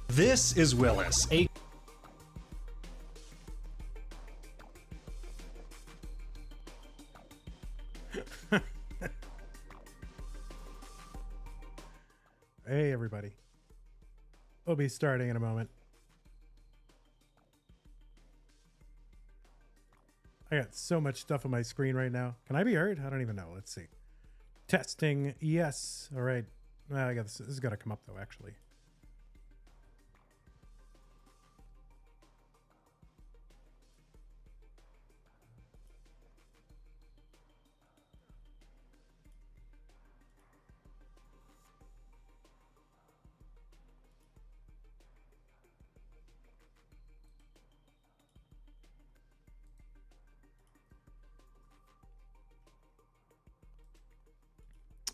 This is Willis, Hey everybody. We'll be starting in a moment. I got so much stuff on my screen right now. Can I be heard? I don't even know. Let's see. Testing. Yes. All right. I got this. This has got to come up though, actually.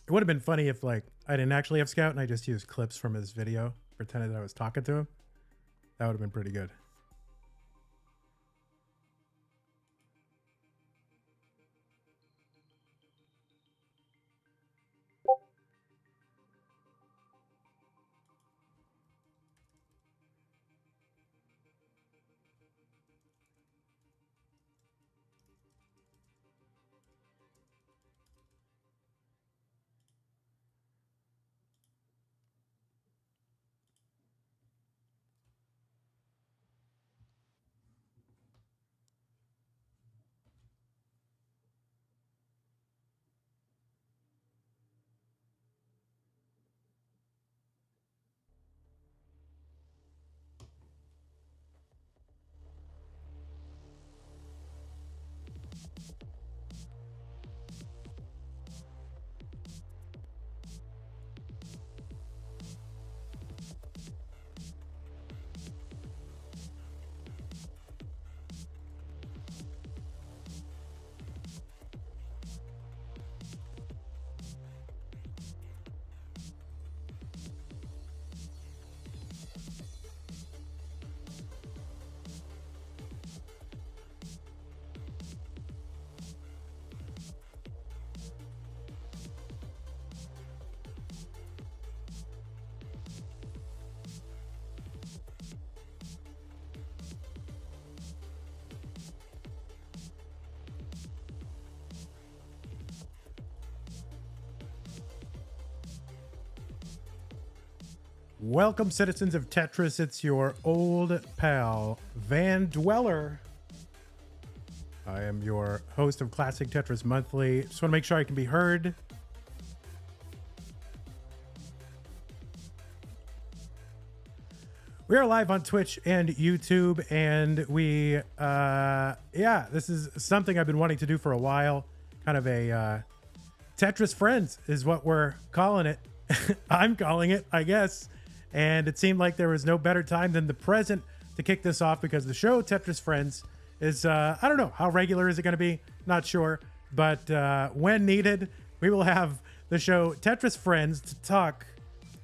It would have been funny if like I didn't actually have Scout and I just used clips from his video, pretended that I was talking to him. That would have been pretty good. Welcome, citizens of Tetris. It's your old pal, vandweller. I am your host of Classic Tetris Monthly. Just want to make sure I can be heard. We are live on Twitch and YouTube, and this is something I've been wanting to do for a while. Kind of a Tetris Friends is what we're calling it. I'm calling it, I guess. And it seemed like there was no better time than the present to kick this off, because the show Tetris Friends is, I don't know, how regular is it going to be? Not sure. But when needed, we will have the show Tetris Friends to talk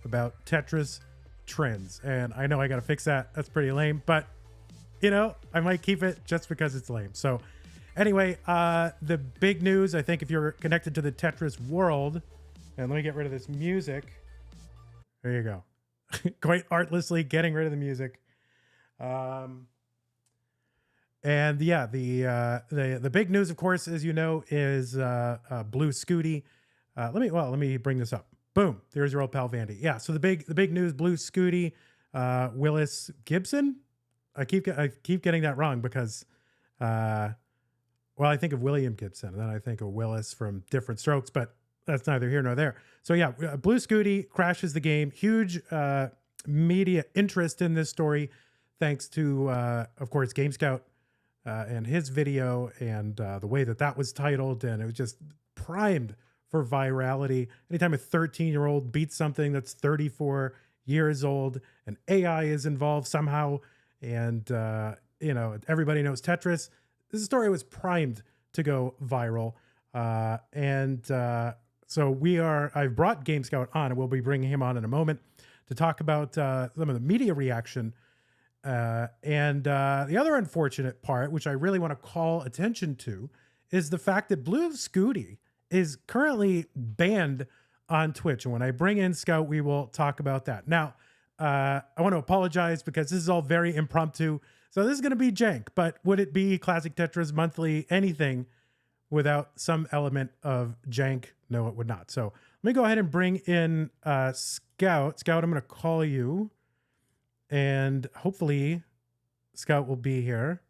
about Tetris trends. And I know I got to fix that. That's pretty lame. But, you know, I might keep it just because it's lame. So anyway, the big news, I think if you're connected to the Tetris world, and let me get rid of this music. There you go. Quite artlessly getting rid of the music. And yeah, the big news, of course, as you know, is bluescuti. Let me bring this up. Boom, there's your old pal Vandy. Yeah, so the big news, bluescuti Willis Gibson. I keep getting that wrong because, well, I think of William Gibson, and then I think of Willis from Different Strokes, but that's neither here nor there. So yeah, bluescuti crashes the game. Huge media interest in this story, thanks to, of course, GameScout and his video and the way that was titled, and it was just primed for virality. Anytime a 13-year-old beats something that's 34 years old, and AI is involved somehow, and everybody knows Tetris. This story was primed to go viral, so I've brought GameScout on, and we'll be bringing him on in a moment to talk about some of the media reaction. And the other unfortunate part, which I really want to call attention to, is the fact that bluescuti is currently banned on Twitch. And when I bring in Scout, we will talk about that. Now, I want to apologize because this is all very impromptu. So this is going to be jank, but would it be Classic Tetris Monthly, anything without some element of jank? No, it would not. So let me go ahead and bring in Scout. Scout, I'm going to call you, and hopefully Scout will be here.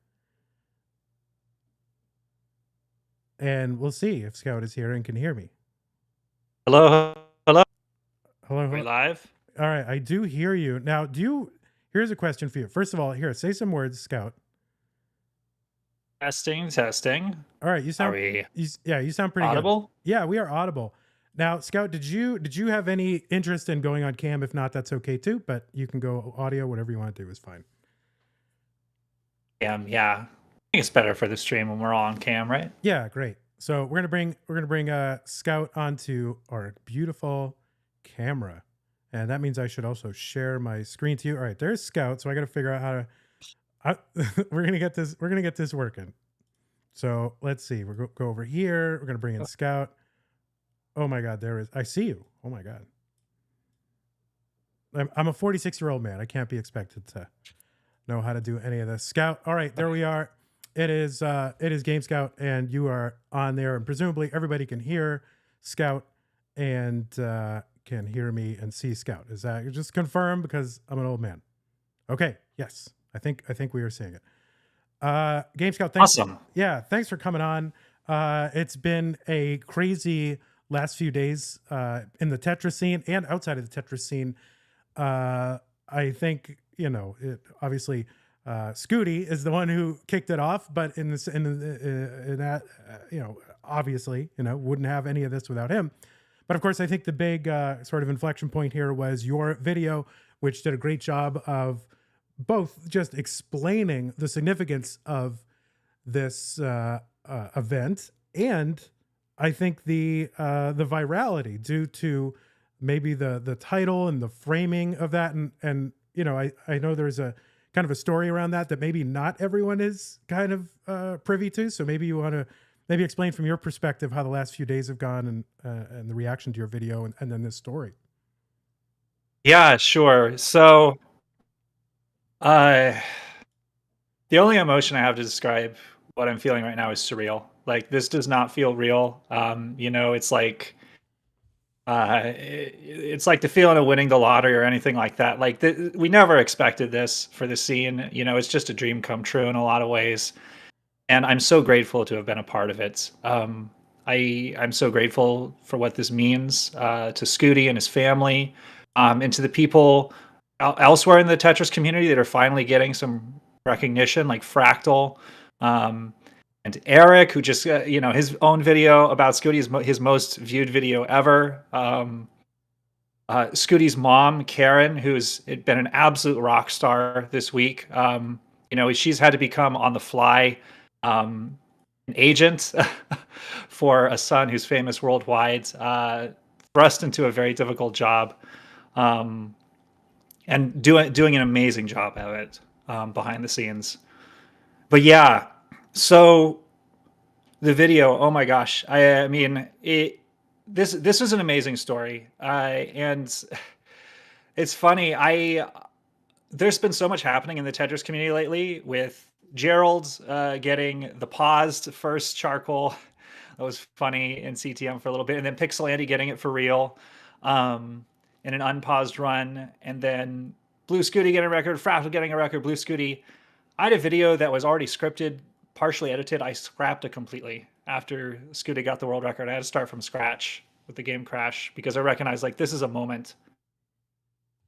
And we'll see if Scout is here and can hear me. Hello. Hello. Are we live? All right, I do hear you. Now, here's a question for you. First of all, here, say some words, Scout. Testing. All right, you sound you sound pretty audible? Good. Yeah, we are audible. Now, Scout, did you have any interest in going on cam? If not, that's okay too, but you can go audio, whatever you want to do is fine. Yeah. I think it's better for the stream when we're all on cam, right? Yeah, great. So we're gonna bring Scout onto our beautiful camera. And that means I should also share my screen to you. All right, there's Scout. So I got to figure out how to. We're gonna get this working. So let's see. We'll go over here. We're gonna bring in Scout. Oh my God, I see you. Oh my God. I'm a 46-year-old man. I can't be expected to know how to do any of this. Scout. All right, there we are. It is GameScout, and you are on there, and presumably everybody can hear Scout and can hear me and see Scout. Is that just confirmed because I'm an old man? Okay. Yes. I think we are seeing it. GameScout, thanks. Awesome. Yeah, thanks for coming on. It's been a crazy last few days in the Tetris scene and outside of the Tetris scene. I think obviously Scooty is the one who kicked it off, but in that obviously wouldn't have any of this without him. But of course, I think the big sort of inflection point here was your video, which did a great job of both just explaining the significance of this event, and I think the virality due to maybe the title and the framing of that, and I know there's a kind of a story around that maybe not everyone is kind of privy to. So maybe you want to explain from your perspective how the last few days have gone and the reaction to your video and then this story. Yeah, sure. So the only emotion I have to describe what I'm feeling right now is surreal. Like, this does not feel real. It's like the feeling of winning the lottery or anything like that. Like, we never expected this for the scene. It's just a dream come true in a lot of ways. And I'm so grateful to have been a part of it. I'm so grateful for what this means to Scooty and his family, and to the people elsewhere in the Tetris community that are finally getting some recognition, like Fractal, and Eric, who just his own video about Scooty is his most viewed video ever. Scooty's mom, Karen, who's been an absolute rock star this week. She's had to become on the fly an agent for a son who's famous worldwide, thrust into a very difficult job, and doing an amazing job of it behind the scenes. But yeah, so the video, oh my gosh, I mean, this was an amazing story, and it's funny. There's been so much happening in the Tetris community lately, with Gerald getting the paused first charcoal. That was funny in CTM for a little bit, and then Pixelandy getting it for real in an unpaused run, and then bluescuti getting a record, Fractal getting a record, bluescuti. I had a video that was already scripted, partially edited. I scrapped it completely after Scooty got the world record. I had to start from scratch with the game crash because I recognized like this is a moment.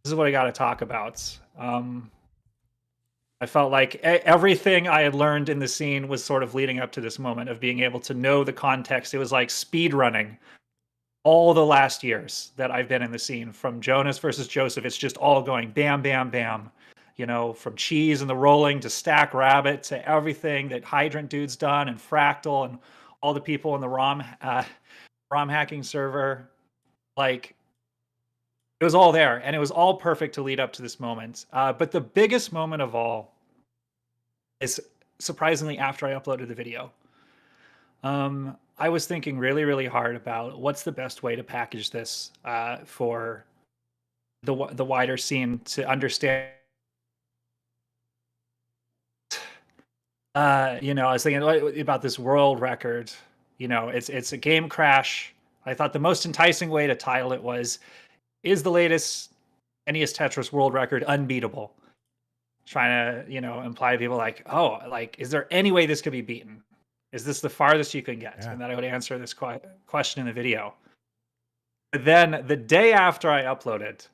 This is what I got to talk about. I felt like everything I had learned in the scene was sort of leading up to this moment of being able to know the context. It was like speed running all the last years that I've been in the scene, from Jonas versus Joseph. It's just all going bam, bam, bam. You know, from cheese and the rolling to Stack Rabbit to everything that Hydrant Dude's done, and Fractal and all the people in the ROM hacking server. Like, it was all there, and it was all perfect to lead up to this moment. But the biggest moment of all is surprisingly after I uploaded the video. I was thinking really, really hard about what's the best way to package this for the wider scene to understand. You know, I was thinking about this world record. You know, it's a game crash. I thought the most enticing way to title it was, is the latest NES Tetris world record unbeatable? Trying to, you know, imply to people like, oh, like, is there any way this could be beaten? Is this the farthest you can get? Yeah. And that I would answer this question in the video. But then the day after I uploaded,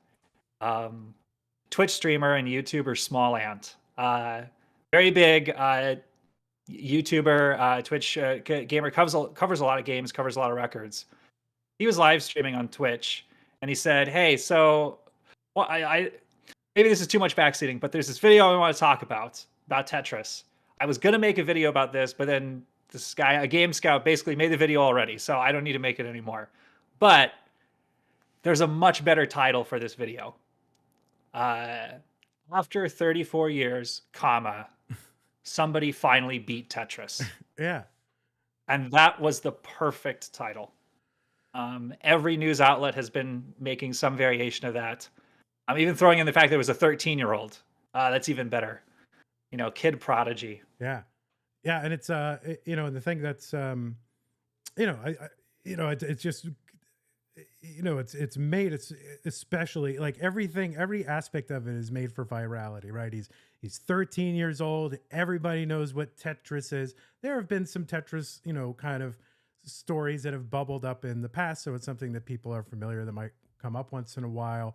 Twitch streamer and YouTuber Small Ant, very big YouTuber, Twitch gamer, covers a lot of games, covers a lot of records. He was live streaming on Twitch, and he said, "Hey, so, well, I maybe this is too much backseating, but there's this video I want to talk about Tetris. I was gonna make a video about this, but then this guy, aGameScout, basically made the video already, so I don't need to make it anymore. But there's a much better title for this video. After 34 years, comma, somebody finally beat Tetris." Yeah. And that was the perfect title. Every news outlet has been making some variation of that. I'm even throwing in the fact that it was a 13-year-old. That's even better. You know, kid prodigy. Yeah. Yeah. And it's, you know, and the thing that's, you know, it's just, you know, it's made, it's especially like every aspect of it is made for virality, right? He's 13 years old. Everybody knows what Tetris is. There have been some Tetris, you know, kind of stories that have bubbled up in the past. So it's something that people are familiar that might come up once in a while.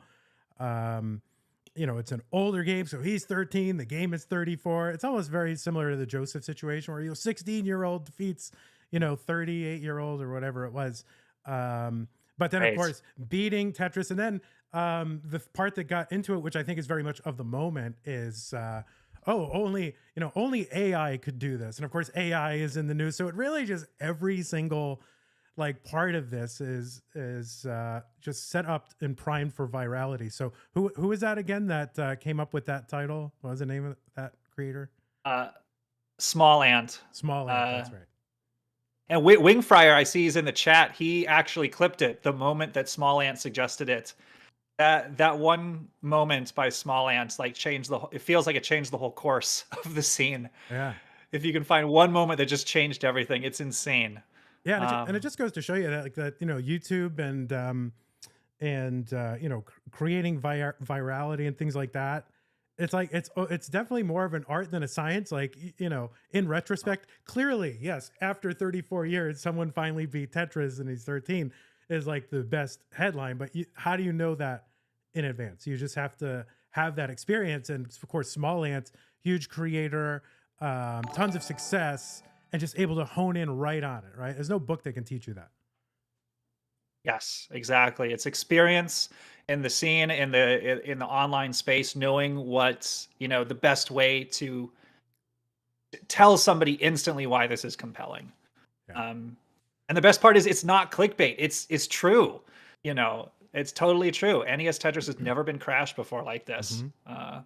You know, it's an older game. So he's 13. The game is 34. It's almost very similar to the Joseph situation where, you know, 16-year-old defeats, you know, 38-year-old or whatever it was. But then, of course, beating Tetris. And then the part that got into it, which I think is very much of the moment, is, only AI could do this. And of course, AI is in the news. So it really just every single like part of this is just set up and primed for virality. So who is that again that came up with that title? What was the name of that creator? Small Ant. Small Ant, that's right. And Wingfryer, I see he's in the chat. He actually clipped it the moment that Small Ant suggested it. That one moment by Small Ant like it feels like it changed the whole course of the scene. Yeah. If you can find one moment that just changed everything, it's insane. Yeah, and it just goes to show you that, like, that, you know, YouTube and you know, creating virality and things like that. It's like it's definitely more of an art than a science. Like, you know, in retrospect, clearly, yes, after 34 years, someone finally beat Tetris and he's 13 is like the best headline. But how do you know that in advance? You just have to have that experience. And of course, Small Ant, huge creator, tons of success, and just able to hone in right on it, right? There's no book that can teach you that. Yes, exactly. It's experience in the scene, in the online space, knowing what, you know, the best way to tell somebody instantly why this is compelling. Yeah. And the best part is it's not clickbait. It's true. You know, it's totally true. NES Tetris has never been crashed before like this. Mm-hmm.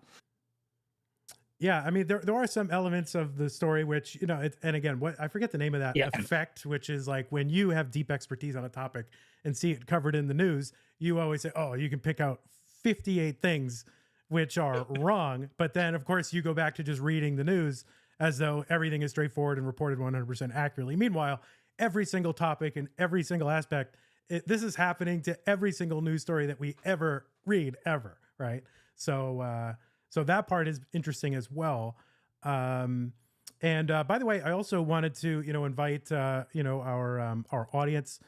Yeah, I mean, there are some elements of the story which, you know, and again, I forget the name of that effect, which is like when you have deep expertise on a topic and see it covered in the news, you always say, oh, you can pick out 58 things which are wrong. But then, of course, you go back to just reading the news as though everything is straightforward and reported 100% accurately. Meanwhile, every single topic and every single aspect, this is happening to every single news story that we ever read, ever, right? So that part is interesting as well. And by the way, I also wanted to, invite, our audience,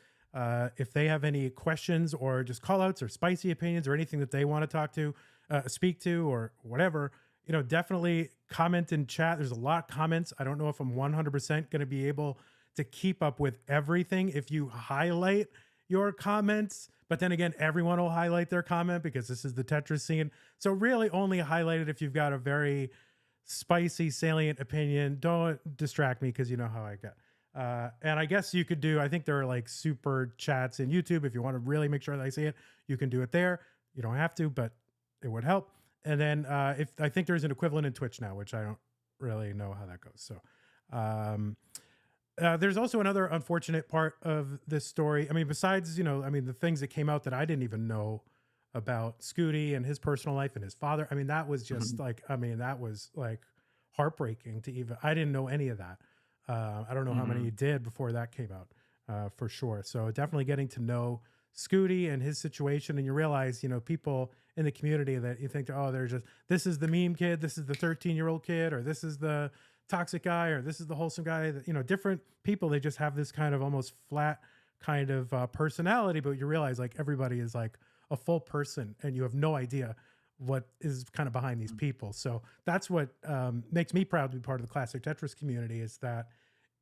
if they have any questions or just call outs or spicy opinions or anything that they want to speak to or whatever, definitely comment in chat. There's a lot of comments. I don't know if I'm 100% going to be able to keep up with everything if you highlight your comments, but then again, everyone will highlight their comment because this is the Tetris scene. So really only highlight it if you've got a very spicy, salient opinion. Don't distract me because you know how I get. And I guess you could do, I think there are like super chats in YouTube. If you want to really make sure that I see it, you can do it there. You don't have to, but it would help. And then if I think there's an equivalent in Twitch now, which I don't really know how that goes. So there's also another unfortunate part of this story. I mean, besides, the things that came out that I didn't even know about Scooty and his personal life and his father. I mean, that was just that was like heartbreaking to even, I didn't know any of that. I don't know how many you did before that came out, for sure. So definitely getting to know Scooty and his situation, and you realize, people in the community that you think, oh, they're just, this is the meme kid, this is the 13-year-old kid, or this is the toxic guy, or this is the wholesome guy. That, different people, they just have this kind of almost flat kind of personality, but you realize like everybody is like a full person, and you have no idea what is kind of behind these people. So that's what makes me proud to be part of the classic Tetris community, is that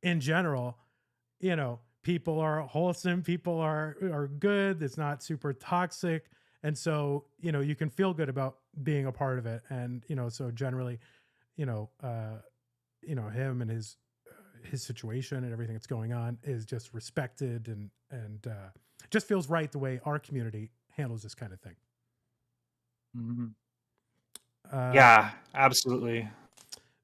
in general, people are wholesome, people are good. It's not super toxic. And so, you can feel good about being a part of it. And, so generally, him and his situation and everything that's going on is just respected, and just feels right the way our community handles this kind of thing. Yeah, absolutely.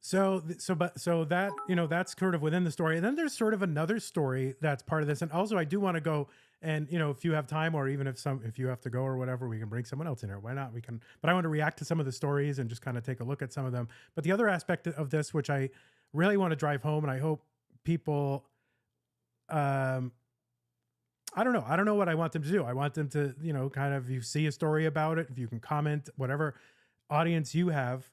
So that, that's sort of within the story. And then there's sort of another story that's part of this. And also I do want to go and, if you have time, or even if you have to go or whatever, we can bring someone else in here. Why not? But I want to react to some of the stories and just kind of take a look at some of them. But the other aspect of this, which I really want to drive home, and I hope people, I don't know what I want them to do. I want them to, kind of, you see a story about it, if you can comment, whatever audience you have,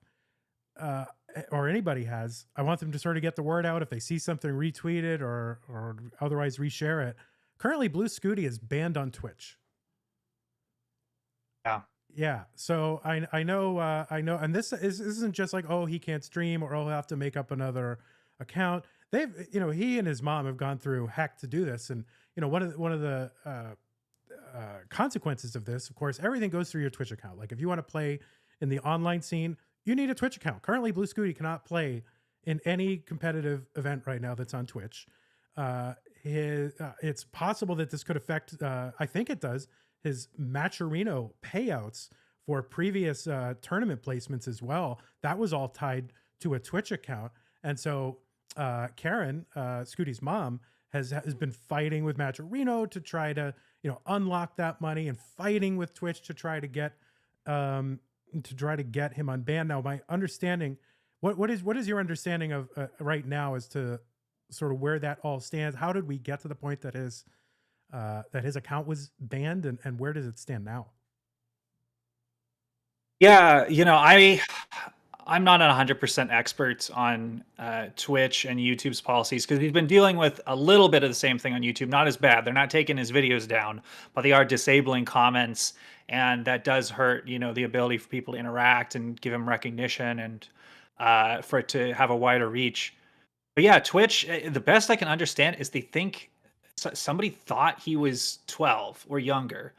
or anybody has, I want them to sort of get the word out. If they see something, retweet it or otherwise reshare it. Currently, bluescuti is banned on Twitch. Yeah. So I know, and this isn't just like, oh, he can't stream, or oh, he'll have to make up another account. They've, he and his mom have gone through heck to do this. And, one of the consequences of this, of course, everything goes through your Twitch account. Like if you want to play in the online scene, you need a Twitch account. Currently, bluescuti cannot play in any competitive event right now that's on Twitch. It's possible that this could affect, I think it does, his Matcherino payouts for previous tournament placements as well. That was all tied to a Twitch account. And so Karen, Scooty's mom, has been fighting with Matcherino to try to, unlock that money, and fighting with Twitch to try to get him unbanned. Now, my understanding, what is your understanding of right now as to sort of where that all stands? How did we get to the point that his account was banned, and where does it stand now? Yeah, I'm not 100% expert on Twitch and YouTube's policies, because we've been dealing with a little bit of the same thing on YouTube. Not as bad. They're not taking his videos down, but they are disabling comments, and that does hurt, the ability for people to interact and give him recognition, and for it to have a wider reach. But yeah, Twitch, the best I can understand is they think somebody thought he was 12 or younger,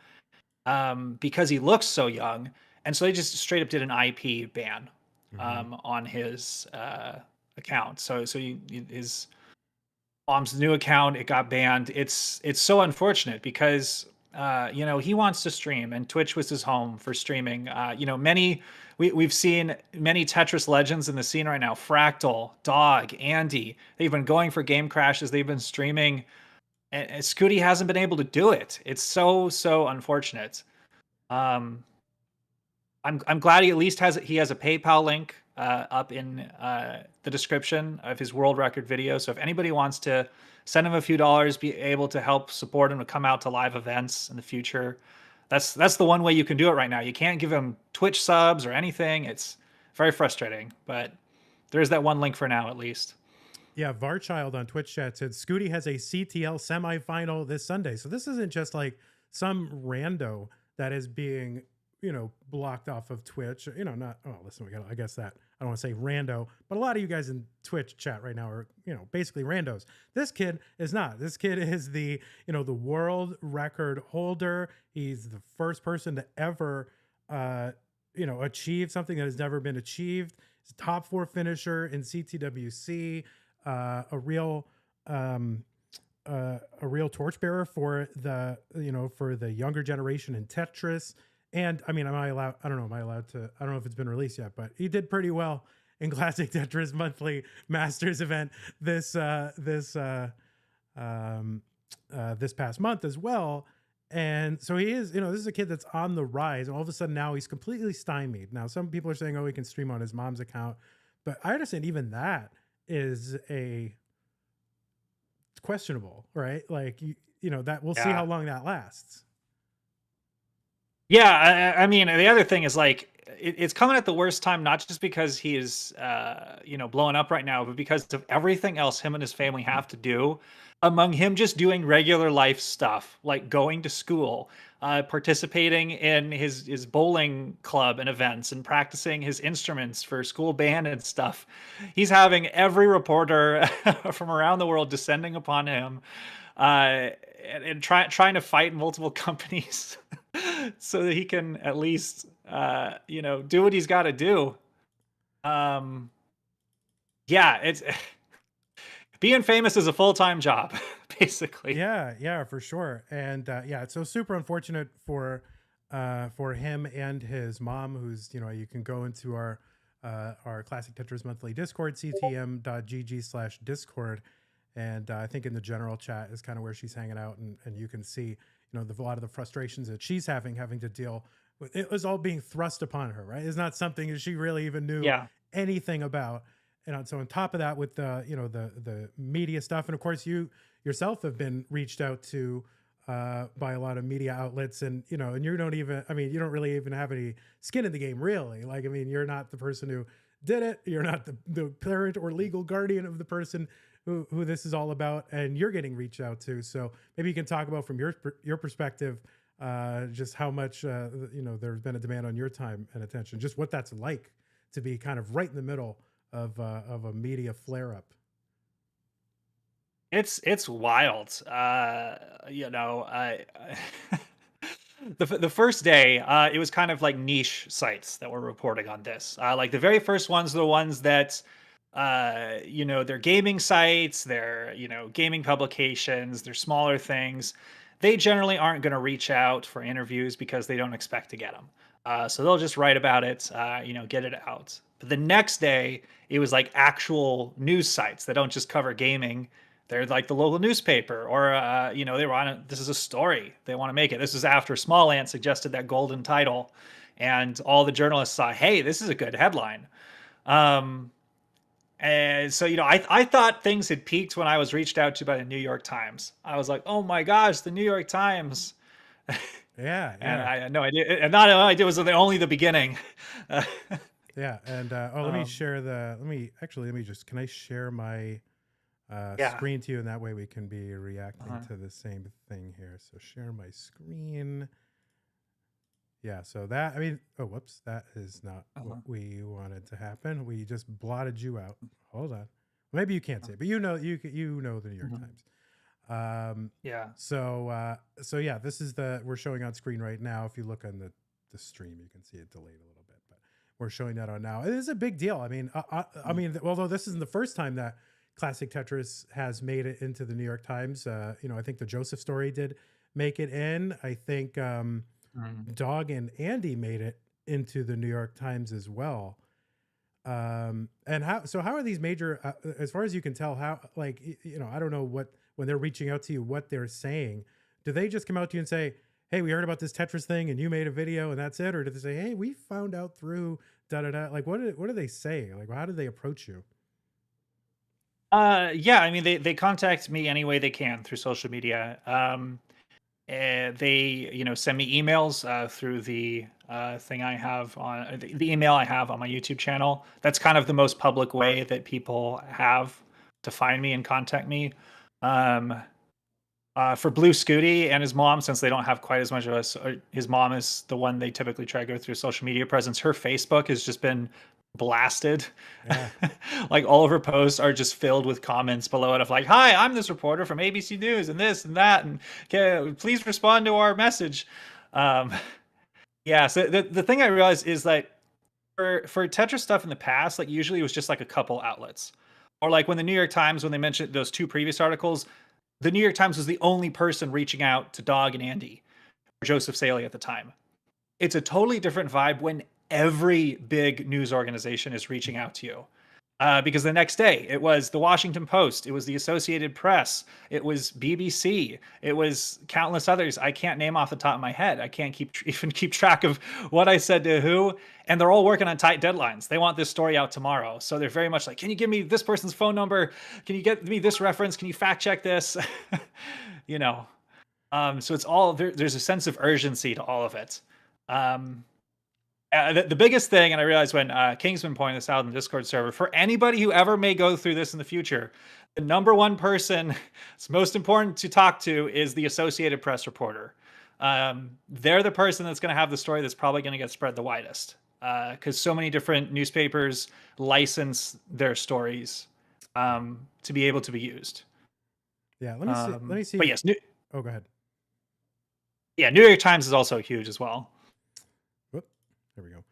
because he looks so young, and so they just straight up did an IP ban on his account. So his mom's new account, it got banned. It's so unfortunate, because he wants to stream, and Twitch was his home for streaming. We've seen many Tetris legends in the scene right now: Fractal, Dog, Andy. They've been going for game crashes. They've been streaming, and Scooty hasn't been able to do it. It's so unfortunate. I'm glad he at least has a PayPal link up in the description of his world record video. So if anybody wants to send him a few dollars, be able to help support him to come out to live events in the future, That's the one way you can do it right now. You can't give him Twitch subs or anything. It's very frustrating, but there's that one link for now at least. Yeah, Varchild on Twitch chat said Scooty has a CTL semifinal this Sunday. So this isn't just like some rando that is being, blocked off of Twitch. Not, listen, I guess that, I don't want to say rando, but a lot of you guys in Twitch chat right now are, basically randos. This kid is not. This kid is the world record holder. He's the first person to ever, achieve something that has never been achieved. He's a top 4 finisher in CTWC. A real torchbearer for the younger generation in Tetris. And I mean, am I allowed to, I don't know if it's been released yet, but he did pretty well in Classic Tetris Monthly Masters event this past month as well. And so he is, this is a kid that's on the rise, and all of a sudden now he's completely stymied. Now, some people are saying, oh, he can stream on his mom's account, but I understand even that is questionable, right? Like, that we'll see how long that lasts. Yeah, I mean, the other thing is like it's coming at the worst time, not just because he is, blowing up right now, but because of everything else him and his family have to do. Among him just doing regular life stuff, like going to school, participating in his bowling club and events, and practicing his instruments for school band and stuff. He's having every reporter from around the world descending upon him, and trying to fight multiple companies so that he can at least do what he's got to do. Yeah, it's being famous is a full-time job, basically. Yeah, for sure. And it's so super unfortunate for him and his mom, who's, you can go into our Classic Tetris Monthly Discord, ctm.gg/discord. And I think in the general chat is kind of where she's hanging out, and you can see, a lot of the frustrations that she's having to deal with. It was all being thrust upon her, right? It's not something that she really even knew anything about. And so on top of that, with the media stuff, and of course you yourself have been reached out to by a lot of media outlets, and and you don't really even have any skin in the game, really. Like, I mean, you're not the person who did it. You're not the parent or legal guardian of the person who this is all about, and you're getting reached out to. So maybe you can talk about from your perspective, just how much there's been a demand on your time and attention, just what that's like to be kind of right in the middle of a media flare up. It's wild. The first day, it was kind of like niche sites that were reporting on this. Like the very first ones, the ones that they're gaming sites, they're gaming publications, they're smaller things. They generally aren't going to reach out for interviews because they don't expect to get them. So they'll just write about it, get it out. But the next day, it was like actual news sites that don't just cover gaming. They're like the local newspaper, or they want this is a story, they want to make it. This is after Small Ant suggested that golden title, and all the journalists saw, hey, this is a good headline. And so, I thought things had peaked when I was reached out to by the New York Times. I was like, oh my gosh, the New York Times. Yeah. And I had no idea. And not all I did was only the beginning. Yeah. And let me share can I share my screen to you? And that way we can be reacting to the same thing here. So share my screen. Yeah, so that, that is not what we wanted to happen. We just blotted you out. Hold on. Maybe you can't say it, but you know the New York Times. So yeah, this is we're showing on screen right now. If you look on the stream, you can see it delayed a little bit, but we're showing that on now. It is a big deal. I mean, although this isn't the first time that Classic Tetris has made it into the New York Times. I think the Joseph story did make it in. I think Dog and Andy made it into the New York Times as well. And how are these major, as far as you can tell, how, I don't know when they're reaching out to you, what they're saying. Do they just come out to you and say, hey, we heard about this Tetris thing and you made a video and that's it? Or do they say, hey, we found out through da-da-da? Like, what do they say? Like, how do they approach you? Yeah, I mean, they contact me any way they can through social media. they send me emails through the thing I have on the email I have on my YouTube channel. That's kind of the most public way that people have to find me and contact me. For bluescuti and his mom, since they don't have quite as much of us, his mom is the one they typically try to go through social media presence. Her Facebook has just been blasted. Yeah. Like all of her posts are just filled with comments below it of like, "Hi, I'm this reporter from ABC News and this and that, and please respond to our message." Yeah, so the thing I realized is that for Tetris stuff in the past, like usually it was just like a couple outlets, or like when the New York Times, when they mentioned those two previous articles, the New York Times was the only person reaching out to Dog and Andy, or Joseph Saley at the time. It's a totally different vibe when every big news organization is reaching out to you. Because the next day it was the Washington Post, it was the Associated Press, it was BBC, it was countless others I can't name off the top of my head. I can't even keep track of what I said to who, and they're all working on tight deadlines. They want this story out tomorrow, so they're very much like, "Can you give me this person's phone number? Can you get me this reference? Can you fact check this?" So it's all there's a sense of urgency to all of it. The biggest thing, and I realized when King's been pointing this out in the Discord server, for anybody who ever may go through this in the future, the number one person it's most important to talk to is the Associated Press reporter. They're the person that's going to have the story that's probably going to get spread the widest, because so many different newspapers license their stories to be able to be used. Yeah, let me see. But yes, oh, go ahead. Yeah, New York Times is also huge as well. There we go.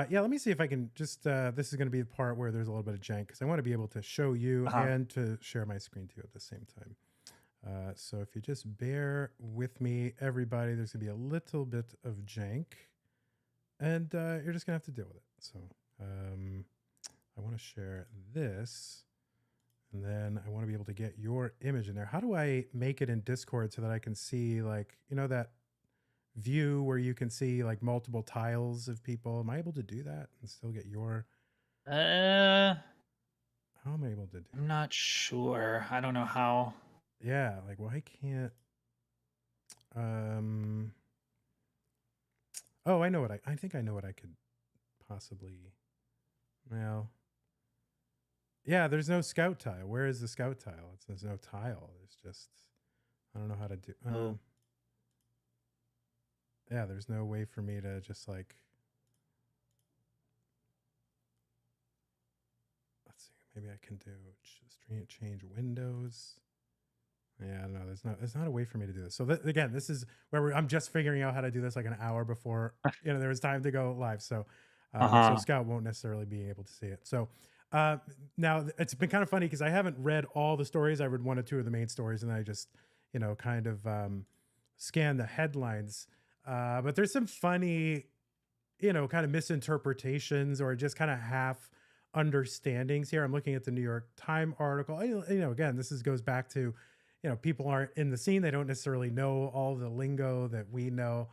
Yeah, let me see if I can just, this is going to be the part where there's a little bit of jank because I want to be able to show you and to share my screen too at the same time. So if you just bear with me, everybody, there's going to be a little bit of jank and you're just going to have to deal with it. So I want to share this and then I want to be able to get your image in there. How do I make it in Discord so that I can see like, that view where you can see like multiple tiles of people? Am I able to do that and still get your how am I able to do I'm not sure. I don't know how. Yeah, like why can't oh, I know what I think I know what I could possibly yeah, there's no scout tile. Where is the scout tile? There's no tile. There's just I don't know how to do yeah, there's no way for me to just like, let's see, maybe I can do change windows. Yeah, no, there's not a way for me to do this. So again, this is where I'm just figuring out how to do this like an hour before, there was time to go live. So, so Scout won't necessarily be able to see it. So now it's been kind of funny because I haven't read all the stories. I read one or two of the main stories and I just, kind of scan the headlines. But there's some funny, kind of misinterpretations or just kind of half understandings here. I'm looking at the New York Times article. Again, this goes back to, people aren't in the scene. They don't necessarily know all the lingo that we know.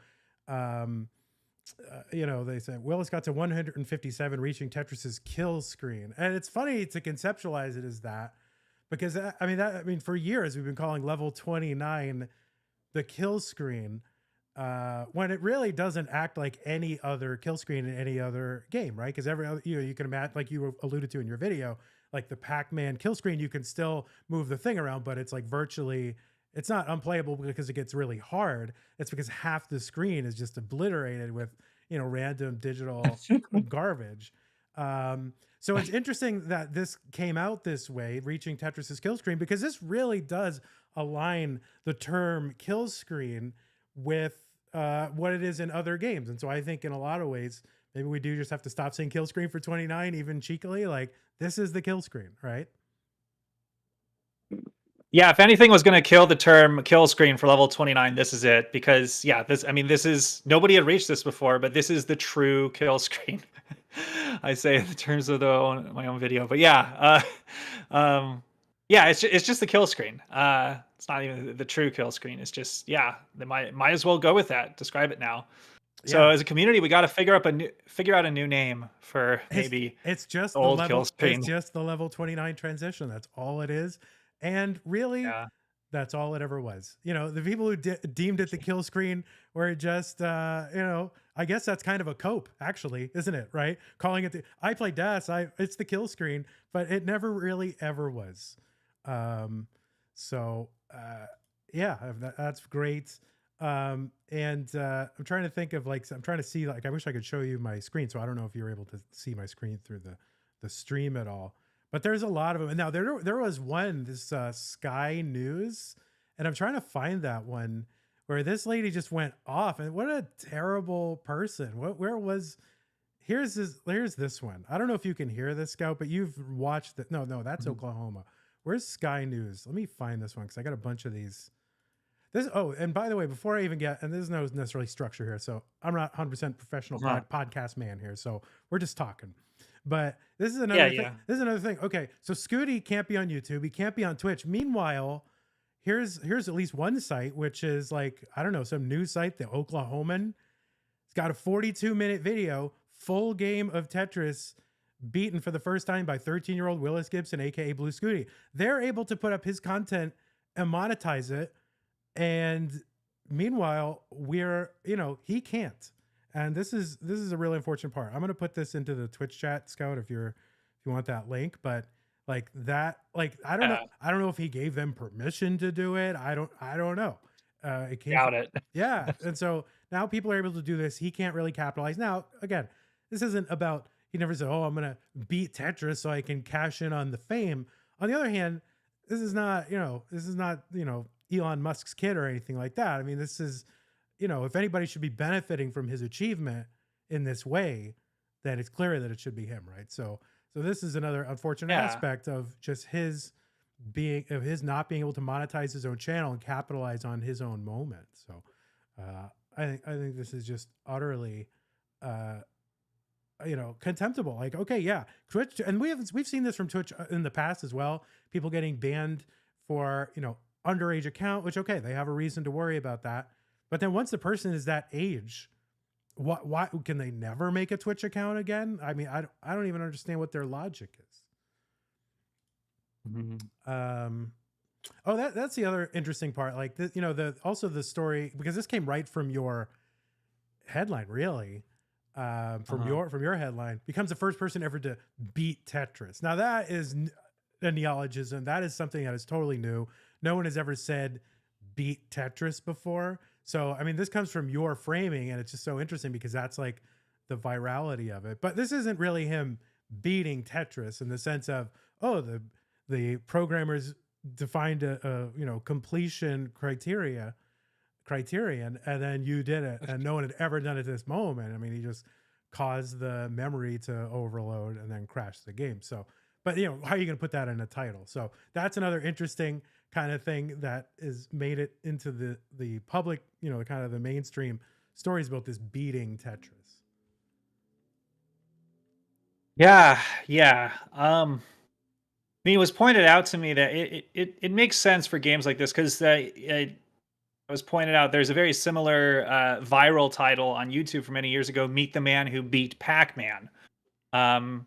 They said Willis got to 157, reaching Tetris's kill screen. And it's funny to conceptualize it as that because for years we've been calling level 29 the kill screen. When it really doesn't act like any other kill screen in any other game, right? Because every other, you can imagine, like you alluded to in your video, like the Pac-Man kill screen, you can still move the thing around, but it's like virtually, it's not unplayable because it gets really hard. It's because half the screen is just obliterated with, random digital garbage. So it's interesting that this came out this way, reaching Tetris's kill screen, because this really does align the term kill screen with what it is in other games. And so I think in a lot of ways, maybe we do just have to stop saying kill screen for 29, even cheekily, like this is the kill screen, right? Yeah, if anything was going to kill the term kill screen for level 29, this is it. Because this is, nobody had reached this before, but this is the true kill screen. I say in terms of my own video, but yeah, it's just the kill screen. It's not even the true kill screen. It's just, they might as well go with that. Describe it now. So as a community, we got to figure out a new name for maybe it's just the old level, kill screen. It's just the level 29 transition. That's all it is. And really, That's all it ever was. You know, the people who deemed it the kill screen were just, you know, I guess that's kind of a cope, actually, isn't it? Right? Calling it I play DES, it's the kill screen, but it never really ever was. So, yeah, that's great. And I'm trying to think of like, I'm trying to see, like, I wish I could show you my screen. So I don't know if you're able to see my screen through the stream at all. But there's a lot of them. And now there was one, this Sky News, and I'm trying to find that one where this lady just went off. And what a terrible person. Here's this one. I don't know if you can hear this, Scout, but you've watched it. No, that's Oklahoma. Where's Sky News? Let me find this one because I got a bunch of these. And by the way, before I even get, and there's no necessarily structure here, so I'm not 100% professional podcast man here, so we're just talking. But this is another thing. This is another thing. Okay, so Scooty can't be on YouTube. He can't be on Twitch. Meanwhile, here's at least one site, which is like, I don't know, some news site, the Oklahoman. It's got a 42-minute video, full game of Tetris, beaten for the first time by 13-year-old Willis Gibson, aka bluescuti. They're able to put up his content and monetize it. And meanwhile, he can't. And this is a really unfortunate part. I'm going to put this into the Twitch chat, Scout, if you want that link. But like that, like, I don't know if he gave them permission to do it. I don't know. It came Doubt it. Yeah. And so now people are able to do this. He can't really capitalize. Now, again, this isn't about, he never said, oh, I'm going to beat Tetris so I can cash in on the fame. On the other hand, this is not, Elon Musk's kid or anything like that. I mean, this is, if anybody should be benefiting from his achievement in this way, then it's clear that it should be him, right? So this is another unfortunate aspect of just his not being able to monetize his own channel and capitalize on his own moment. So I think this is just utterly contemptible. Like, okay, yeah, Twitch, and we've seen this from Twitch in the past as well. People getting banned for underage account, which, okay, they have a reason to worry about that. But then once the person is that age, why can they never make a Twitch account again? I mean, I don't even understand what their logic is. That's the other interesting part. Like, also the story, because this came right from your headline, really. From your headline, becomes the first person ever to beat Tetris. Now that is a neologism. That is something that is totally new. No one has ever said beat Tetris before. So, I mean, this comes from your framing, and it's just so interesting because that's like the virality of it. But this isn't really him beating Tetris in the sense of, oh, the programmers defined a completion criterion, and then you did it, and no one had ever done it at this moment. I mean, he just caused the memory to overload and then crash the game. So, but how are you going to put that in a title? So that's another interesting kind of thing that is made it into the public, kind of the mainstream stories about this beating Tetris. Yeah. I mean, it was pointed out to me that it makes sense for games like this because it was pointed out there's a very similar viral title on YouTube from many years ago, Meet the Man Who Beat Pac-Man. And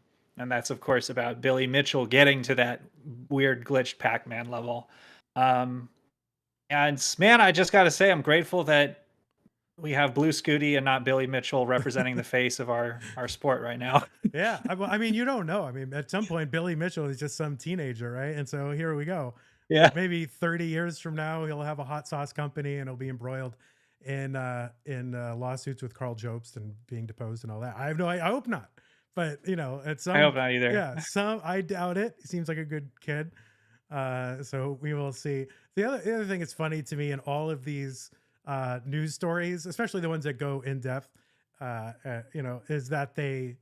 that's, of course, about Billy Mitchell getting to that weird glitched Pac-Man level. And man, I just got to say, I'm grateful that we have bluescuti and not Billy Mitchell representing the face of our sport right now. Yeah. I mean, you don't know. I mean, at some point, Billy Mitchell is just some teenager, right? And so here we go. Yeah. Maybe 30 years from now, he'll have a hot sauce company and he'll be embroiled in lawsuits with Carl Jobst and being deposed and all that. I hope not. But at some, I hope not either. Yeah, I doubt it. He seems like a good kid. So we will see. The other thing that's funny to me in all of these news stories, especially the ones that go in depth, is that they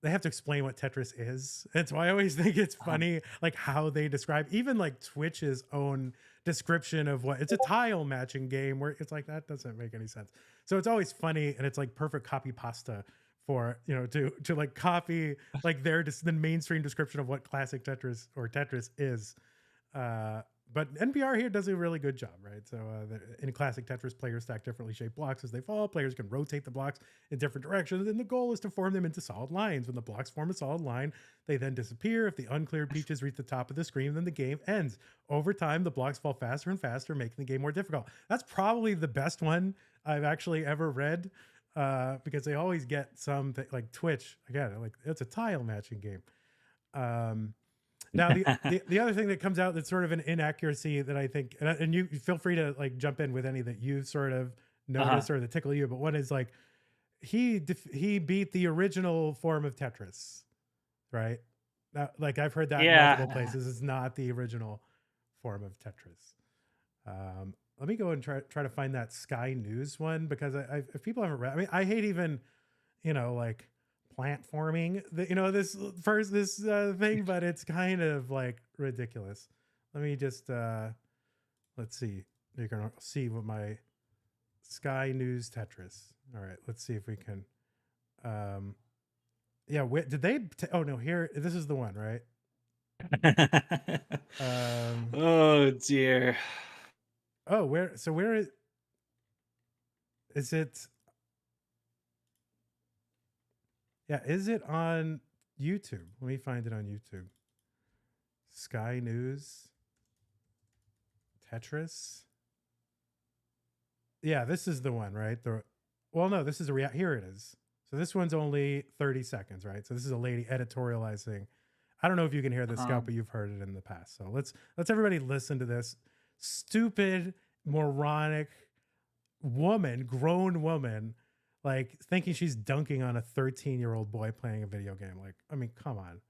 have to explain what Tetris is. And so I always think it's funny, like how they describe, even like Twitch's own description of what it's a tile matching game, where it's like, that doesn't make any sense. So it's always funny, and it's like perfect copy pasta for, to like copy like the mainstream description of what classic Tetris or Tetris is. But NPR here does a really good job, right? So in classic Tetris, players stack differently shaped blocks as they fall. Players can rotate the blocks in different directions, and the goal is to form them into solid lines. When the blocks form a solid line, they then disappear. If the uncleared pieces reach the top of the screen, then the game ends. Over time, the blocks fall faster and faster, making the game more difficult. That's probably the best one I've actually ever read, because they always get some like Twitch. Again, like it's a tile matching game. Now the other thing that comes out that's sort of an inaccuracy that I think, and you feel free to like jump in with any that you sort of notice or that tickle you, but one is like he beat the original form of Tetris, right? Now, like I've heard that in multiple places. It's not the original form of Tetris. Let me go and try to find that Sky News one, because if people haven't read, I mean, I hate even, like plant forming this thing, but it's kind of like ridiculous. Let me just let's see. You're gonna see what my Sky News Tetris. All right, let's see if we can did they oh no, here, this is the one, right? Oh dear. Oh, where is it? Yeah, is it on YouTube? Let me find it on YouTube. Sky News Tetris. Yeah, this is the one, right? Well, no, this is here it is. So this one's only 30 seconds, right? So this is a lady editorializing. I don't know if you can hear this, Scout, but you've heard it in the past. So let's everybody listen to this stupid, moronic grown woman, like thinking she's dunking on a 13-year-old boy playing a video game. Like, I mean, come on.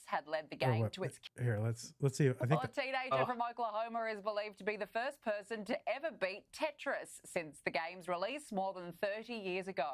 Had led the game to its... Here, let's see. I think a teenager from Oklahoma is believed to be the first person to ever beat Tetris since the game's release more than 30 years ago.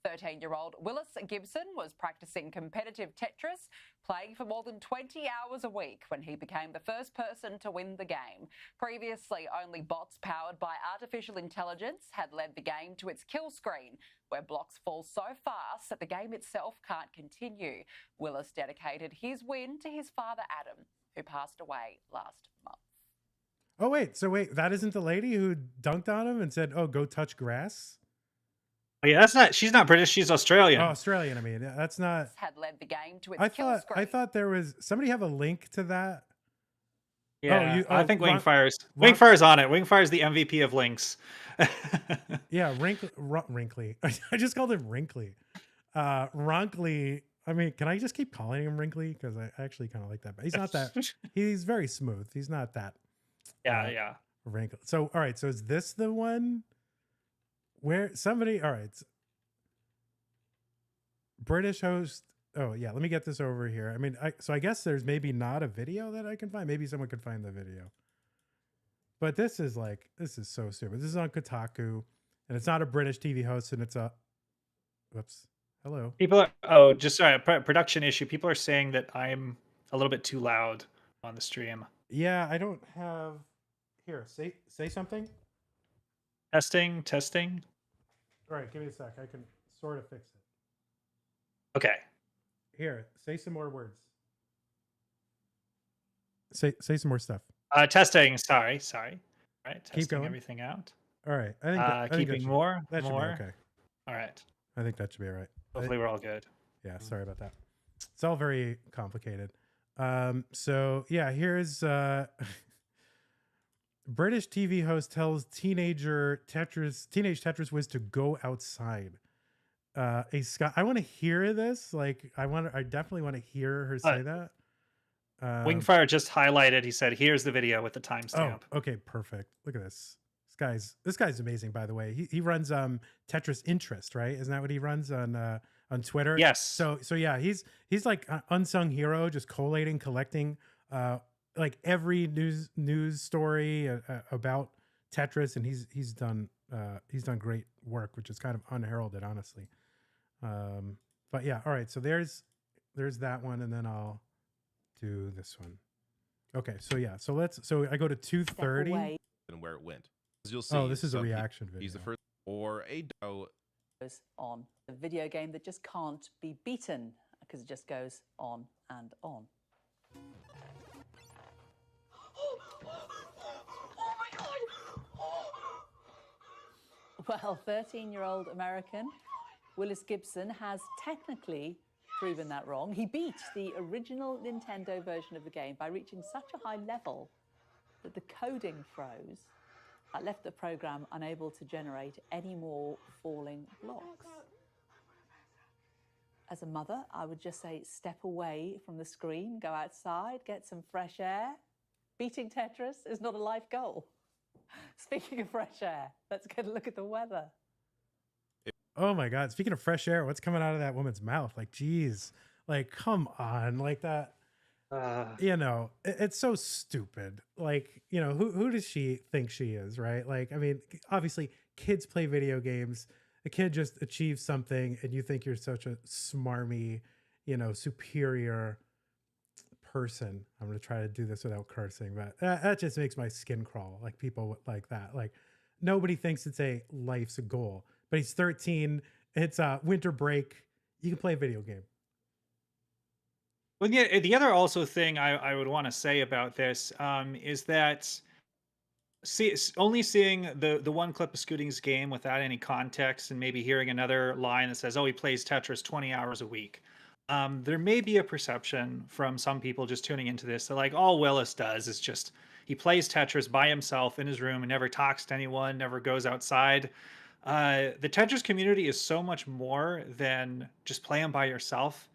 13-year-old Willis Gibson was practicing competitive Tetris, playing for more than 20 hours a week when he became the first person to win the game. Previously, only bots powered by artificial intelligence had led the game to its kill screen, where blocks fall so fast that the game itself can't continue. Willis dedicated his win to his father, Adam, who passed away last month. Oh, wait. So wait, that isn't the lady who dunked on him and said, oh, go touch grass? Oh, yeah, she's not British, she's Australian. Oh, Australian, I mean. That's not... Had led the game to its kill screen. I thought there was... Somebody have a link to that? Yeah, I think Wingfire's on it. Wingfire's the MVP of links. Yeah, Wrinkly. I just called him Wrinkly. Wrinkly. I mean, can I just keep calling him Wrinkly? Because I actually kind of like that. But he's not that. He's very smooth. He's not that. Yeah. Wrinkly. So, all right. So is this the one where somebody? All right. British host. Oh yeah. Let me get this over here. I mean, I guess there's maybe not a video that I can find. Maybe someone could find the video. But this is so stupid. This is on Kotaku, and it's not a British TV host, and it's a... Whoops. Hello. People are... just sorry, production issue. People are saying that I'm a little bit too loud on the stream. Yeah, I don't have... Here, say something. Testing. All right, give me a sec. I can sort of fix it. Okay. Here, say some more words. Say some more stuff. Testing. Sorry. All right. Testing Keep going. Everything out. All right. I think keeping more. That should be okay. All right. I think that should be all right. Hopefully we're all good. Yeah. Sorry about that. It's all very complicated. So yeah, here's British TV host tells teenage Tetris whiz to go outside. I want to hear this. Like, I definitely want to hear her say that. Wingfire just highlighted. He said, "Here's the video with the timestamp." Oh, okay, perfect. Look at this. This guy's amazing, by the way. He runs Tetris Interest, right? Isn't that what he runs on Twitter? Yes. So yeah, he's like an unsung hero, just collating, collecting like every news story about Tetris, and he's done great work, which is kind of unheralded, honestly. But yeah, all right. So there's that one, and then I'll do this one. Okay, so yeah, so I go to 2:30 and where it went. As you'll see, this is a reaction video. He's the first or a on a video game that just can't be beaten because it just goes on and on. Well, 13-year-old American Willis Gibson has technically proven that wrong. He beat the original Nintendo version of the game by reaching such a high level that the coding froze. That left the program unable to generate any more falling blocks. As a mother, I would just say step away from the screen, go outside, get some fresh air. Beating Tetris is not a life goal. Speaking of fresh air, let's get a look at the weather. Oh my God. Speaking of fresh air, what's coming out of that woman's mouth? Like, geez, like, come on, like that. You know, it's so stupid. Like, you know, who does she think she is, right? Like, I mean, obviously kids play video games. A kid just achieves something and you think you're such a smarmy, you know, superior person. I'm going to try to do this without cursing, but that just makes my skin crawl. Like people like that. Like nobody thinks it's a life's goal, but he's 13. It's winter break. You can play a video game. Well, yeah, the other also thing I would want to say about this is that only seeing the one clip of Scooting's game without any context and maybe hearing another line that says, oh, he plays Tetris 20 hours a week. There may be a perception from some people just tuning into this that like all Willis does is just he plays Tetris by himself in his room and never talks to anyone, never goes outside. The Tetris community is so much more than just playing by yourself.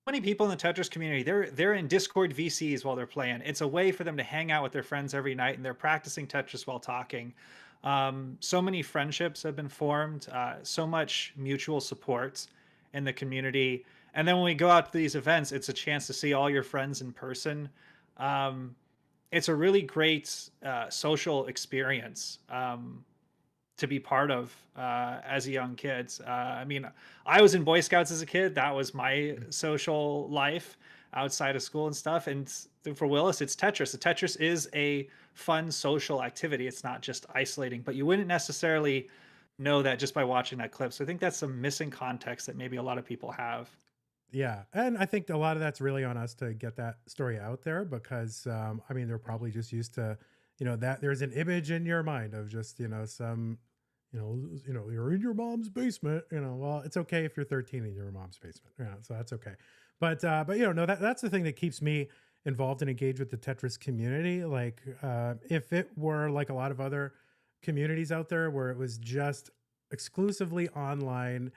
Many people in the Tetris community, they're in Discord VCs while they're playing. It's a way for them to hang out with their friends every night, and they're practicing Tetris while talking. So many friendships have been formed, so much mutual support in the community. And then when we go out to these events, it's a chance to see all your friends in person. It's a really great social experience to be part of as a young kid. I mean, I was in Boy Scouts as a kid. That was my social life outside of school and stuff. And for Willis, it's Tetris. The Tetris is a fun social activity. It's not just isolating, but you wouldn't necessarily know that just by watching that clip. So I think that's some missing context that maybe a lot of people have. Yeah. And I think a lot of that's really on us to get that story out there because, I mean, they're probably just used to, you know, that there's an image in your mind of just, you know, some, you know, you're in your mom's basement, you know, well, it's okay if you're 13 in your mom's basement. Yeah. So that's okay. But you know, no, that's the thing that keeps me involved and engaged with the Tetris community. Like, if it were like a lot of other communities out there where it was just exclusively online,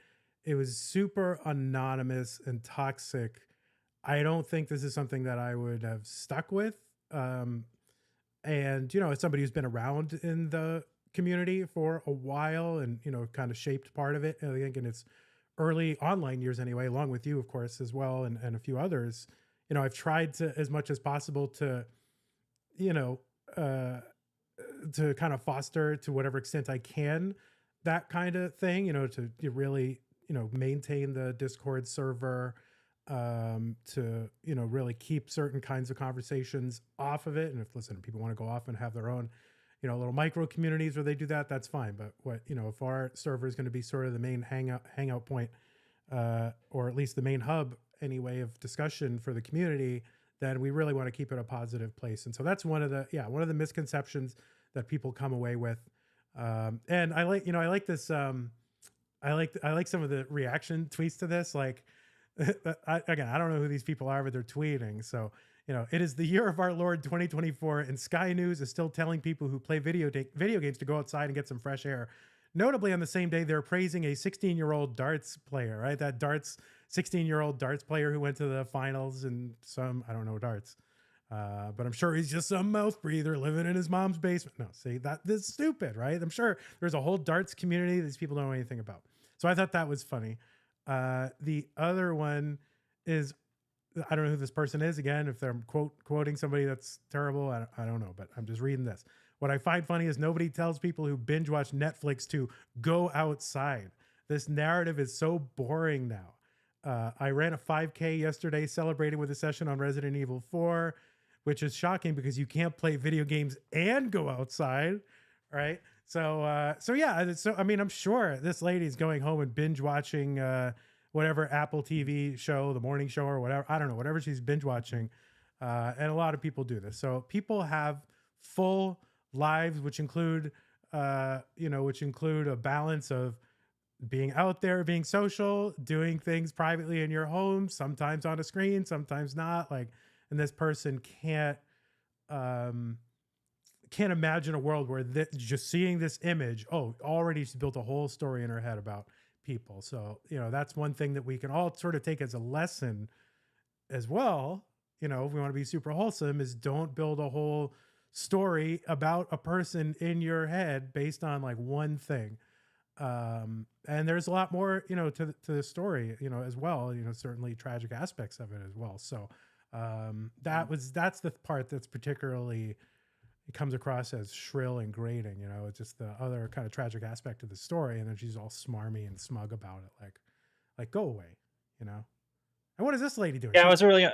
it was super anonymous and toxic, I don't think this is something that I would have stuck with. And, you know, as somebody who's been around in the community for a while and, you know, kind of shaped part of it, I think in its early online years anyway, along with you, of course, as well, and a few others, you know, I've tried to, as much as possible to, you know, to kind of foster to whatever extent I can, that kind of thing, you know, to really, you know, maintain the Discord server, to, you know, really keep certain kinds of conversations off of it. And if, listen, people want to go off and have their own, you know, little micro communities where they do that, that's fine. But what, you know, if our server is going to be sort of the main hangout point, or at least the main hub anyway of discussion for the community, then we really want to keep it a positive place. And so that's one of the misconceptions that people come away with. And I like, you know, I like this, I like some of the reaction tweets to this. Like, I don't know who these people are, but they're tweeting. So, you know, it is the year of our Lord 2024, and Sky News is still telling people who play video games to go outside and get some fresh air. Notably, on the same day, they're praising a 16-year-old darts player, right? That 16-year-old darts player who went to the finals and I don't know darts. But I'm sure he's just some mouth breather living in his mom's basement. No, see, that's stupid, right? I'm sure there's a whole darts community that these people don't know anything about. So I thought that was funny. The other one is, I don't know who this person is. Again, if they're quoting somebody that's terrible, I don't know, but I'm just reading this. What I find funny is nobody tells people who binge watch Netflix to go outside. This narrative is so boring now. I ran a 5K yesterday celebrating with a session on Resident Evil 4, which is shocking because you can't play video games and go outside, right? So yeah, I mean, I'm sure this lady's going home and binge watching whatever Apple TV show, the morning show or whatever, I don't know, whatever she's binge watching. And a lot of people do this. So people have full lives, which include which include a balance of being out there, being social, doing things privately in your home, sometimes on a screen, sometimes not. Like, and this person can't imagine a world where just seeing this image, already she's built a whole story in her head about people. So, that's one thing that we can all sort of take as a lesson as well. If we want to be super wholesome, is don't build a whole story about a person in your head based on like one thing. And there's a lot more, to the story, as well, certainly tragic aspects of it as well. So, that's the part that's particularly, it comes across as shrill and grating, it's just the other kind of tragic aspect of the story. And then she's all smarmy and smug about it. Like go away, And what is this lady doing? Yeah, it was a really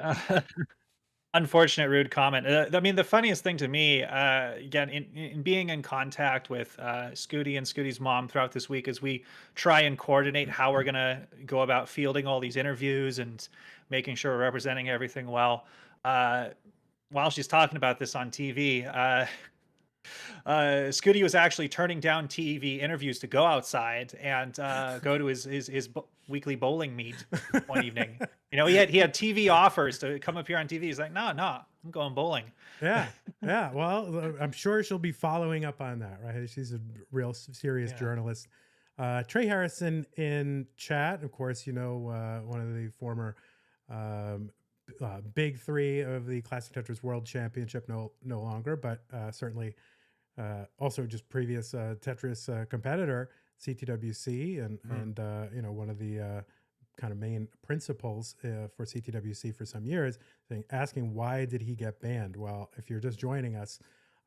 unfortunate, rude comment. I mean, the funniest thing to me, again, in being in contact with Scooty and Scooty's mom throughout this week, is we try and coordinate how we're gonna go about fielding all these interviews and making sure we're representing everything well. While she's talking about this on TV, Scooty was actually turning down TV interviews to go outside and go to his weekly bowling meet one evening. He had TV offers to come up here on TV. He's like, no, I'm going bowling. Yeah. Well, I'm sure she'll be following up on that, right? She's a real serious journalist. Trey Harrison in chat, of course, one of the former big three of the Classic Tetris World Championship, no longer, but certainly also just previous Tetris competitor, CTWC, and one of the kind of main principals for CTWC for some years, asking why did he get banned? Well, if you're just joining us,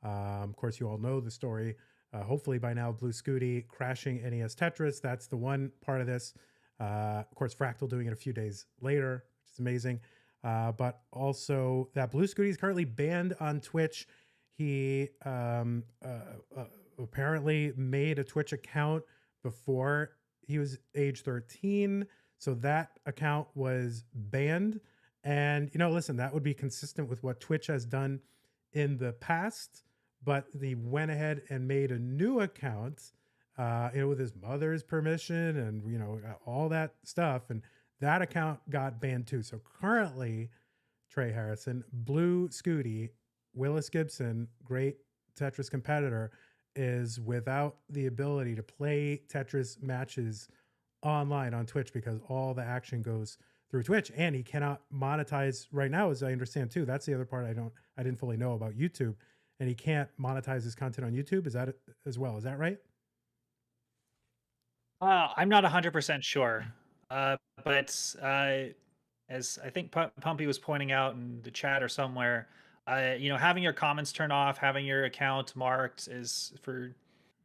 of course, you all know the story. Hopefully by now, bluescuti crashing NES Tetris. That's the one part of this. Of course, Fractal doing it a few days later, which is amazing. But also that bluescuti is currently banned on Twitch. He apparently made a Twitch account before he was age 13. So that account was banned. And, listen, that would be consistent with what Twitch has done in the past. But he went ahead and made a new account, with his mother's permission and, all that stuff. And that account got banned too. So currently, Trey Harrison, bluescuti, Willis Gibson, great Tetris competitor, is without the ability to play Tetris matches online on Twitch because all the action goes through Twitch, and he cannot monetize right now, as I understand too. That's the other part I didn't fully know about YouTube, and he can't monetize his content on YouTube. Is that it as well? Is that right? I'm not 100% sure, but as I think Pumpy was pointing out in the chat or somewhere, having your comments turned off, having your account marked is for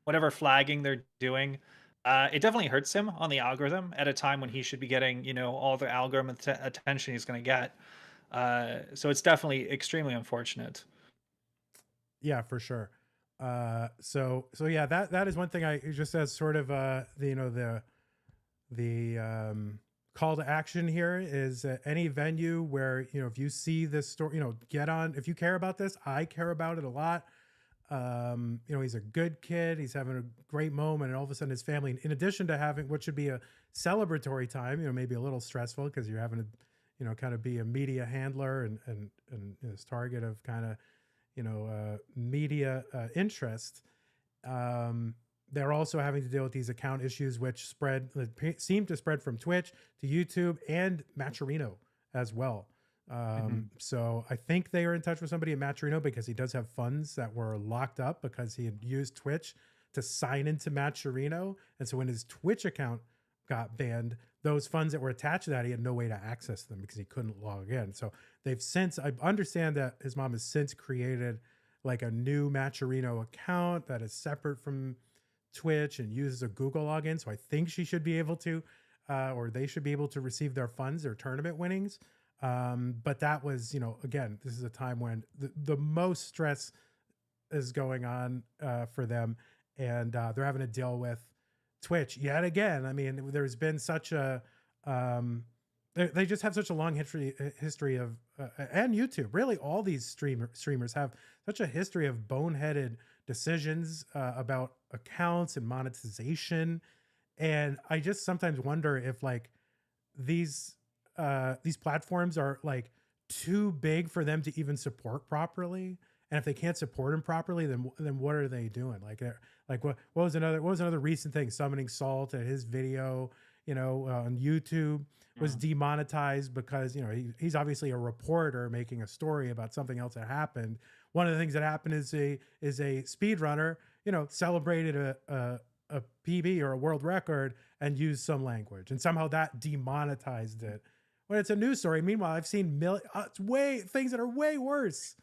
whatever flagging they're doing. It definitely hurts him on the algorithm at a time when he should be getting, all the algorithm attention he's going to get. So it's definitely extremely unfortunate. Yeah, for sure. So yeah, that is one thing I just as sort of the call to action here is any venue where, if you see this story, get on. If you care about this, I care about it a lot. He's a good kid. He's having a great moment, and all of a sudden his family, in addition to having what should be a celebratory time, maybe a little stressful because you're having to, kind of be a media handler and this target of kind of, media interest. They're also having to deal with these account issues, which seem to spread from Twitch to YouTube and Matcherino as well. So I think they are in touch with somebody at Matcherino because he does have funds that were locked up because he had used Twitch to sign into Matcherino. And so when his Twitch account got banned, those funds that were attached to that, he had no way to access them because he couldn't log in. So they've since, I understand that his mom has since created like a new Matcherino account that is separate from Twitch and uses a Google login. So I think she should be able to, or they should be able to receive their funds, their tournament winnings. But that was, again, this is a time when the most stress is going on for them, and they're having to deal with Twitch yet again. I mean, there's been such a they just have such a long history of and YouTube. Really, all these streamers have such a history of boneheaded decisions about accounts and monetization. And I just sometimes wonder if like these platforms are like too big for them to even support properly. And if they can't support them properly, then what are they doing? Like what was another recent thing? Summoning Salt and his video, on YouTube was demonetized because he's obviously a reporter making a story about something else that happened. One of the things that happened is a speedrunner, celebrated a PB or a world record and used some language, and somehow that demonetized it. When it's a news story. Meanwhile, I've seen things that are way worse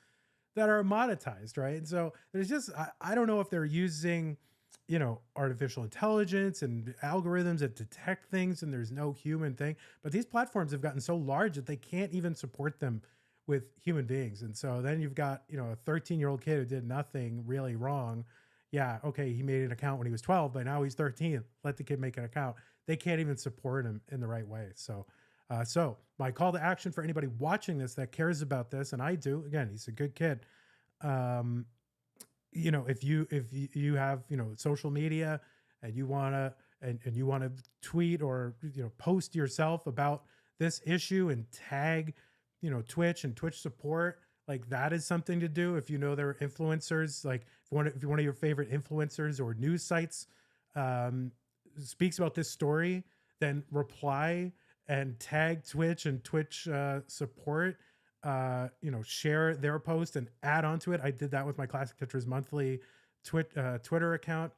that are monetized, right? And so there's just I don't know if they're using artificial intelligence and algorithms that detect things and there's no human thing, but these platforms have gotten so large that they can't even support them with human beings. And so then you've got a 13-year-old kid who did nothing really wrong. Yeah, okay, he made an account when he was 12, but now he's 13. Let the kid make an account. They can't even support him in the right way. So my call to action for anybody watching this that cares about this, and I do, again, he's a good kid. If you have social media and you wanna tweet or post yourself about this issue and tag Twitch and Twitch support, like that is something to do. If there are influencers, like if one of your favorite influencers or news sites speaks about this story, then reply and tag Twitch and Twitch support. Share their post and add onto it. I did that with my Classic Tetris Monthly Twitter account,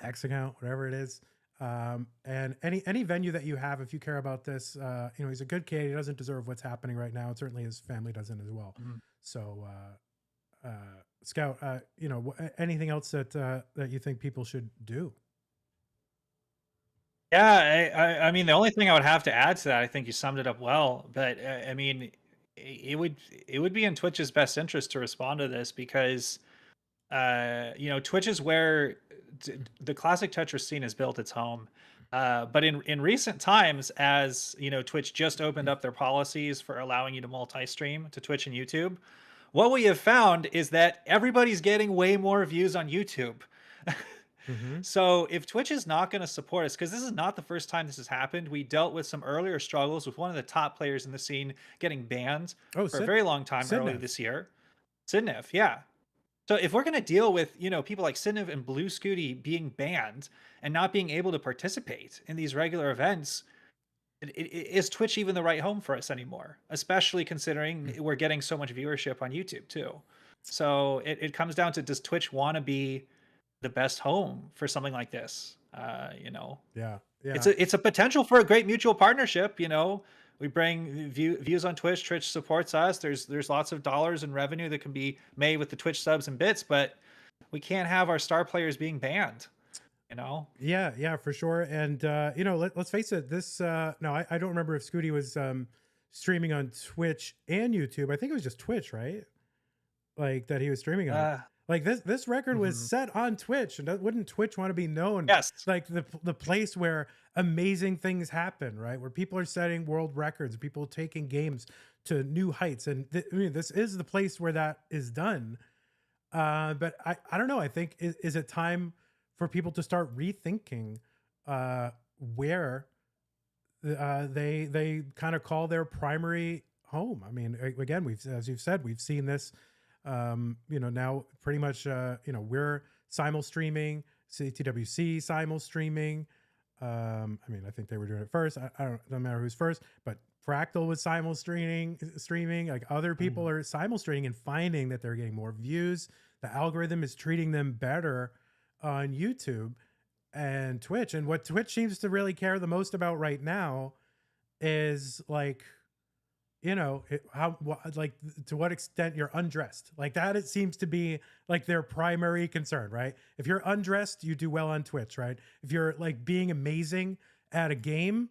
X account, whatever it is. And any venue that you have, if you care about this, he's a good kid. He doesn't deserve what's happening right now. And certainly his family doesn't as well. Mm-hmm. So, Scout, anything else that you think people should do? Yeah, I mean, the only thing I would have to add to that, I think you summed it up well, but I mean, it would be in Twitch's best interest to respond to this because, Twitch is where the classic Tetris scene has built its home. But in recent times, as Twitch just opened up their policies for allowing you to multi-stream to Twitch and YouTube, what we have found is that everybody's getting way more views on YouTube. Mm-hmm. So if Twitch is not going to support us, because this is not the first time this has happened, we dealt with some earlier struggles with one of the top players in the scene getting banned for a very long time earlier this year. Sidnev, yeah. So if we're going to deal with, people like Sidnev and bluescuti being banned and not being able to participate in these regular events, is Twitch even the right home for us anymore? Especially considering we're getting so much viewership on YouTube too. So it comes down to, does Twitch want to be the best home for something like this? Yeah. It's a potential for a great mutual partnership. We bring views on Twitch. Twitch supports us. There's lots of dollars in revenue that can be made with the Twitch subs and bits, but we can't have our star players being banned. Yeah, for sure. And let's face it. This no, I don't remember if Scooty was streaming on Twitch and YouTube. I think it was just Twitch, right? Like that he was streaming on. Like this record was set on Twitch, and wouldn't Twitch want to be known? Yes, like the place where amazing things happen, right? Where people are setting world records, people taking games to new heights, and this is the place where that is done. But I don't know. I think is it time for people to start rethinking where they kind of call their primary home? I mean, again, as you've said, we've seen this. Now pretty much, we're simul streaming, CTWC simul streaming. I mean, I think they were doing it first. I don't matter who's first, but Fractal was simul streaming. Like other people are simul streaming and finding that they're getting more views. The algorithm is treating them better on YouTube and Twitch. And what Twitch seems to really care the most about right now is like, to what extent you're undressed. Like that, it seems to be like their primary concern, right? If you're undressed, you do well on Twitch, right? If you're like being amazing at a game,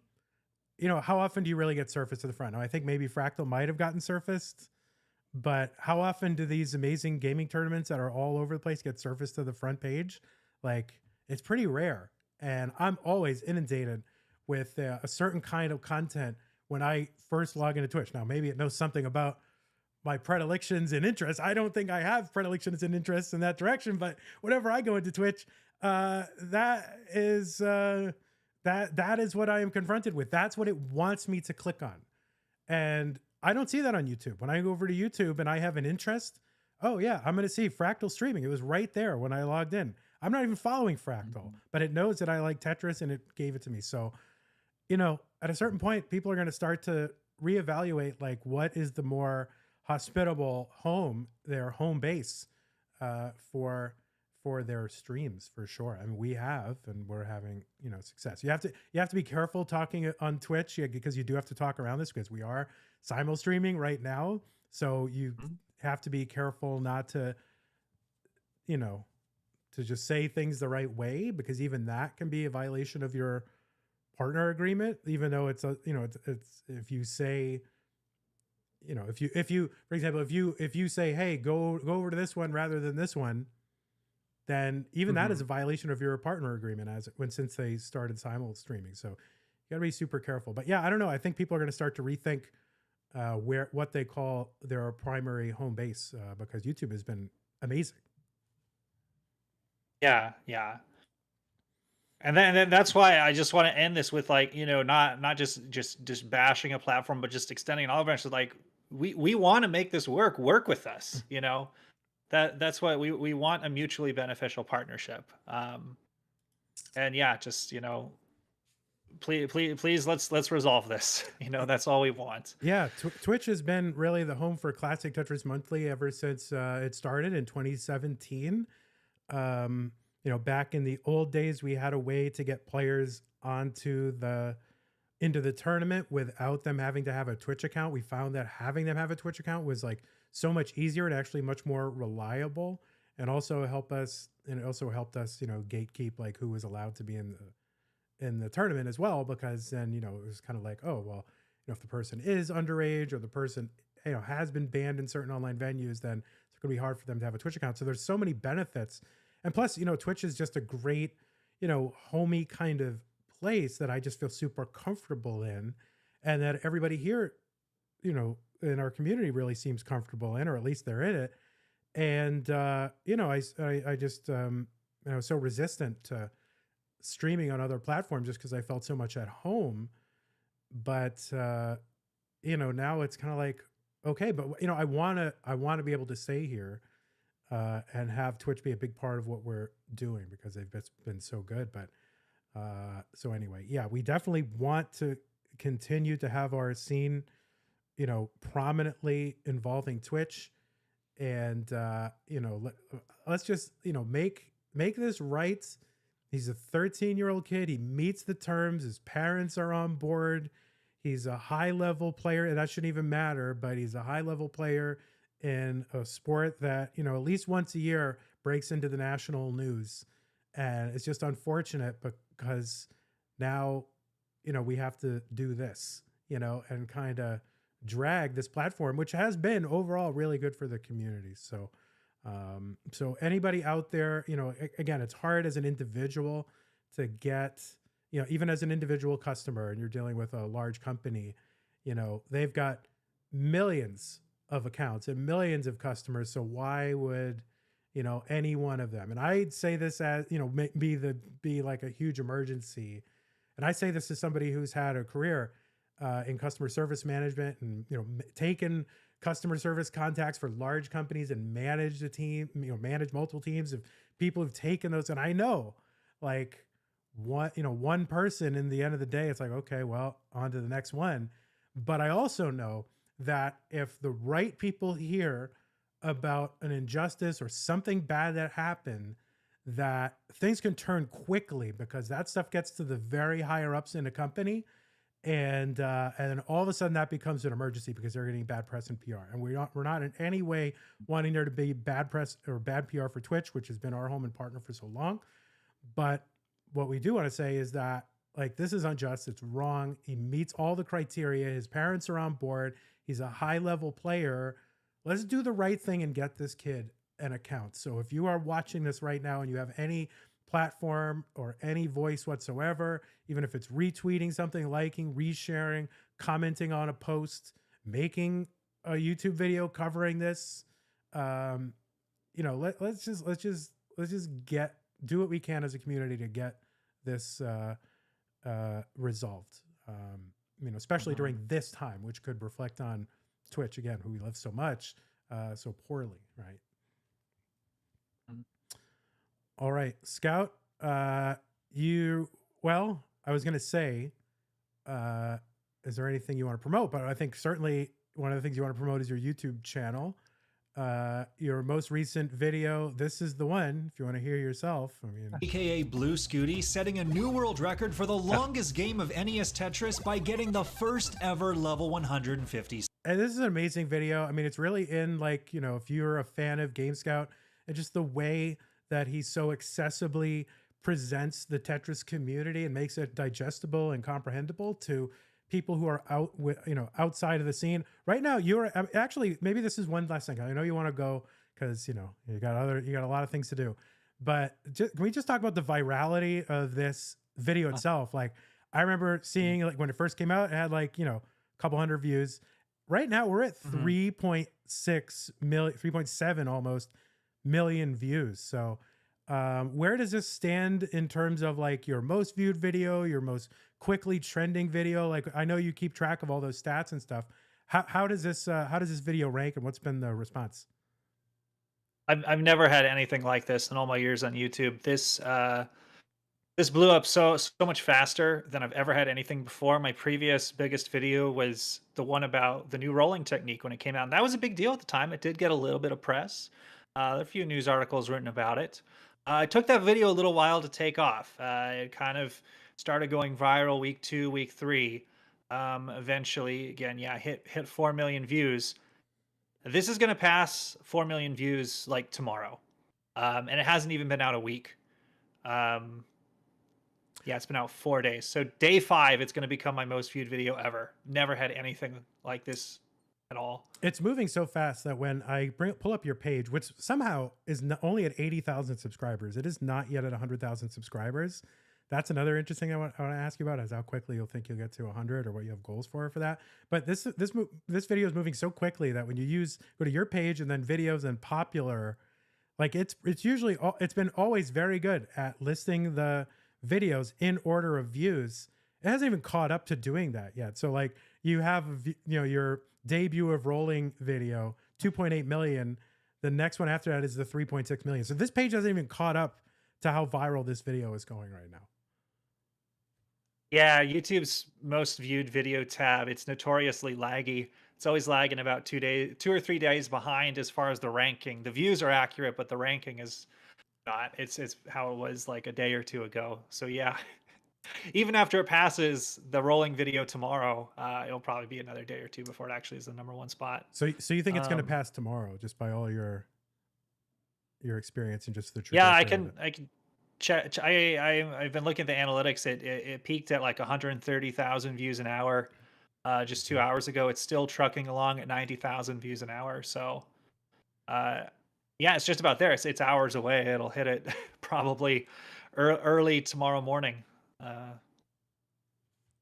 how often do you really get surfaced to the front? Now, I think maybe Fractal might have gotten surfaced, but how often do these amazing gaming tournaments that are all over the place get surfaced to the front page? Like it's pretty rare. And I'm always inundated with a certain kind of content when I first log into Twitch. Now, maybe it knows something about my predilections and interests. I don't think I have predilections and interests in that direction, but whenever I go into Twitch, that is what I am confronted with. That's what it wants me to click on. And I don't see that on YouTube. When I go over to YouTube and I have an interest, oh yeah, I'm going to see Fractal streaming. It was right there when I logged in. I'm not even following Fractal, but it knows that I like Tetris and it gave it to me. So, you know, at a certain point, people are going to start to reevaluate like what is the more hospitable home, their home base for their streams, for sure. I mean, we have, and we're having, you know, success. You have to be careful talking on Twitch, because you do have to talk around this, because we are simul streaming right now. So you have to be careful not to, you know, to just say things the right way, because even that can be a violation of your partner agreement, even though it's a, you know, it's if you say, you know, if you for example, if you say, hey, go over to this one rather than this one, then even that is a violation of your partner agreement since they started simul streaming. So you gotta be super careful. But yeah, I don't know. I think people are going to start to rethink what they call their primary home base, because YouTube has been amazing. Yeah. And then that's why I just want to end this with, like, you know, not just bashing a platform, but just extending an olive branch. So like we want to make this work with us, you know. That's why we want a mutually beneficial partnership. And yeah, just, you know, please let's resolve this. You know, that's all we want. Yeah, Twitch has been really the home for Classic Tetris Monthly ever since it started in 2017. You know, back in the old days, we had a way to get players into the tournament without them having to have a Twitch account. We found that having them have a Twitch account was like so much easier and actually much more reliable, and also helped us, you know, gatekeep like who was allowed to be in the tournament as well, because then, you know, it was kind of like, oh, well, you know, if the person is underage or the person, you know, has been banned in certain online venues, then it's going to be hard for them to have a Twitch account. So there's so many benefits. And plus, you know, Twitch is just a great, you know, homey kind of place that I just feel super comfortable in, and that everybody here, you know, in our community really seems comfortable in, or at least they're in it. And, you know, I just, you know, so resistant to streaming on other platforms just because I felt so much at home. But, you know, now it's kind of like, okay, but, you know, I want to be able to stay here and have Twitch be a big part of what we're doing, because they've been so good. But so anyway, yeah, we definitely want to continue to have our scene, you know, prominently involving Twitch. And, you know, let's just, you know, make this right. He's a 13-year-old kid. He meets the terms. His parents are on board. He's a high-level player, and that shouldn't even matter, but he's a high-level player in a sport that, you know, at least once a year breaks into the national news. And it's just unfortunate because now, you know, we have to do this, you know, and kind of drag this platform, which has been overall really good for the community. So, so anybody out there, you know, again, it's hard as an individual to get, you know, even as an individual customer, and you're dealing with a large company, you know, they've got millions of accounts and millions of customers. So why would, you know, any one of them, and I'd say this as, you know, be like a huge emergency. And I say this as somebody who's had a career in customer service management, and, you know, taken customer service contacts for large companies and managed a team, you know, managed multiple teams of people who've taken those. And I know, like, one person in the end of the day, it's like, okay, well, on to the next one. But I also know that if the right people hear about an injustice or something bad that happened, that things can turn quickly, because that stuff gets to the very higher ups in a company. And then all of a sudden that becomes an emergency because they're getting bad press and PR. And we're not in any way wanting there to be bad press or bad PR for Twitch, which has been our home and partner for so long. But what we do want to say is that, like, this is unjust. It's wrong. He meets all the criteria. His parents are on board. He's a high-level player. Let's do the right thing and get this kid an account. So if you are watching this right now and you have any platform or any voice whatsoever, even if it's retweeting something, liking, resharing, commenting on a post, making a YouTube video covering this. You know, let's just do what we can as a community to get this resolved. You know, especially during this time, which could reflect on Twitch again, who we love so much, so poorly, right? All right, Scout. Well, I was gonna say, is there anything you want to promote? But I think certainly one of the things you want to promote is your YouTube channel. Your most recent video, this is the one, if you want to hear yourself. I mean, AKA bluescuti, setting a new world record for the longest game of NES Tetris by getting the first ever level 150. And this is an amazing video. I mean, it's really in, like, you know, if you're a fan of GameScout and just the way that he so accessibly presents the Tetris community and makes it digestible and comprehensible to people who are outside of the scene right now. You're actually, maybe this is one last thing. I know you want to go because, you know, you got a lot of things to do, but can we just talk about the virality of this video itself? Like, I remember seeing, like, when it first came out, it had, like, you know, a couple hundred views. Right now we're at 3.6 million, 3.7 almost million views. So where does this stand in terms of, like, your most viewed video, your most quickly trending video? Like, I know you keep track of all those stats and stuff. How does this video rank, and what's been the response? I've never had anything like this in all my years on YouTube. This blew up so much faster than I've ever had anything before. My previous biggest video was the one about the new rolling technique when it came out, and that was a big deal at the time. It did get a little bit of press. There are a few news articles written about it. It took that video a little while to take off. It kind of started going viral week 2, week 3. Eventually, again, hit 4 million views. This is going to pass 4 million views like tomorrow, and it hasn't even been out a week. It's been out 4 days. So day 5, it's going to become my most viewed video ever. Never had anything like this at all. It's moving so fast that when I pull up your page, which somehow is only at 80,000 subscribers, it is not yet at 100,000 subscribers. That's another interesting thing I want to ask you about, is how quickly you'll think you'll get to 100, or what you have goals for that. But this video is moving so quickly that when you go to your page and then videos and popular, like, it's been always very good at listing the videos in order of views. It hasn't even caught up to doing that yet. So, like, you have, your debut of rolling video, 2.8 million. The next one after that is the 3.6 million. So this page hasn't even caught up to how viral this video is going right now. Yeah, YouTube's most viewed video tab, it's notoriously laggy. It's always lagging about 2 or 3 days behind as far as the ranking. The views are accurate, but the ranking is not. It's how it was like a day or two ago. So yeah, even after it passes the rolling video tomorrow, it'll probably be another day or two before it actually is the '1 spot. So you think it's going to pass tomorrow, just by all your experience and just the truth? Yeah, I can check. I've been looking at the analytics. It peaked at like 130,000 views an hour just 2 hours ago. It's still trucking along at 90,000 views an hour. So yeah, it's just about there. It's hours away. It'll hit it probably early tomorrow morning.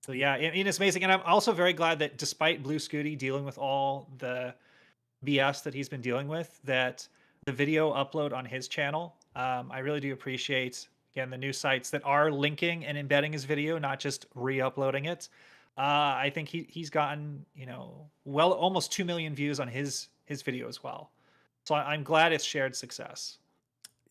So yeah, it's amazing. And I'm also very glad that despite bluescuti dealing with all the BS that he's been dealing with, that the video upload on his channel, I really do appreciate, again, the new sites that are linking and embedding his video, not just re-uploading it. I think he's gotten, well, almost 2 million views on his video as well. So I'm glad it's shared success.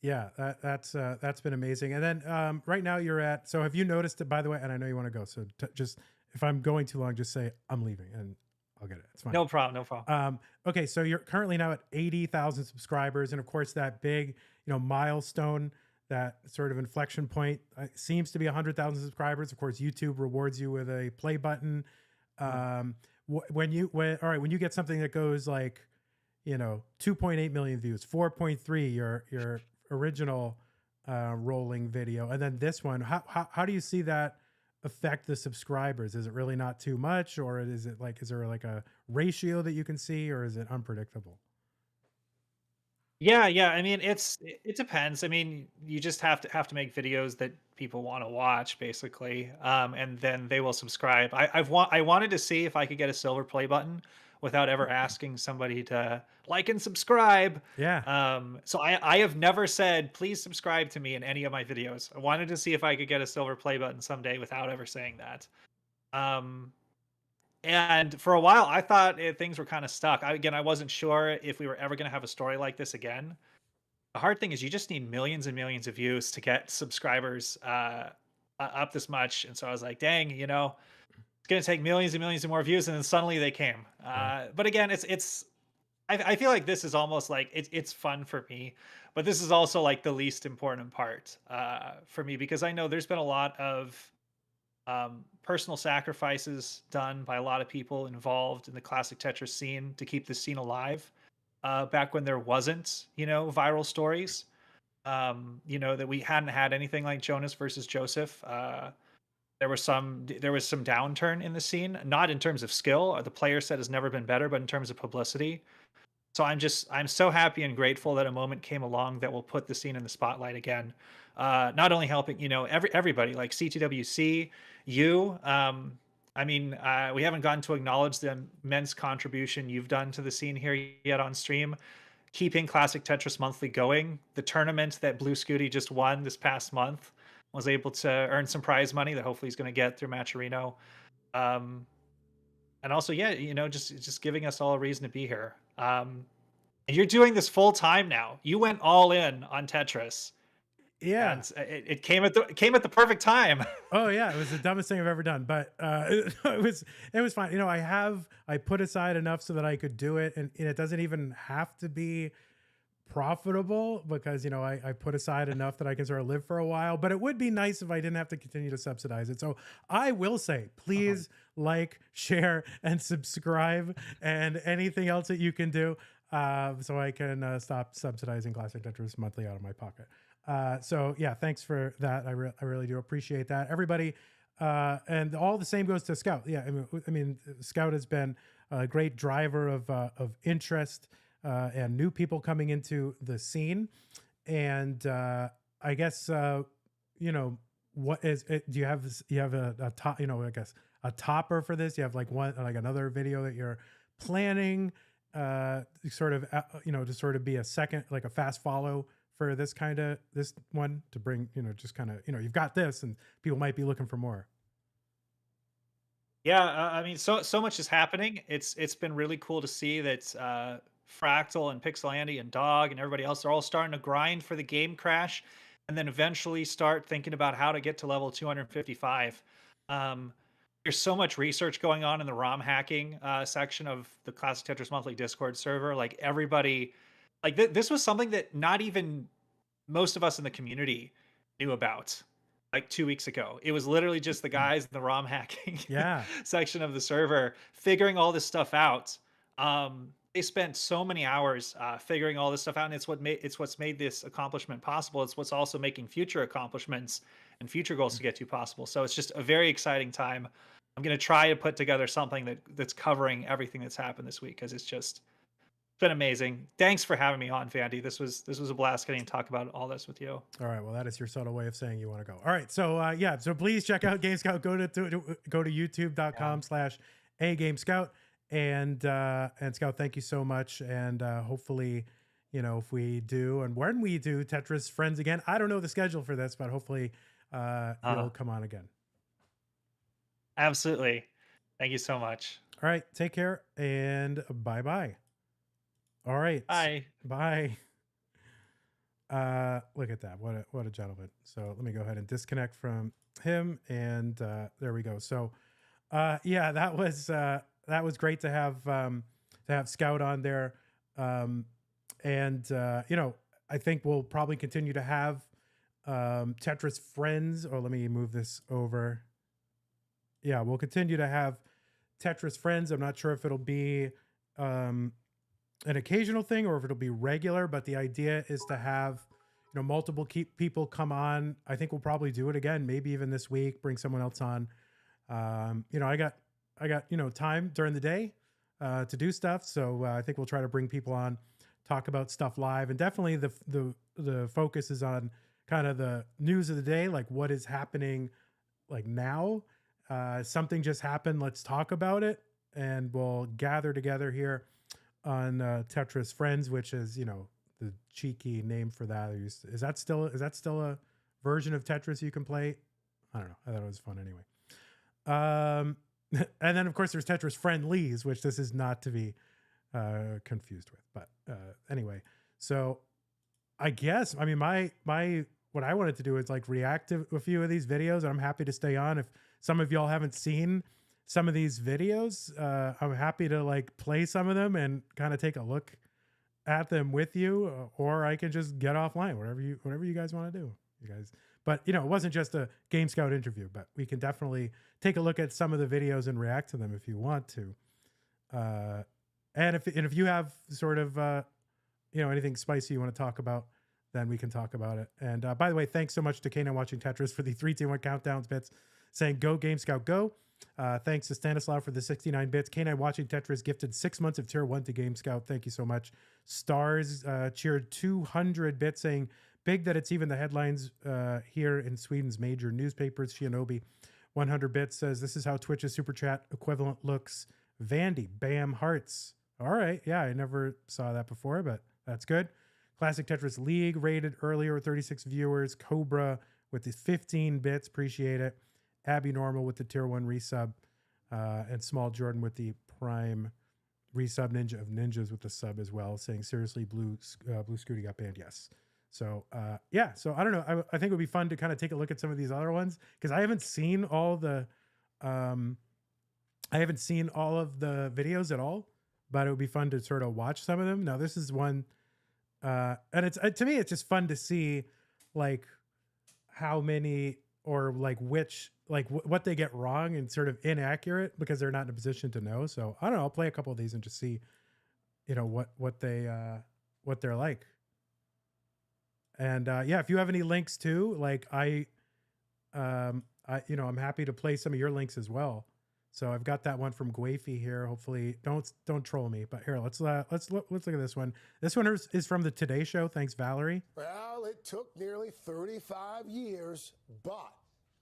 Yeah, that's been amazing. And then right now you're at, so have you noticed it, by the way, and I know you want to go, so just, if I'm going too long, just say I'm leaving and I'll get it. It's fine. No problem. Okay, so you're currently now at 80,000 subscribers. And of course that big, milestone, that sort of inflection point seems to be 100,000 subscribers. Of course, YouTube rewards you with a play button. When you get something that goes like, 2.8 million views, 4.3, your original rolling video, and then this one, how do you see that affect the subscribers? Is it really not too much, or is there like a ratio that you can see, or is it unpredictable? Yeah. I mean, it depends. I mean, you just have to make videos that people want to watch, basically, and then they will subscribe. I wanted to see if I could get a silver play button without ever asking somebody to like and subscribe. Yeah. So I have never said, please subscribe to me in any of my videos. I wanted to see if I could get a silver play button someday without ever saying that. And for a while, I thought things were kind of stuck. I wasn't sure if we were ever going to have a story like this again. The hard thing is you just need millions and millions of views to get subscribers up this much. And so I was like, dang, it's going to take millions and millions of more views. And then suddenly they came. But again, I feel like this is almost like it's fun for me, but this is also like the least important part for me, because I know there's been a lot of personal sacrifices done by a lot of people involved in the classic Tetris scene to keep the scene alive. Back when there wasn't, viral stories, that we hadn't had anything like Jonas versus Joseph. There was some downturn in the scene, not in terms of skill. The player set has never been better, but in terms of publicity. So I'm so happy and grateful that a moment came along that will put the scene in the spotlight again. Not only helping, everybody like CTWC, you. We haven't gotten to acknowledge the immense contribution you've done to the scene here yet on stream. Keeping Classic Tetris Monthly going. The tournament that bluescuti just won this past month was able to earn some prize money that hopefully he's going to get through Matcherino. And also, just giving us all a reason to be here. And you're doing this full time now. You went all in on Tetris. Yeah, and it came at the perfect time. Oh yeah, it was the dumbest thing I've ever done, but it was fine. I put aside enough so that I could do it, and it doesn't even have to be profitable because I put aside enough that I can sort of live for a while. But it would be nice if I didn't have to continue to subsidize it. So I will say, please like, share, and subscribe, and anything else that you can do, so I can stop subsidizing Classic Tetris Monthly out of my pocket. So yeah, thanks for that. I really do appreciate that, everybody. And all the same goes to Scout. Yeah, I mean, Scout has been a great driver of interest and new people coming into the scene. And I guess what is it? Do you have this? You have a top? I guess a topper for this. You have another video that you're planning, to sort of be a second, like a fast follow for this one to bring, you've got this and people might be looking for more. Yeah, so much is happening. It's been really cool to see that Fractal and Pixel Andy and Dog and everybody else are all starting to grind for the game crash, and then eventually start thinking about how to get to level 255. There's so much research going on in the ROM hacking section of the Classic Tetris Monthly Discord server. Like everybody. This was something that not even most of us in the community knew about 2 weeks ago. It was literally just the guys in the ROM hacking section of the server figuring all this stuff out. They spent so many hours figuring all this stuff out, and it's what's made this accomplishment possible. It's what's also making future accomplishments and future goals to get to possible. So it's just a very exciting time. I'm going to try to put together something that's covering everything that's happened this week, because it's been amazing. Thanks for having me on, Vandy. This was a blast getting to talk about all this with you. All right. Well, that is your subtle way of saying you want to go. All right. So so please check out GameScout. Go to youtube.com/aGameScout. And Scout, thank you so much. And hopefully, if we do, and when we do Tetris Friends again, I don't know the schedule for this, but hopefully you'll come on again. Absolutely. Thank you so much. All right. Take care and bye-bye. All right. Bye. Look at that. What a gentleman. So let me go ahead and disconnect from him, and there we go. So that was great to have Scout on there. I think we'll probably continue to have Tetris Friends, or let me move this over. Yeah, we'll continue to have Tetris Friends. I'm not sure if it'll be an occasional thing or if it'll be regular, but the idea is to have multiple people come on. I think we'll probably do it again, maybe even this week, bring someone else on. I got time during the day to do stuff, so I think we'll try to bring people on, talk about stuff live, and definitely the focus is on kind of the news of the day, like what is happening now. Something just happened, let's talk about it. and we'll gather together here on Tetris Friends, which is, you know, the cheeky name for that. Is that still a version of Tetris you can play? I don't know. I thought it was fun anyway. And then of course there's Tetris Friendlies, which this is not to be confused with. But anyway, so I guess, I mean, what I wanted to do is like react to a few of these videos, and I'm happy to stay on. If some of y'all haven't seen some of these videos, I'm happy to like play some of them and kind of take a look at them with you, or I can just get offline, whatever you guys want to do, you guys. But you know, it wasn't just a GameScout interview, but we can definitely take a look at some of the videos and react to them if you want to. And if you have sort of you know, anything spicy you want to talk about, then we can talk about it. And by the way, thanks so much to K9 Watching Tetris for the 3, 2, 1 countdowns bits, saying go GameScout go. Thanks to Stanislav for the 69 bits. K9 Watching Tetris gifted 6 months of tier 1 to GameScout. Thank you so much. Stars cheered 200 bits, saying big that it's even the headlines here in Sweden's major newspapers. Shinobi 100 bits says this is how Twitch's super chat equivalent looks. Vandy bam hearts. All right, yeah, I never saw that before, but that's good. Classic Tetris League rated earlier with 36 viewers. Cobra with the 15 bits, appreciate it. Abby Normal with the tier 1 resub, and Small Jordan with the prime resub. Ninja of Ninjas with the sub as well, saying seriously, bluescuti got banned. Yes. So yeah, so I don't know. I think it would be fun to kind of take a look at some of these other ones, because I haven't seen all the videos at all, but it would be fun to sort of watch some of them. Now this is one, and it's to me it's just fun to see like how many, or like which, like what they get wrong and sort of inaccurate, because they're not in a position to know. So I don't know, I'll play a couple of these and just see, you know, what they're like. And yeah, if you have any links too, like you know, I'm happy to play some of your links as well. So I've got that one from Guffi here. Hopefully, don't troll me. But here, let's look at this one. This one is from the Today Show. Thanks, Valerie. Well, it took nearly 35 years, but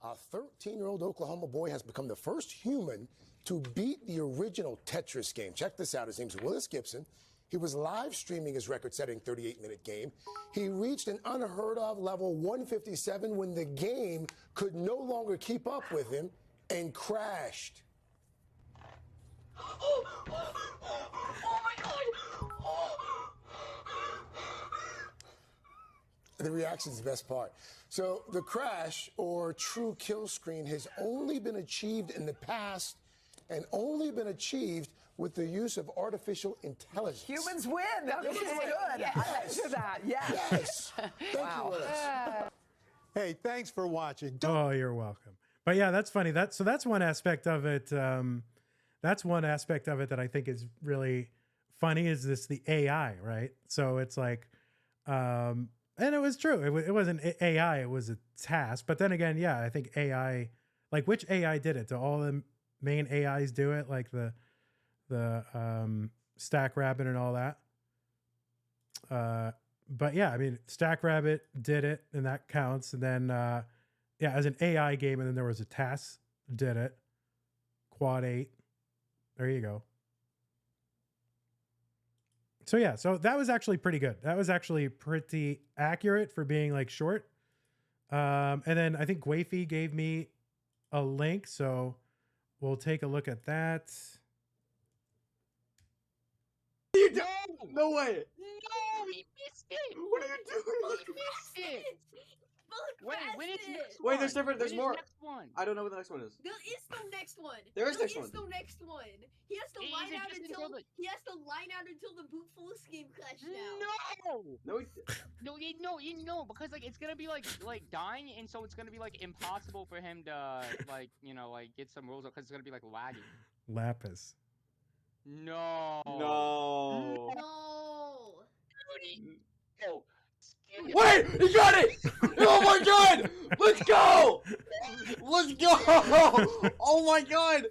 a 13-year-old Oklahoma boy has become the first human to beat the original Tetris game. Check this out. His name's Willis Gibson. He was live streaming his record-setting 38-minute game. He reached an unheard of level 157 when the game could no longer keep up with him and crashed. Oh my God! The reaction is the best part. So the crash, or true kill screen, has only been achieved in the past and only been achieved with the use of artificial intelligence. Humans win. This is good. Yes. I answer that. Yes. Yes. Thank you, Willis. Hey, thanks for watching. Oh, you're welcome. But yeah, that's funny. That's one aspect of it. That's one aspect of it that I think is really funny, is the AI, right? So it's like, and it was true. It wasn't AI, it was a task. But then again, yeah, I think AI, like which AI did it? Do all the main AIs do it? Like the Stack Rabbit and all that. But yeah, I mean, Stack Rabbit did it, and that counts. And then, yeah, as an AI game, and then there was a task did it. Quad 8. There you go. So yeah, so that was actually pretty good. That was actually pretty accurate for being like short. And then I think Guffi gave me a link, so we'll take a look at that. You don't. No way. No, we missed it. What are you doing? We missed it. Wait, when is next one? Wait, there's different. There's more. Next one? I don't know what the next one is. There is no next one. There is next There one. is no next one. He has to line out until the brute force game clash now. No, because like it's gonna be like dying, and so it's gonna be like impossible for him to like get some rules up, because it's gonna be like laggy. Lapis. No. Wait, he got it! Oh my God! Let's go! Let's go! Oh my God!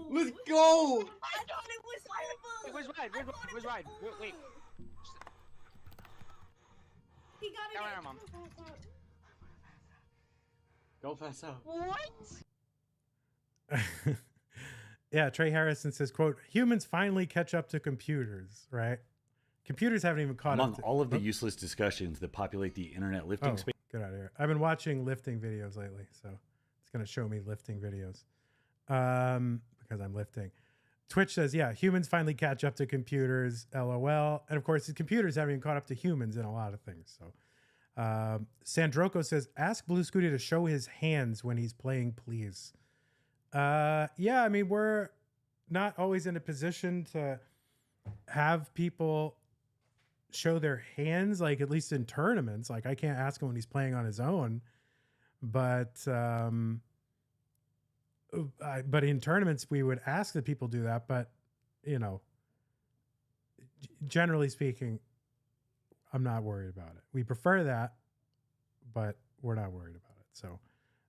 Let's go! I thought it was horrible. It was right. Wait. He got it. Mom. Go fast out. What? Yeah, Trey Harrison says, quote, humans finally catch up to computers, right? Computers haven't even caught Among up to... all of the useless discussions that populate the internet lifting space. Get out of here. I've been watching lifting videos lately, so it's going to show me lifting videos because I'm lifting. Twitch says, yeah, humans finally catch up to computers, LOL. And of course, the computers haven't even caught up to humans in a lot of things. So Sandroko says, ask bluescuti to show his hands when he's playing, please. Yeah, I mean, we're not always in a position to have people show their hands, like at least in tournaments. Like I can't ask him when he's playing on his own, but in tournaments we would ask that people do that. But you know, generally speaking, I'm not worried about it. We prefer that, but we're not worried about it. So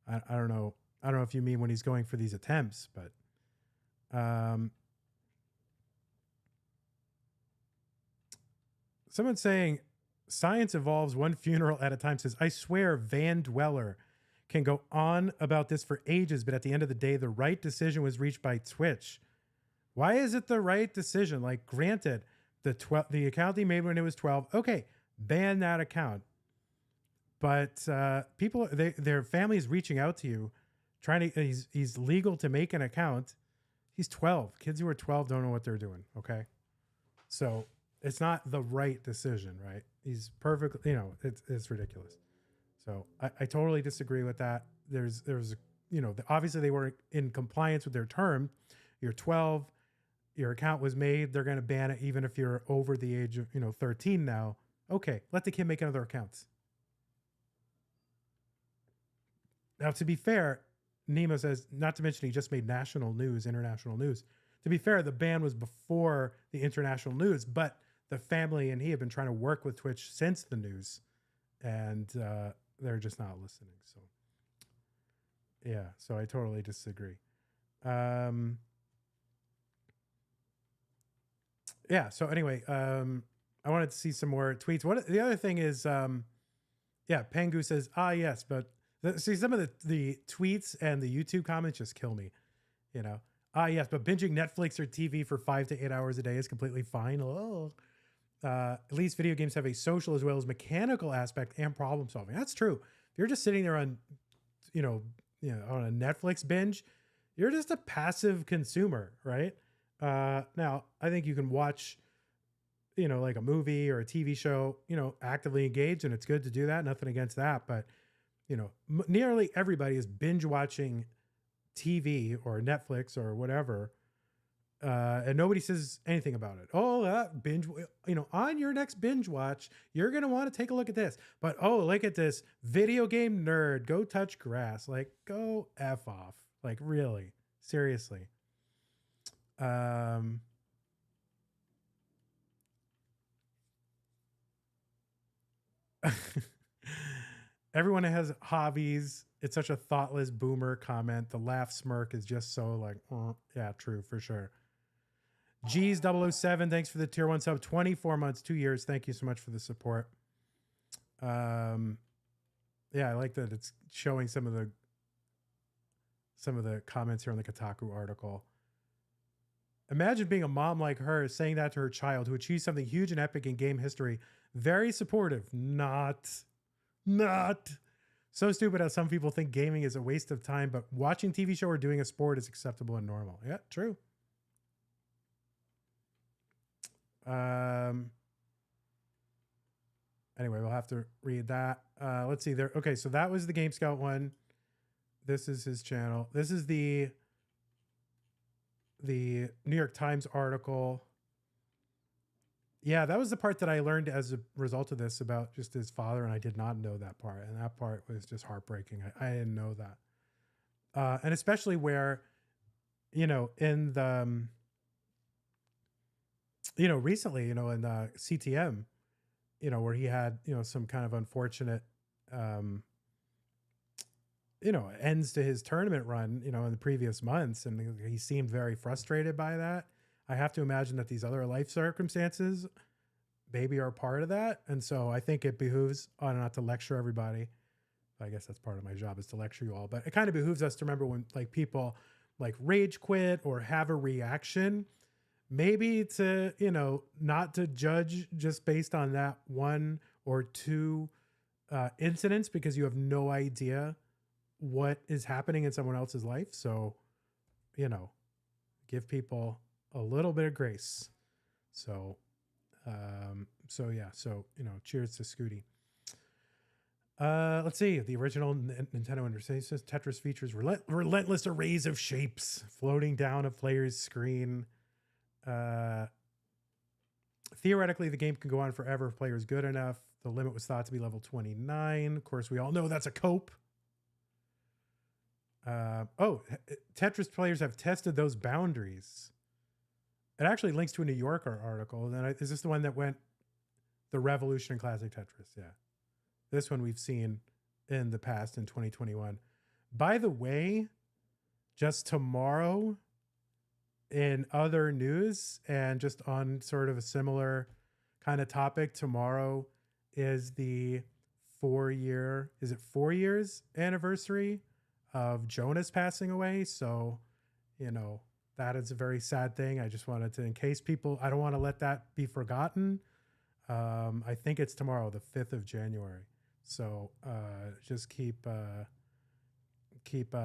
I don't know. I don't know if you mean when he's going for these attempts, but someone saying science evolves one funeral at a time says, I swear vandweller can go on about this for ages, but at the end of the day, the right decision was reached by Twitch. Why is it the right decision? Like, granted, the account he made when it was 12, okay, ban that account. But people, their family is reaching out to you, trying to. He's legal to make an account. He's 12. Kids who are 12 don't know what they're doing. Okay, so it's not the right decision, right? He's perfect. You know, it's ridiculous. So I totally disagree with that. There's you know, obviously they were in compliance with their term. You're 12. Your account was made. They're going to ban it even if you're over the age of 13 now. Okay, let the kid make another account. Now, to be fair, Nemo says, not to mention he just made national news, international news. To be fair, the ban was before the international news, but the family and he have been trying to work with Twitch since the news, and they're just not listening. So, yeah, so I totally disagree. Yeah, so anyway, I wanted to see some more tweets. The other thing is, yeah, Pengu says, yes, but see, some of the tweets and the YouTube comments just kill me, you know. Yes, but binging Netflix or TV for 5 to 8 hours a day is completely fine. Oh, at least video games have a social as well as mechanical aspect and problem solving. That's true. If you're just sitting there on, on a Netflix binge, you're just a passive consumer, right? Now, I think you can watch, like a movie or a TV show, actively engaged, and it's good to do that. Nothing against that, but nearly everybody is binge watching TV or Netflix or whatever, and nobody says anything about it. Oh, that binge, on your next binge watch, you're going to want to take a look at this. But, oh, look at this video game nerd. Go touch grass. Like, go F off. Like, really? Seriously. Everyone has hobbies. It's such a thoughtless boomer comment. The laugh smirk is just so like, yeah, true, for sure. G's 007, thanks for the tier 1 sub. 24 months, 2 years. Thank you so much for the support. Yeah, I like that it's showing some of the comments here on the Kotaku article. Imagine being a mom like her saying that to her child who achieved something huge and epic in game history. Very supportive. Not. So stupid how some people think gaming is a waste of time, but watching TV show or doing a sport is acceptable and normal. Yeah, true. Anyway, we'll have to read that. Let's see there. Okay, so that was the GameScout one. This is his channel. This is the New York Times article. Yeah, that was the part that I learned as a result of this about just his father, and I did not know that part. And that part was just heartbreaking. I didn't know that. And especially where, in the, recently, in CTM, where he had, some kind of unfortunate, ends to his tournament run, in the previous months. And he seemed very frustrated by that. I have to imagine that these other life circumstances maybe are part of that. And so I think it behooves, not to lecture everybody, I guess that's part of my job is to lecture you all. But it kind of behooves us to remember when like people like rage quit or have a reaction, maybe to, you know, not to judge just based on that one or two incidents, because you have no idea what is happening in someone else's life. So, you know, give people a little bit of grace. So, yeah. So, you know, cheers to Scooty. Let's see. The original Nintendo interface Tetris features relentless arrays of shapes floating down a player's screen. Theoretically, the game can go on forever if player is good enough. The limit was thought to be level 29. Of course, we all know that's a cope. Tetris players have tested those boundaries. It actually links to a New Yorker article. And then is this the one that went the revolution in classic Tetris? Yeah. This one we've seen in the past in 2021. By the way, just tomorrow in other news and just on sort of a similar kind of topic, tomorrow is the 4 years anniversary of Jonas passing away. So, you know, that is a very sad thing. I just wanted to, in case people, I don't want to let that be forgotten. I think it's tomorrow, the 5th of January. So just keep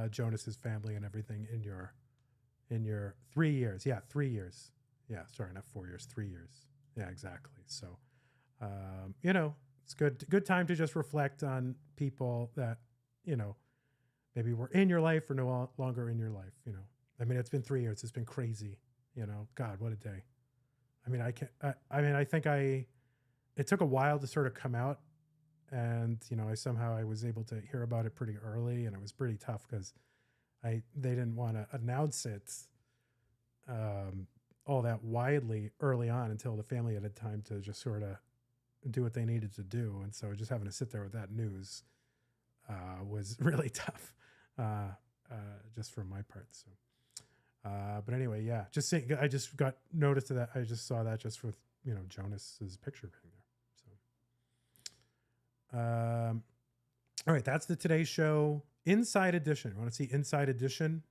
Jonas's family and everything in your 3 years. Yeah, 3 years. Yeah, sorry, not 4 years, 3 years. Yeah, exactly. So, you know, it's good time to just reflect on people that, you know, maybe were in your life or no longer in your life. You know, I mean, it's been 3 years. It's been crazy. You know, God, what a day. I mean, I think it took a while to sort of come out. And, you know, I was able to hear about it pretty early, and it was pretty tough because they didn't want to announce it all that widely early on until the family had time to just sort of do what they needed to do. And so just having to sit there with that news was really tough, just from my part. So, but anyway, yeah, I just got notice of that. I just saw that just with, you know, Jonas's picture being there. All right, that's the Today Show Inside Edition. Want to see Inside Edition?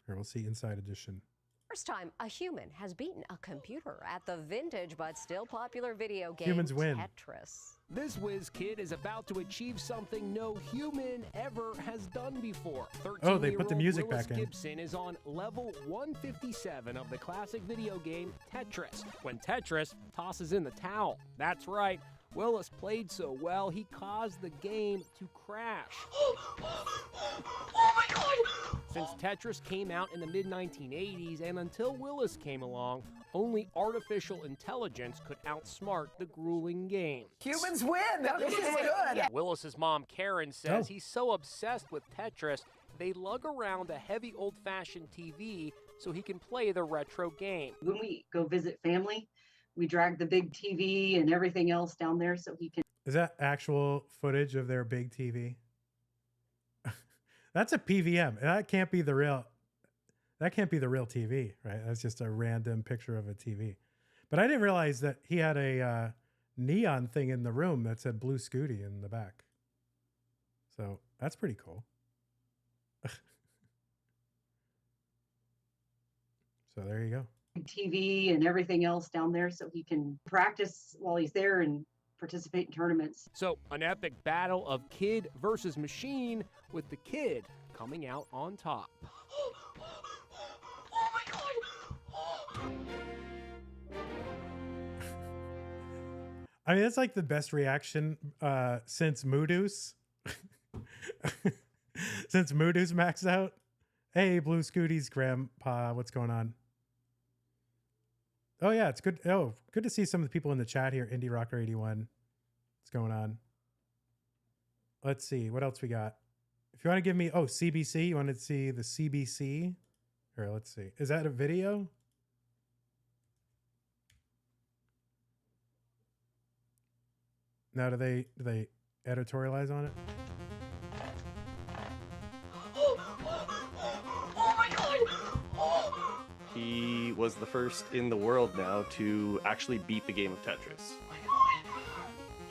Here, we'll see Inside Edition. First time a human has beaten a computer at the vintage but still popular video game Humans win. Tetris. This whiz kid is about to achieve something no human ever has done before. They put the music Willis back in. Gibson is on level 157 of the classic video game Tetris when Tetris tosses in the towel. That's right. Willis played so well, he caused the game to crash. Oh my god! Since Tetris came out in the mid-1980s and until Willis came along, only artificial intelligence could outsmart the grueling game. Humans win! This is good! Willis's mom, Karen, says he's so obsessed with Tetris, they lug around a heavy old-fashioned TV so he can play the retro game. When we go visit family, we drag the big TV and everything else down there so he can. Is that actual footage of their big TV? That's a PVM. That can't be the real TV, right? That's just a random picture of a TV. But I didn't realize that he had a neon thing in the room that said bluescuti in the back. So that's pretty cool. So there you go. TV and everything else down there so he can practice while he's there and participate in tournaments. So an epic battle of kid versus machine with the kid coming out on top. Oh my god! I mean, that's like the best reaction since Moodoos. Since Moodoos maxed out. Hey, bluescuti's grandpa, what's going on? Oh yeah, it's good. Oh, good to see some of the people in the chat here. Indie Rocker 81. What's going on? Let's see. What else we got? If you want to give me, CBC, you want to see the CBC? Here, let's see. Is that a video? Now, do they editorialize on it? Oh my god! He was the first in the world now to actually beat the game of Tetris.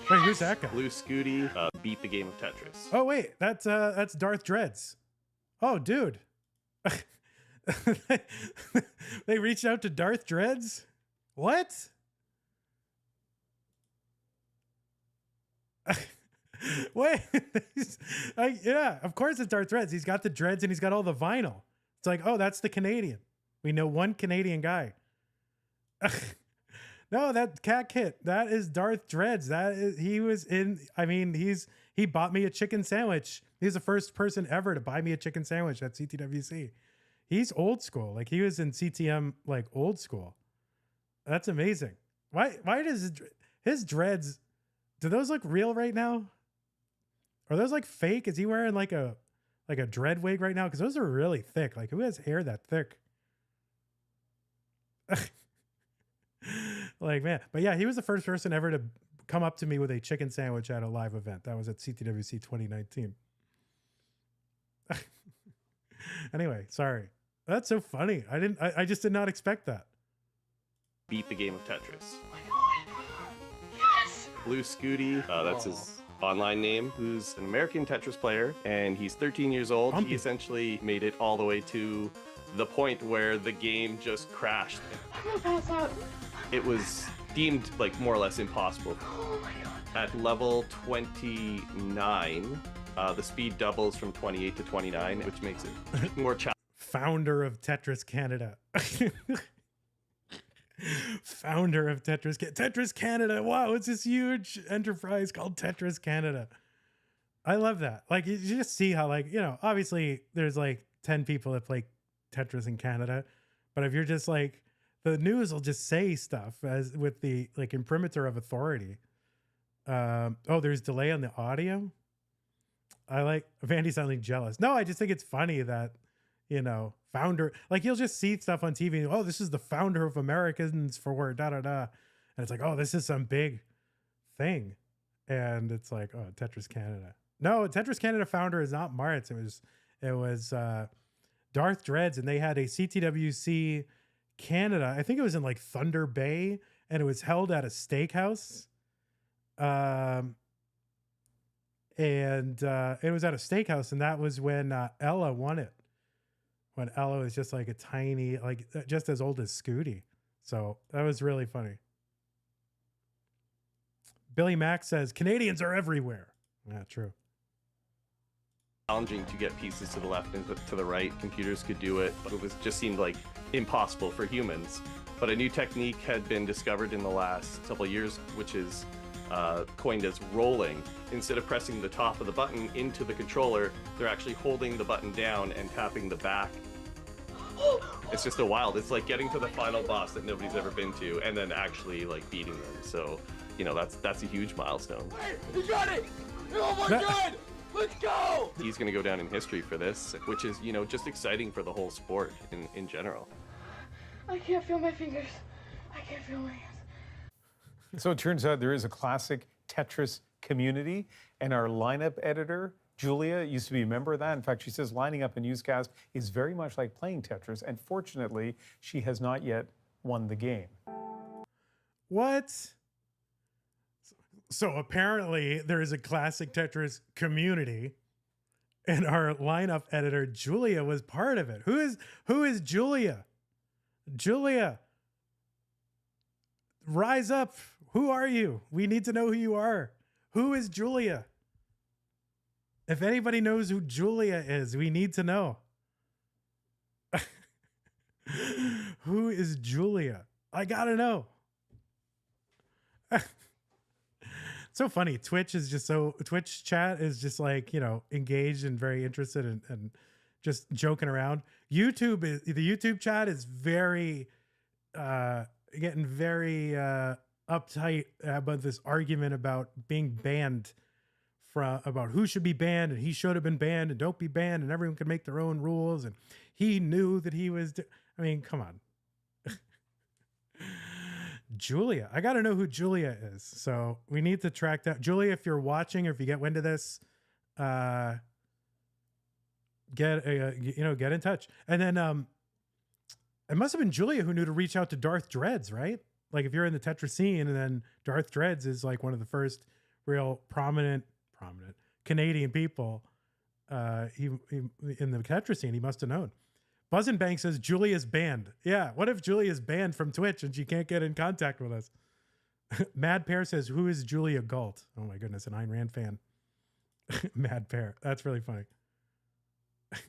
Wait, who's that guy? bluescuti beat the game of Tetris. Oh wait, that's Darth Dreads. Oh dude. They reached out to Darth Dreads? What? Wait, yeah, of course it's Darth Dreads. He's got the dreads and he's got all the vinyl. It's like, oh, that's the Canadian. We know one Canadian guy. No, that cat kit, that is Darth Dreads. He bought me a chicken sandwich. He's the first person ever to buy me a chicken sandwich at CTWC. He's old school. Like he was in CTM, like old school. That's amazing. Why does his dreads, do those look real right now? Are those like fake? Is he wearing like a dread wig right now? Because those are really thick. Like who has hair that thick? Like, man. But yeah, he was the first person ever to come up to me with a chicken sandwich at a live event. That was at CTWC 2019. Anyway, sorry. That's so funny. I just did not expect that. Beat the game of Tetris. Yes! bluescuti, that's his online name, who's an American Tetris player, and he's 13 years old. He essentially made it all the way to the point where the game just crashed. I'm gonna pass out. It was deemed like more or less impossible. Oh my god. At level 29, the speed doubles from 28 to 29, which makes it more challenging. Founder of Tetris Canada. Founder of Tetris Canada. Wow, it's this huge enterprise called Tetris Canada. I love that. Like you just see how, like, you know, obviously there's like 10 people that play Tetris in Canada, but if you're just like, the news will just say stuff as with the like imprimatur of authority. Oh, there's delay on the audio. I like Vandy's sounding jealous. No, I just think it's funny that, you know, founder, like you'll just see stuff on TV. And, oh, this is the founder of Americans for da da da, and it's like, oh, this is some big thing, and it's like, oh, Tetris Canada. No, Tetris Canada founder is not Martz. It was Darth Dreads, and they had a CTWC Canada. I think it was in like Thunder Bay, and it was held at a steakhouse. And it was at a steakhouse, and that was when Ella won it. When Ella was just like a tiny, like just as old as Scooty. So that was really funny. Billy Mack says, Canadians are everywhere. Yeah, true. Challenging to get pieces to the left and to the right. Computers could do it, but it just seemed like impossible for humans. But a new technique had been discovered in the last couple of years, which is coined as rolling. Instead of pressing the top of the button into the controller, they're actually holding the button down and tapping the back. It's just a wild. It's like getting to the final boss that nobody's ever been to, and then actually like beating them. So, you know, that's a huge milestone. He got it! Oh my god! Let's go! He's gonna go down in history for this, which is, you know, just exciting for the whole sport in general. I can't feel my fingers. I can't feel my hands. So it turns out there is a classic Tetris community, and our lineup editor, Julia, used to be a member of that. In fact, she says lining up a newscast is very much like playing Tetris, and fortunately, she has not yet won the game. What? So apparently there is a classic Tetris community, and our lineup editor, Julia, was part of it. Who is Julia? Julia, rise up. Who are you? We need to know who you are. Who is Julia? If anybody knows who Julia is, we need to know. Who is Julia? I gotta know. So funny. Twitch chat is just like, you know, engaged and very interested and just joking around. The YouTube chat is very, getting very uptight about this argument about being banned, about who should be banned, and he should have been banned, and don't be banned, and everyone can make their own rules, and he knew that he was. I mean, come on. Julia, I got to know who Julia is. So we need to track that. Julia, if you're watching or if you get wind of this, get in touch. And then it must have been Julia who knew to reach out to Darth Dreads, right? Like if you're in the Tetris scene, and then Darth Dreads is like one of the first real prominent Canadian people he in the Tetris scene. He must have known. Buzzenbank says Julia's banned. Yeah, what if Julia's banned from Twitch and she can't get in contact with us? Mad Pear says, who is Julia Galt? Oh my goodness, an Ayn Rand fan. Mad Pear. That's really funny. Because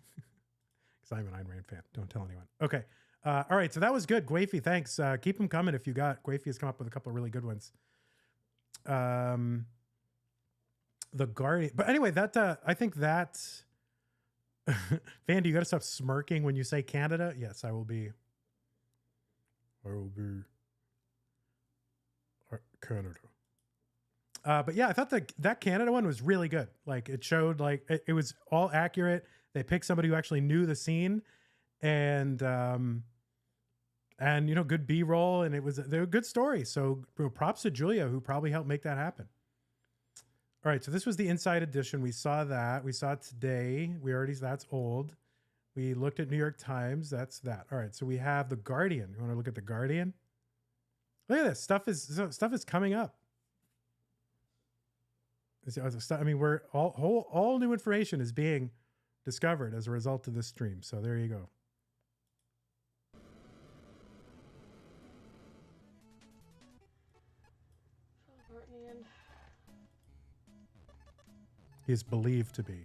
I'm an Ayn Rand fan. Don't tell anyone. Okay. All right, so that was good. Guffi, thanks. Keep them coming if you got. Guffi has come up with a couple of really good ones. The Guardian. But anyway, that I think that... Vandy, you got to stop smirking when you say Canada. Yes, I will be. Canada. But yeah, I thought that Canada one was really good. Like it showed like it was all accurate. They picked somebody who actually knew the scene, and you know, good B-roll, and they're a good story. So props to Julia, who probably helped make that happen. All right, so this was the Inside Edition. We saw that. We saw it today. That's old. We looked at New York Times. That's that. All right, so we have The Guardian. You want to look at The Guardian? Look at this. Stuff is coming up. I mean, we're all new information is being discovered as a result of this stream. So there you go. He is believed to be.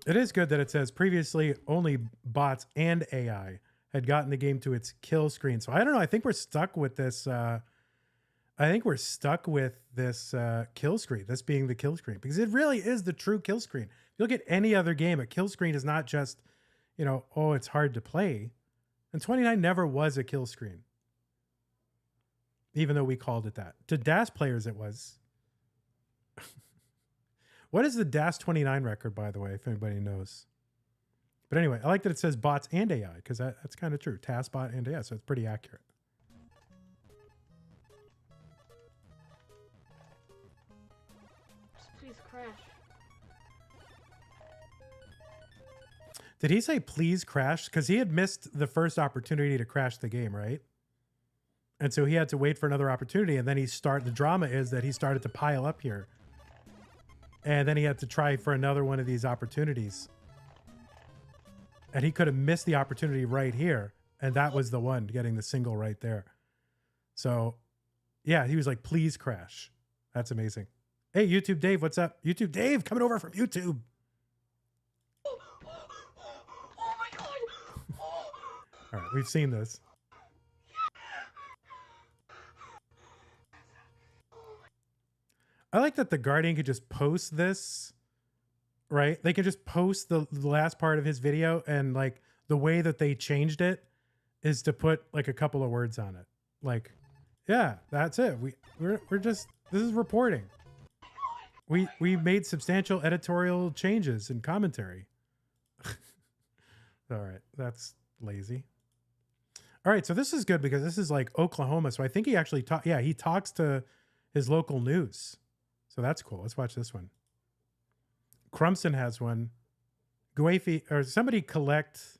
It is good that it says previously only bots and AI had gotten the game to its kill screen. So I don't know. I think we're stuck with this. Kill screen. This being the kill screen, because it really is the true kill screen. If you look at any other game, a kill screen is not just, you know, oh, it's hard to play. And 29 never was a kill screen, even though we called it that. To DAS players, it was. What is the DAS 29 record, by the way, if anybody knows? But anyway, I like that it says bots and AI, because that's kind of true. TASBot and AI, so it's pretty accurate. Please crash. Did he say please crash? Because he had missed the first opportunity to crash the game, right? And so he had to wait for another opportunity, and then the drama is that he started to pile up here. And then he had to try for another one of these opportunities. And he could have missed the opportunity right here. And that was the one, getting the single right there. So, yeah, he was like, please crash. That's amazing. Hey, YouTube Dave, what's up? YouTube Dave, coming over from YouTube. Oh my god! All right, we've seen this. I like that the Guardian could just post this, right? They can just post the last part of his video, and like the way that they changed it is to put like a couple of words on it. Like, yeah, that's it. We're just, this is reporting. We made substantial editorial changes in commentary. All right, that's lazy. All right, so this is good because this is like Oklahoma. So I think he actually he talks to his local news. So that's cool. Let's watch this one. Crumpson has one. Guffi, or somebody collect.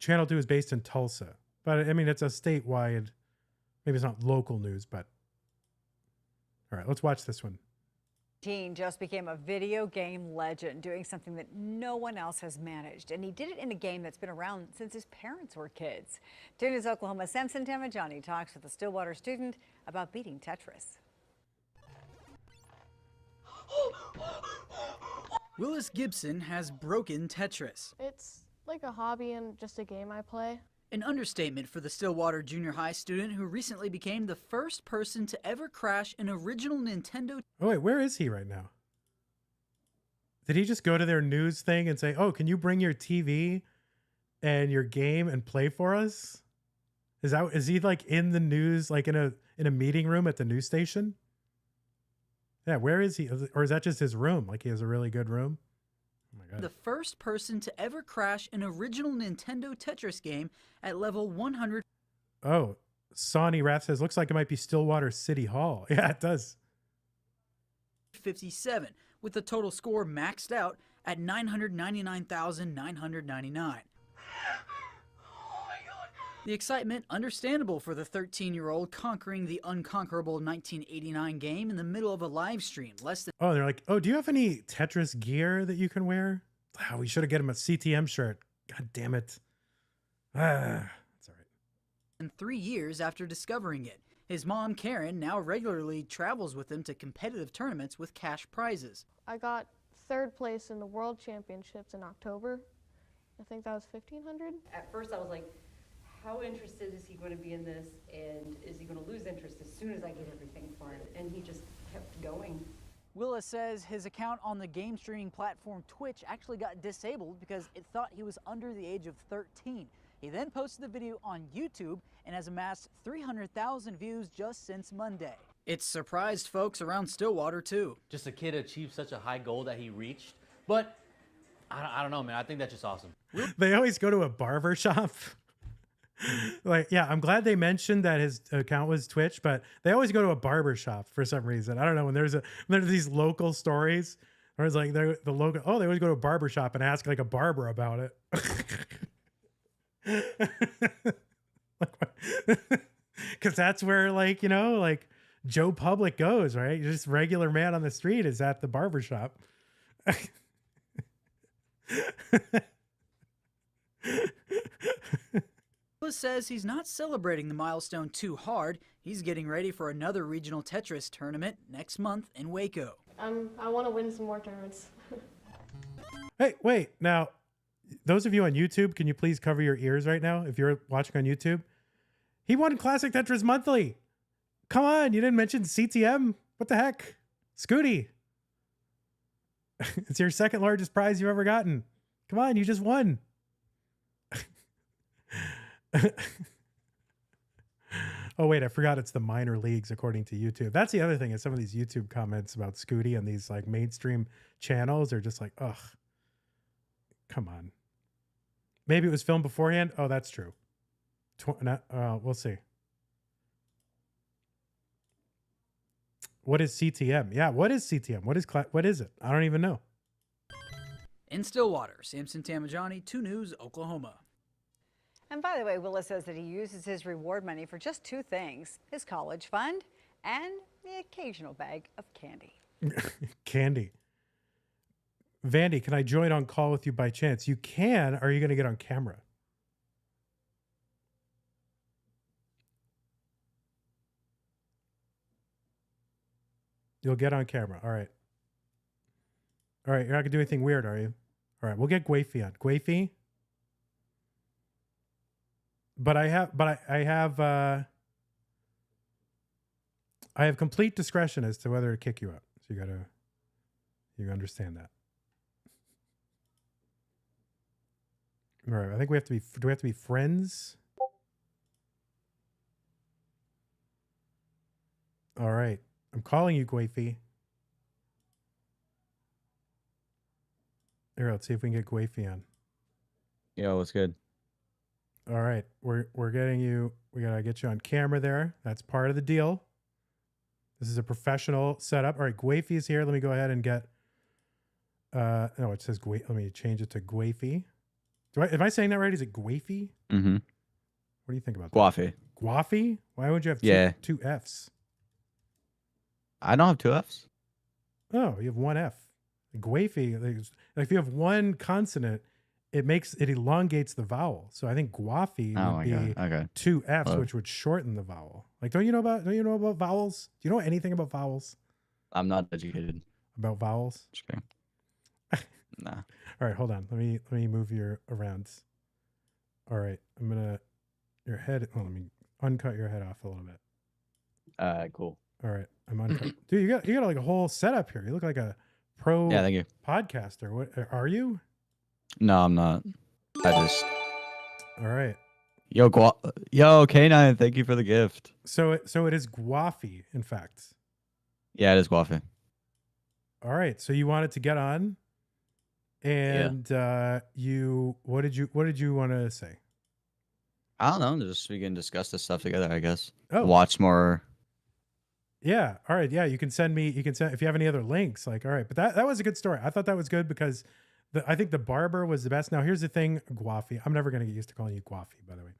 Channel 2 is based in Tulsa. But I mean, it's a statewide, maybe it's not local news, but. All right, let's watch this one. Just became a video game legend, doing something that no one else has managed. And he did it in a game that's been around since his parents were kids. 2 News Oklahoma Samson Tamajani talks with a Stillwater student about beating Tetris. Willis Gibson has broken Tetris. It's like a hobby and just a game I play. An understatement for the Stillwater Junior High student who recently became the first person to ever crash an original Nintendo. Oh, wait, where is he right now? Did he just go to their news thing and say, oh, can you bring your TV and your game and play for us? Is he like in the news, like in a meeting room at the news station? Yeah, where is he? Or is that just his room? Like he has a really good room? Oh my God. The first person to ever crash an original Nintendo Tetris game at level 100. Oh, Sonny Rath says, looks like it might be Stillwater City Hall. Yeah, it does. 57, with the total score maxed out at 999,999. The excitement, understandable for the 13-year-old conquering the unconquerable 1989 game in the middle of a live stream. Oh, they're like, oh, do you have any Tetris gear that you can wear? Oh, we should have get him a CTM shirt. God damn it. That's all right. And 3 years after discovering it, his mom, Karen, now regularly travels with him to competitive tournaments with cash prizes. I got 3rd place in the World Championships in October. I think that was 1,500. At first I was like, how interested is he going to be in this, and is he going to lose interest as soon as I get everything for it? And he just kept going. Willis says his account on the game streaming platform Twitch actually got disabled because it thought he was under the age of 13. He then posted the video on YouTube and has amassed 300,000 views just since Monday. It's surprised folks around Stillwater too. Just a kid achieved such a high goal that he reached, but I don't know, man. I think that's just awesome. They always go to a barber shop. Like, yeah, I'm glad they mentioned that his account was Twitch, but they always go to a barber shop for some reason. I don't know, when there's these local stories, or it's like the local, oh, they always go to a barber shop and ask like a barber about it. Because that's where, like, you know, like Joe Public goes, right? Just regular man on the street is at the barber shop. Willis says he's not celebrating the milestone too hard. He's getting ready for another regional Tetris tournament next month in Waco. I want to win some more tournaments. Hey, wait. Now, those of you on YouTube, can you please cover your ears right now if you're watching on YouTube? He won Classic Tetris Monthly. Come on, you didn't mention CTM. What the heck? Scooty. It's your 2nd largest prize you've ever gotten. Come on, you just won. Oh, wait, I forgot it's the minor leagues according to YouTube. That's the other thing, is some of these YouTube comments about Scooty and these like mainstream channels are just like, ugh, come on. Maybe it was filmed beforehand. Oh, that's true. We'll see. What is CTM? Yeah, what is CTM? What is it? I don't even know. In Stillwater, Samson Tamajani, 2 News, Oklahoma. And by the way, Willis says that he uses his reward money for just 2 things: his college fund and the occasional bag of candy. Candy. Vandy, can I join on call with you by chance? You can. Or are you going to get on camera? You'll get on camera. All right. All right. You're not going to do anything weird, are you? All right. We'll get Guffi on. Guffi? But I have complete discretion as to whether to kick you out. So you understand that. All right. I think do we have to be friends? All right. I'm calling you, Guffi. Here, let's see if we can get Guffi on. Yo, what's good? All right, we're getting you. We gotta get you on camera there. That's part of the deal. This is a professional setup. All right, Guffi's here. Let me go ahead and get. No, it says Guffi. Let me change it to Guffi. Am I saying that right? Is it Guffi? Mm-hmm. What do you think about Guffi. that? Guffi? Why would you have two Fs? I don't have 2 Fs. Oh, you have 1 F. Guffi. Like if you have 1 consonant, it elongates the vowel. So I think Guffi would be 2 Fs, which would shorten the vowel. Like, don't you know about vowels? Do you know anything about vowels? I'm not educated. About vowels? Just kidding. Nah. All right, hold on. Let me move you around. All right, your head. Oh, let me uncut your head off a little bit. Cool. All right, I'm uncut. Dude, you got like a whole setup here. You look like a pro thank you. Podcaster. What are you? No, I'm not. I just. All right. Yo, K9, thank you for the gift. So it is Guffi, in fact. Yeah, it is Guffi. All right. So you wanted to get on, and what did you want to say? I don't know. Just we can discuss this stuff together, I guess. Oh. Watch more. Yeah. All right. Yeah. You can send me. You can send if you have any other links. Like, all right. But that was a good story. I thought that was good because I think the barber was the best. Now here's the thing, Guffi. I'm never gonna get used to calling you Guffi, by the way.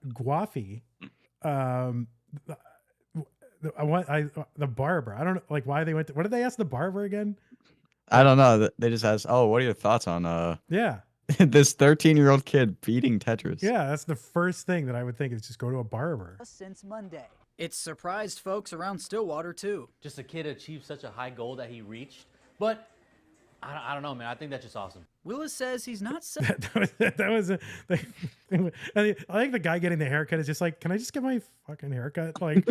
Guffi. The barber. I don't know. Like why they went. What did they ask the barber again? I don't know. They just asked, "Oh, what are your thoughts on Yeah. this 13-year-old kid beating Tetris?" Yeah, that's the first thing that I would think is just go to a barber. Since Monday. It's surprised folks around Stillwater too. Just a kid achieved such a high goal that he reached, but I don't know, man. I think that's just awesome. Willis says he's not. That was a. I like the guy getting the haircut is just like, can I just get my fucking haircut? Like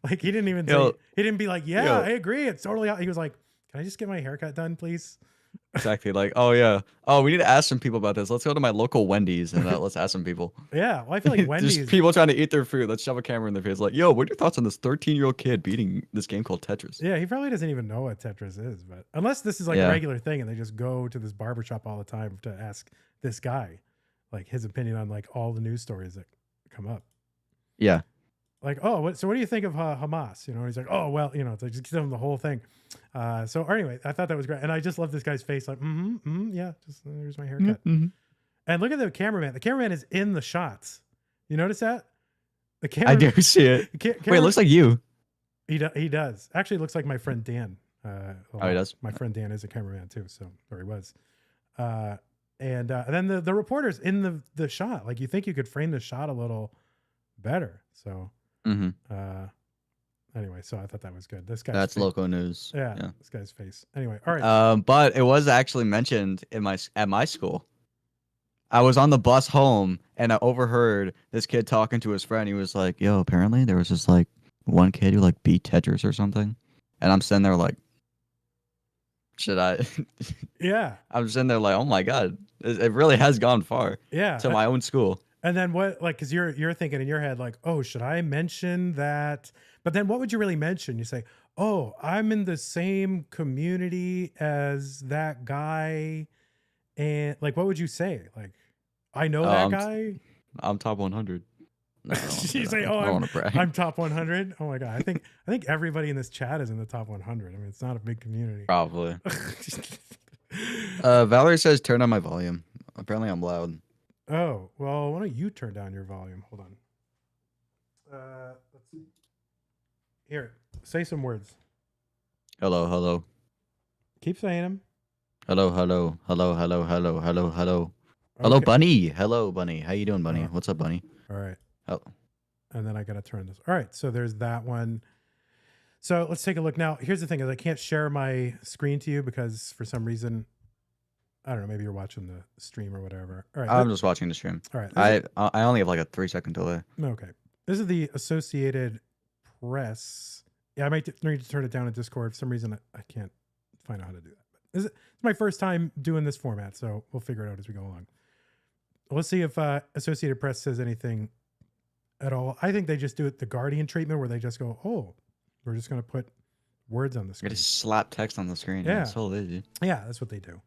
he didn't even say, he didn't be like, yeah, I agree. It's totally. He was like, can I just get my haircut done, please? Exactly. Like, oh yeah. Oh, we need to ask some people about this. Let's go to my local Wendy's and let's ask some people. Yeah, well, I feel like Wendy's. There's people trying to eat their food. Let's shove a camera in their face. Like, yo, what are your thoughts on this 13-year-old kid beating this game called Tetris? Yeah, he probably doesn't even know what Tetris is, but unless this is like a regular thing and they just go to this barbershop all the time to ask this guy, like his opinion on like all the news stories that come up. Yeah. Like, oh, so what do you think of Hamas? You know, and he's like, oh, well, you know, it's like just give him the whole thing. So anyway, I thought that was great. And I just love this guy's face. Like, yeah, just here's my haircut. Mm-hmm. And look at the cameraman. The cameraman is in the shots. You notice that? The I do see it. Wait, it looks like you. He does. Actually, it looks like my friend Dan. Oh, he does? My friend Dan is a cameraman too. So, or he was. And then the reporter's in the shot. Like, you think you could frame the shot a little better. So, anyway, so I thought that was good. This guy. That's local news. Yeah, this guy's face. Anyway, all right. But it was actually mentioned at my school. I was on the bus home and I overheard this kid talking to his friend. He was like, "Yo, apparently there was just like one kid who like beat Tetris or something," and I'm sitting there like, "Should I?" Yeah. I'm sitting there like, "Oh my god, it really has gone far." Yeah. To my own school. And then what, like, because you're thinking in your head, like, oh, should I mention that? But then what would you really mention? You say, oh, I'm in the same community as that guy. And like, what would you say? Like, I know that guy. I'm top 100. No, You say, oh, I don't wanna brag. I'm top 100. Oh my God. I think everybody in this chat is in the top 100. I mean, it's not a big community. Probably. Valerie says, turn on my volume. Apparently I'm loud. Oh, well, why don't you turn down your volume? Hold on. Let's see. Here, say some words. Hello, hello. Keep saying them. Hello, hello, hello, hello, hello, hello, hello. Hello, Bunny. Hello, Bunny. How you doing, Bunny? What's up, Bunny? All right. Oh. And then I got to turn this. All right. So there's that one. So let's take a look. Now, here's the thing is I can't share my screen to you because for some reason, I don't know, maybe you're watching the stream or whatever. All right. I'm just watching the stream. All right. I only have like a 3-second delay. Okay. This is the Associated Press. Yeah, I might need to turn it down in Discord. For some reason, I can't find out how to do that. But it's my first time doing this format, so we'll figure it out as we go along. Let's see if Associated Press says anything at all. I think they just do it the Guardian treatment where they just go, oh, we're just going to put words on the screen. They just slap text on the screen. Yeah. That's all they do. Yeah, that's what they do.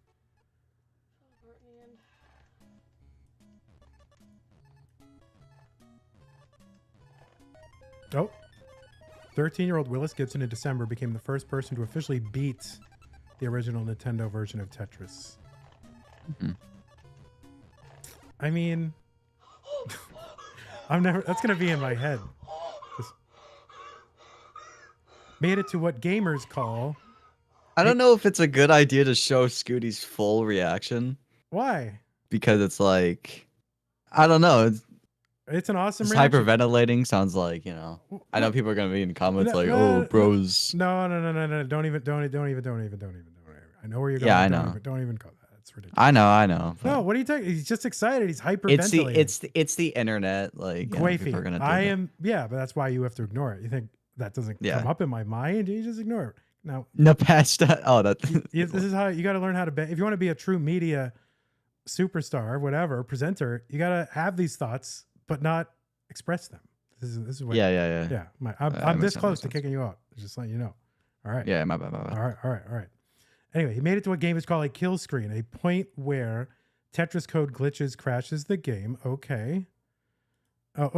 Oh, 13-year-old Willis Gibson in December became the first person to officially beat the original Nintendo version of Tetris. Mm-hmm. I mean, that's going to be in my head. Just made it to what gamers call. I don't know if it's a good idea to show Scooty's full reaction. Why? Because it's like, I don't know. It's an awesome reaction. reaction. Hyperventilating sounds like, you know. I know people are gonna be in the comments like, "Oh, bros." No. Don't even. I know where you're going. Yeah, I know. Don't even go that. It's ridiculous. I know. No, what are you talking? He's just excited. He's hyperventilating. It's the internet. Like, you know, people are gonna do that. Yeah, but that's why you have to ignore it. You think that doesn't come up in my mind? You just ignore it. Now, no, patch that. Oh, that. This is how you got to learn how to. If you want to be a true media superstar, whatever presenter, you got to have these thoughts, but not express them. This is what. Yeah. I'm this close to kicking you out. Just letting you know. All right. Yeah, my bad. All right. Anyway, he made it to what game is called a kill screen, a point where Tetris code glitches, crashes the game. Okay.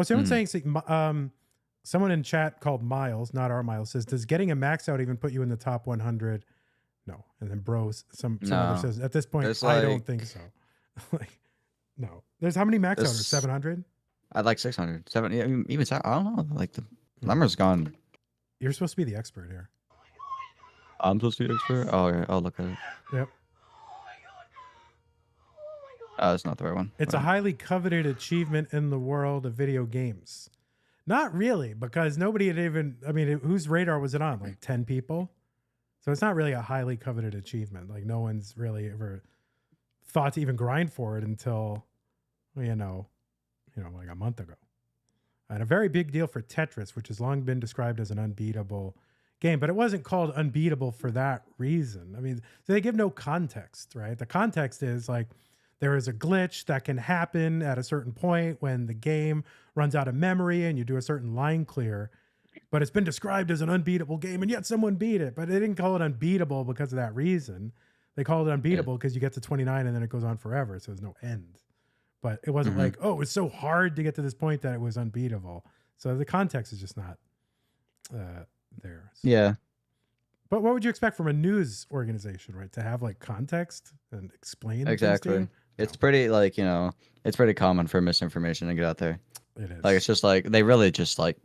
Someone's saying, someone in chat called Miles, not our Miles, says, does getting a max out even put you in the top 100? No. And then Bros, some other says, at this point, I don't think so. Like, no. There's how many max outers? 700? I'd like 600. 7, even I don't know. Like the number's gone. You're supposed to be the expert here. I'm supposed to be the expert? Oh, yeah. I'll look at it. Yep. That's not the right one. It's a highly coveted achievement in the world of video games. Not really, because nobody had even, I mean, whose radar was it on? Like 10 people? So it's not really a highly coveted achievement. Like no one's really ever thought to even grind for it until, like a month ago. And a very big deal for Tetris, which has long been described as an unbeatable game, but it wasn't called unbeatable for that reason. I mean, so they give no context, right? The context is like, there is a glitch that can happen at a certain point when the game runs out of memory and you do a certain line clear, but it's been described as an unbeatable game and yet someone beat it, but they didn't call it unbeatable because of that reason. They called it unbeatable because you get to 29 and then it goes on forever. So there's no end, but it wasn't like, oh, it's so hard to get to this point that it was unbeatable. So the context is just not there. So. Yeah. But what would you expect from a news organization, right? To have like context and explain. Exactly. It's pretty like, it's pretty common for misinformation to get out there. It is. Like, it's just like, they really just like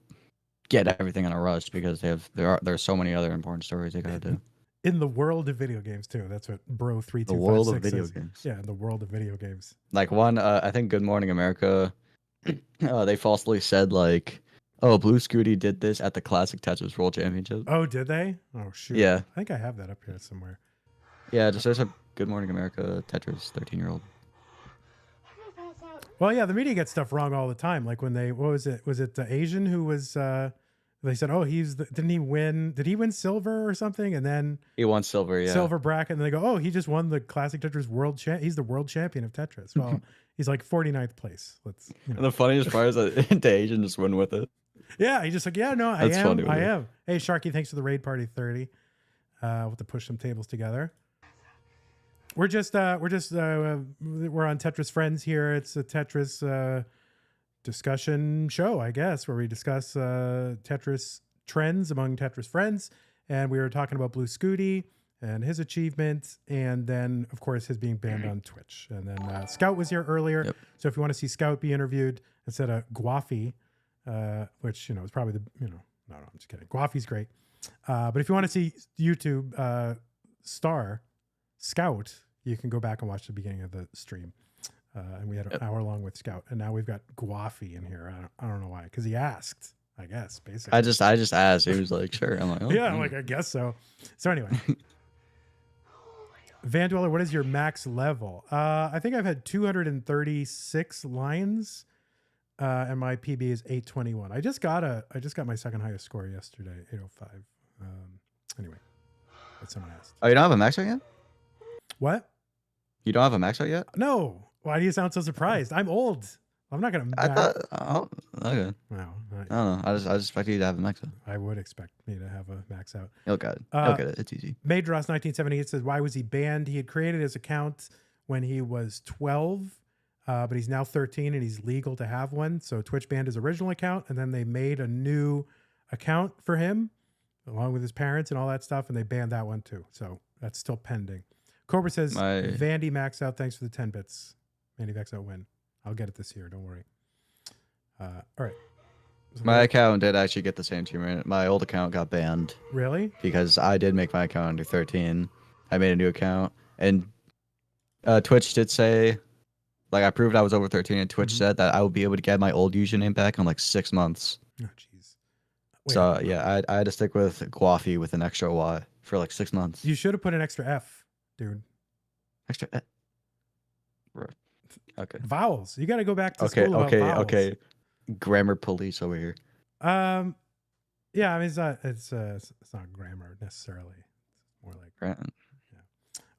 get everything in a rush because there's so many other important stories they gotta do. In the world of video games too. That's what Bro 3256 The world of video says. games. Yeah, in the world of video games. Like one, I think Good Morning America, they falsely said like, oh, bluescuti did this at the Classic Tetris World Championship. Oh, did they? Oh, shoot. Yeah. I think I have that up here somewhere. Yeah, just there's a Good Morning America Tetris 13-year-old. Well, yeah, the media gets stuff wrong all the time. Like when they, what was it? Was it the Asian who was, they said, oh, didn't he win? Did he win silver or something? And then He won silver, yeah. silver bracket. And they go, oh, he just won the Classic Tetris World Champ. He's the world champion of Tetris. Well, he's like 49th place. Let's, And the funniest part is that the Asian just went with it. Yeah, he's just like, yeah, no, That's funny, I wasn't it? am. Hey, Sharky, thanks for the raid party 30. We'll have to push some tables together. We're on Tetris Friends here. It's a Tetris discussion show, I guess, where we discuss Tetris trends among Tetris friends. And we were talking about bluescuti and his achievements, and then, of course, his being banned on Twitch. And then Scout was here earlier. Yep. So if you want to see Scout be interviewed instead of Guffi, which, is probably no, I'm just kidding. Guffi's great. But if you want to see YouTube star Scout, you can go back and watch the beginning of the stream. And we had an hour long with Scout, and now we've got Guffi in here. I don't know why, because he asked, I guess, basically. I just asked. He was like, sure. I'm like, oh, yeah, I'm like, I guess so. So anyway, vandweller, what is your max level? I think I've had 236 lines, and my PB is 821. I just got my second highest score yesterday, 805. Anyway, that's someone asked. Oh, you don't have a max out yet? What? You don't have a max out yet? No. Why do you sound so surprised? I'm old. I'm not gonna. I thought. Oh, okay. No, I don't know. I just expect you to have a max out. I would expect me to have a max out. You'll get it. You'll get it. It's easy. Madross 1978 says, why was he banned? He had created his account when he was 12, but he's now 13 and he's legal to have one. So Twitch banned his original account, and then they made a new account for him along with his parents and all that stuff, and they banned that one too. So that's still pending. Cobra says, Vandy max out. Thanks for the 10 bits. Vandy max out win. I'll get it this year. Don't worry. All right. My account did actually get the same treatment. My old account got banned. Really? Because I did make my account under 13. I made a new account. And Twitch did say, like, I proved I was over 13, and Twitch said that I would be able to get my old username back in like 6 months. Oh, jeez. So, yeah, I had to stick with Guffi with an extra Y for like 6 months. You should have put an extra F, dude. Extra F? Okay. Vowels. You got to go back to school about vowels. Okay. Grammar police over here. Yeah, I mean, it's not grammar necessarily. It's more like yeah.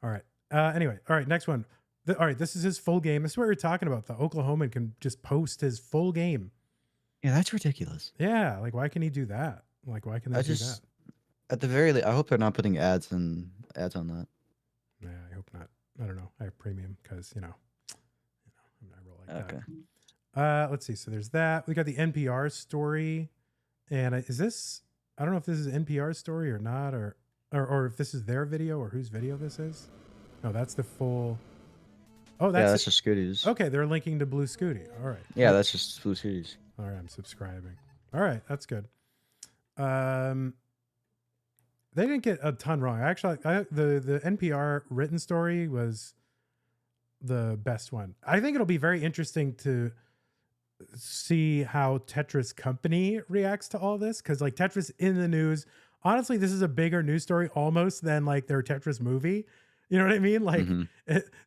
All right. Anyway, all right, next one. All right, this is his full game. This is what we were talking about. The Oklahoman can just post his full game. Yeah, that's ridiculous. Yeah, like why can he do that? Like why can they do that? At the very least, I hope they're not putting ads on that. Yeah, I hope not. I don't know. I have premium because like Okay. that. Let's see. So there's that. We got the NPR story, and is this? I don't know if this is NPR's story or not, or if this is their video or whose video this is. No, that's the full. Oh, that's just Scooties. Okay, they're linking to bluescuti. All right. Yeah, that's just Scooties. All right, I'm subscribing. All right, that's good. They didn't get a ton wrong. Actually, the NPR written story was the best one. I think it'll be very interesting to see how Tetris Company reacts to all this, because like Tetris in the news, honestly, this is a bigger news story almost than like their Tetris movie. You know what I mean? Like,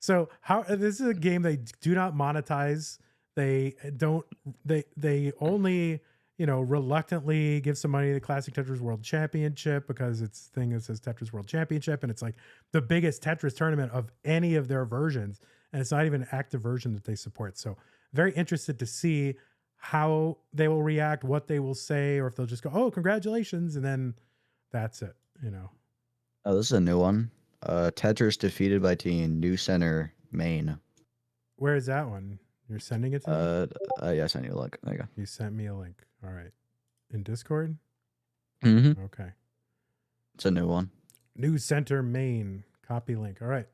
so how this is a game they do not monetize. They don't. They only reluctantly give some money to the Classic Tetris World Championship because it's thing that says Tetris World Championship, and it's like the biggest Tetris tournament of any of their versions, and it's not even an active version that they support. So very interested to see how they will react, what they will say, or if they'll just go, "Oh, congratulations," and then that's it. Oh, this is a new one. Tetris defeated by Team New Center, Maine. Where is that one? You're sending it to me? Yeah, I sent you a link. There you go. You sent me a link. All right. In Discord? Mm-hmm. Okay. It's a new one. New Center, Maine. Copy link. All right.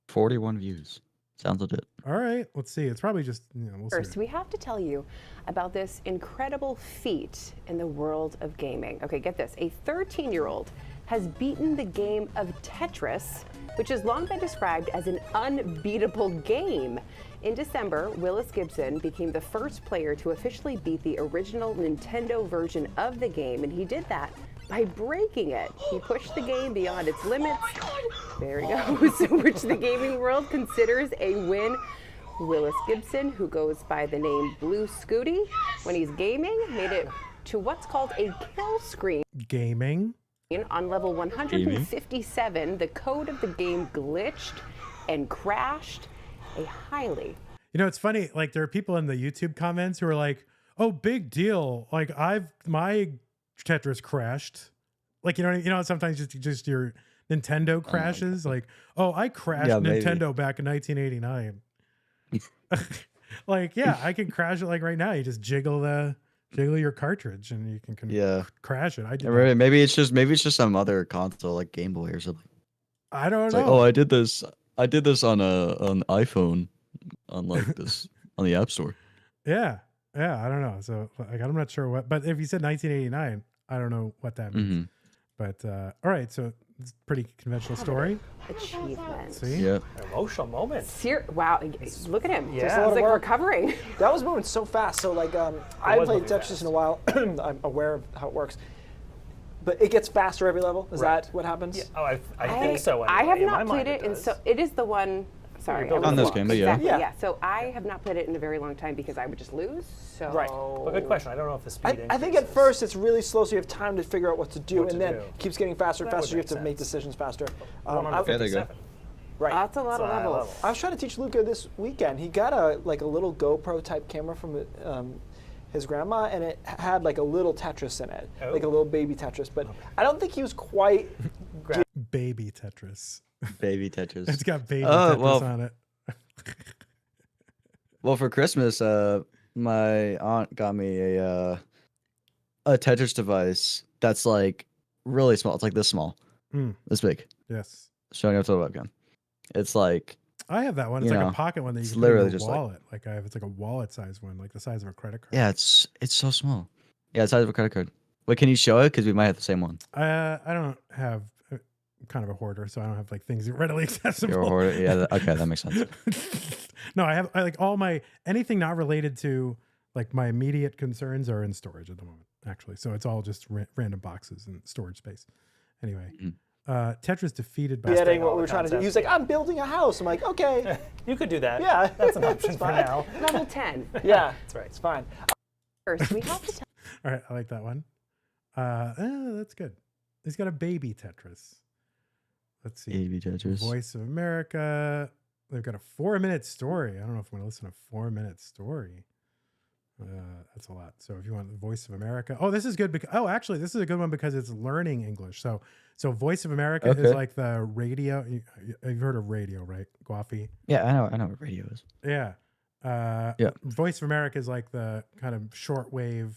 41 views. Sounds legit. All right. Let's see. It's probably just, we'll see. First, we have to tell you about this incredible feat in the world of gaming. Okay, get this. A 13-year-old has beaten the game of Tetris, which has long been described as an unbeatable game. In December, Willis Gibson became the first player to officially beat the original Nintendo version of the game, and he did that by breaking it. He pushed the game beyond its limits. There he goes, which the gaming world considers a win. Willis Gibson, who goes by the name bluescuti, when he's gaming, made it to what's called a kill screen. Gaming? On level 157, the code of the game glitched and crashed. A highly. It's funny. Like there are people in the YouTube comments who are like, "Oh, big deal! Like my Tetris crashed." Like sometimes just your Nintendo crashes. Like, "Oh, I crashed Nintendo back in 1989." Like, yeah, I can crash it like right now. You just jiggle your cartridge and you can crash it. I did. Maybe it's just some other console like Game Boy or something. I don't know. Like, oh, I did this on an iPhone on like this on the App Store. Yeah, I don't know. So like I'm not sure what, but if you said 1989, I don't know what that means. But all right, so it's a pretty conventional story. Achievement. See? Yeah. Emotional moment. Wow, look at him. Yeah. Just sounds like recovering. That was moving so fast. So like I haven't played Tetris in a while. I'm aware of how it works. But it gets faster every level. Is that what happens? Yeah. Oh, I think so. I have Anyway. not played it, and so it is the one. Sorry, on this game, but yeah. Exactly, yeah. So I have not played it in a very long time because I would just lose. So Right. But good question. I don't know if the speed. I think at first it's really slow, so you have time to figure out what to do, What to and then do. it keeps getting faster and That faster. would You have make to make sense. decisions faster. There you go. Right. That's a lot of It's a high levels. level. I was trying to teach Luca this weekend. He got a little GoPro type camera from his grandma, and it had like a little Tetris in it, like a little baby Tetris. But I don't think he was quite. Baby Tetris. Baby Tetris. It's got baby Tetris on it. Well, for Christmas, my aunt got me a Tetris device that's like really small. It's like this small, this big. Yes. Showing up to the webcam. It's like I have that one. It's like a pocket one that you it's can put in literally your just wallet. Like I have, it's like a wallet size one, like the size of a credit card. Yeah, it's so small. Yeah, it's the size of a credit card. Wait, can you show it? Because we might have the same one. I don't have. I'm kind of a hoarder, so I don't have like things readily accessible. You're a hoarder. Yeah. Okay, that makes sense. No, I like all my anything not related to like my immediate concerns are in storage at the moment, actually. So it's all just random boxes and storage space. Anyway, Tetris defeated by Getting what we were trying to do. He was like, "I'm building a house." I'm like, "Okay, you could do that. Yeah, That's an option for now. Level 10. Yeah, That's right. It's fine. First, we have to tell. All right, I like that one. That's good. He's got a baby Tetris. Let's see. Baby Tetris. Voice of America. They've got a 4-minute story. I don't know if I'm going to listen to a 4-minute story. That's a lot. So if you want the Voice of America. Oh, this is good. Actually, this is a good one because it's learning English. So Voice of America is like the radio. You've heard of radio, right? Guffi? Yeah, I know what radio is. Yeah. Yeah. Voice of America is like the kind of shortwave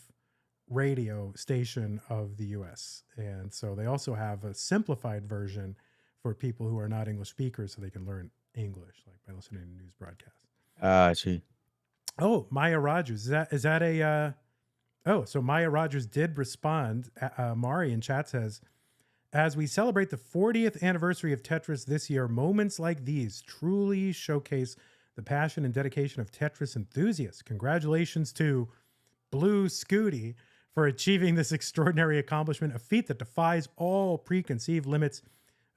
radio station of the U.S. And so they also have a simplified version for people who are not English speakers so they can learn English, like by listening to news broadcasts. I see. Oh, Maya Rogers. Is that a... Oh, so Maya Rogers did respond. Mari in chat says, as we celebrate the 40th anniversary of Tetris this year, moments like these truly showcase the passion and dedication of Tetris enthusiasts. Congratulations to bluescuti for achieving this extraordinary accomplishment, a feat that defies all preconceived limits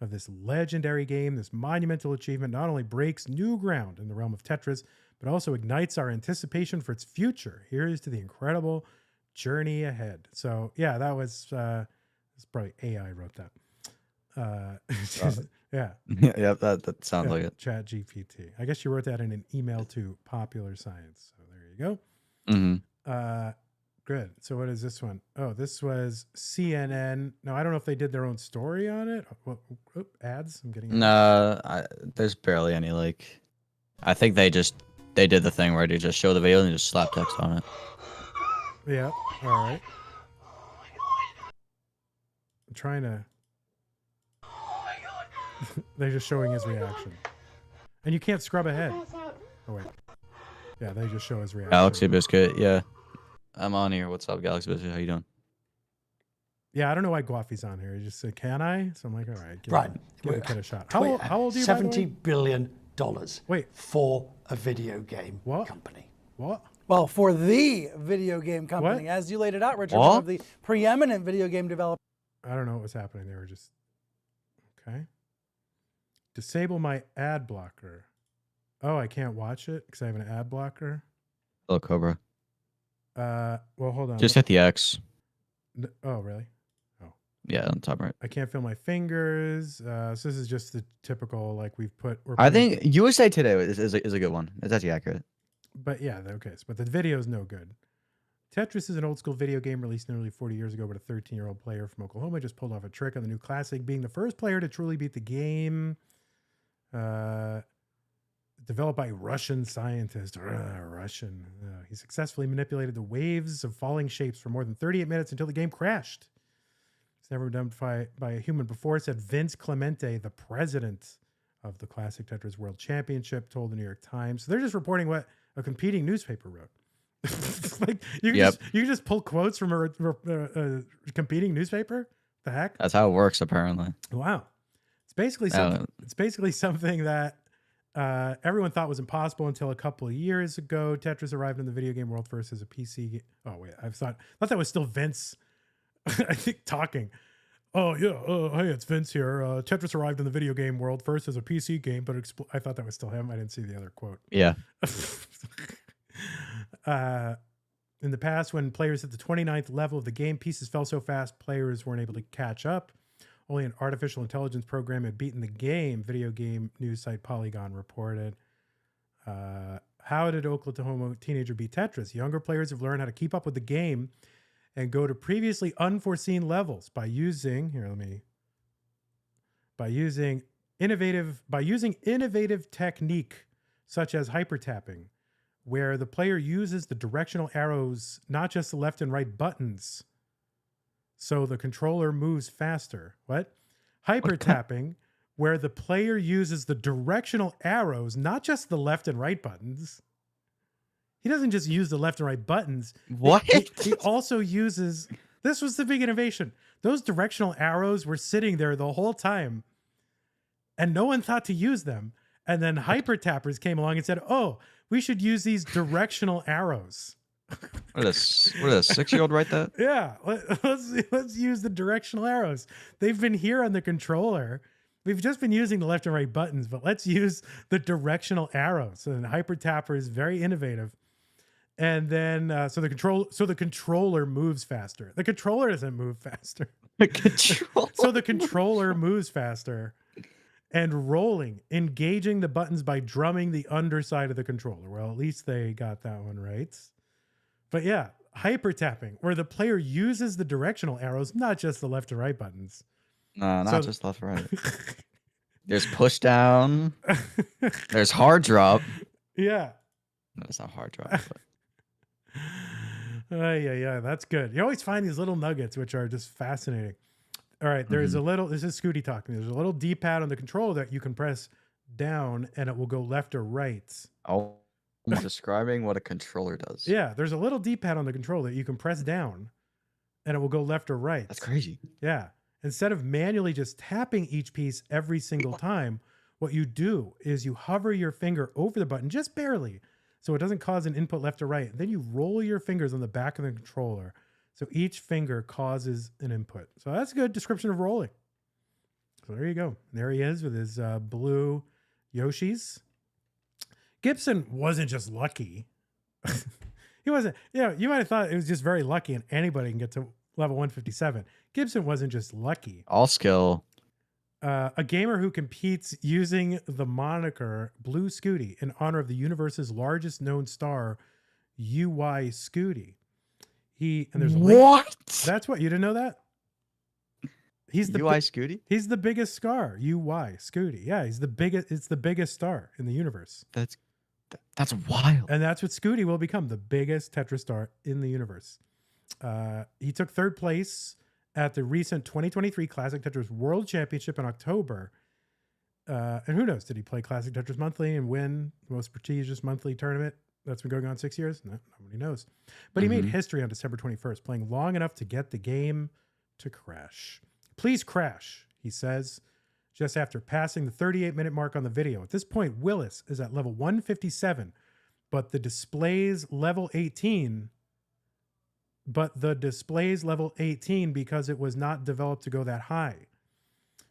of this legendary game. This monumental achievement not only breaks new ground in the realm of Tetris, but also ignites our anticipation for its future. Here's to the incredible journey ahead. So yeah, that was it's probably AI wrote that. Yeah. Yeah, that sounds like it. Chat GPT. I guess you wrote that in an email to Popular Science. So there you go. Mm-hmm. Good. So what is this one? Oh, this was CNN. No, I don't know if they did their own story on it. Ads? I'm getting No, there's barely any like. I think they did the thing where they just show the video and just slap text on it. Yeah. All right. I'm trying to. They're just showing his reaction, and you can't scrub ahead. Oh wait. Yeah, they just show his reaction. Galaxy Biscuit, yeah. I'm on here. What's up, Galaxy Biscuit? How you doing? Yeah, I don't know why Guffi's on here. He just said, "Can I?" So I'm like, "All right, give the kid a shot." How old are you? $70 billion. Wait, for a video game company. What? Well, for the video game company, What? as you laid it out, Richard, What? one of the preeminent video game developers. I don't know what was happening. They were just okay. Disable my ad blocker. Oh, I can't watch it because I have an ad blocker. Oh, Cobra. Well, hold on. Just hit the X. Oh, really? Yeah, on top right. I can't feel my fingers. So this is just the typical, like we've put. I think USA Today is a good one. It's actually accurate. But yeah, okay. But the video is no good. Tetris is an old school video game released nearly 40 years ago, but a 13-year-old player from Oklahoma just pulled off a trick on the new classic, being the first player to truly beat the game. Developed by Russian scientist. Russian. He successfully manipulated the waves of falling shapes for more than 38 minutes until the game crashed. It's never been done by a human before, said Vince Clemente, the president of the Classic Tetris World Championship, told the New York Times. So they're just reporting what a competing newspaper wrote. Like you can just pull quotes from a competing newspaper. The heck? That's how it works, apparently. Wow. It's basically something that everyone thought was impossible until a couple of years ago. Tetris arrived in the video game world first as a PC game. Oh wait, I thought that was still Vince. I think talking. Oh yeah, hey, it's Vince here. Tetris arrived in the video game world first as a PC game, but I thought that was still him. I didn't see the other quote. Yeah. In the past, when players hit the 29th level of the game, pieces fell so fast players weren't able to catch up. Only an artificial intelligence program had beaten the game, video game news site Polygon reported. How did Oklahoma teenager beat Tetris? Younger players have learned how to keep up with the game and go to previously unforeseen levels by using innovative technique such as hypertapping, where the player uses the directional arrows, not just the left and right buttons, so the controller moves faster. What? Hypertapping, where the player uses the directional arrows, not just the left and right buttons. He doesn't just use the left and right buttons. What? He also uses, this was the big innovation. Those directional arrows were sitting there the whole time and no one thought to use them. And then hypertappers came along and said, oh, we should use these directional arrows. What did a 6-year-old write that? Yeah, let's use the directional arrows. They've been here on the controller. We've just been using the left and right buttons, but let's use the directional arrows. And hypertapper is very innovative. And then so the controller moves faster. The controller doesn't move faster. So the controller moves faster. And rolling, engaging the buttons by drumming the underside of the controller. Well, at least they got that one right. But yeah, hyper tapping, where the player uses the directional arrows, not just the left and right buttons. No, not just left and right. There's push down. There's hard drop. Yeah. No, it's not hard drive. Yeah, that's good. You always find these little nuggets, which are just fascinating. All right, there's a little, this is Scooty talking. There's a little D-pad on the controller that you can press down and it will go left or right. Oh, I'm describing what a controller does. Yeah, there's a little D-pad on the controller that you can press down and it will go left or right. That's crazy. Yeah. Instead of manually just tapping each piece every single time, what you do is you hover your finger over the button just barely so it doesn't cause an input left or right. Then you roll your fingers on the back of the controller so each finger causes an input. So that's a good description of rolling. So there you go. There he is with his blue Yoshis. Gibson wasn't just lucky. He wasn't, you might have thought it was just very lucky and anybody can get to level 157. Gibson wasn't just lucky. All skill. A gamer who competes using the moniker bluescuti in honor of the universe's largest known star, UI Scooty. And there's a link. What? That's what you didn't know that? He's the UI Scooty? He's the biggest star. UI Scooty. Yeah, he's the biggest. It's the biggest star in the universe. That's wild. And that's what Scooty will become, the biggest Tetris star in the universe. He took third place at the recent 2023 Classic Tetris World Championship in October. And who knows? Did he play Classic Tetris Monthly and win the most prestigious monthly tournament that's been going on 6 years? No, nobody knows. But he made history on December 21st, playing long enough to get the game to crash. Please crash, he says, just after passing the 38-minute mark on the video. At this point, Willis is at level 157, but the display's level 18 because it was not developed to go that high.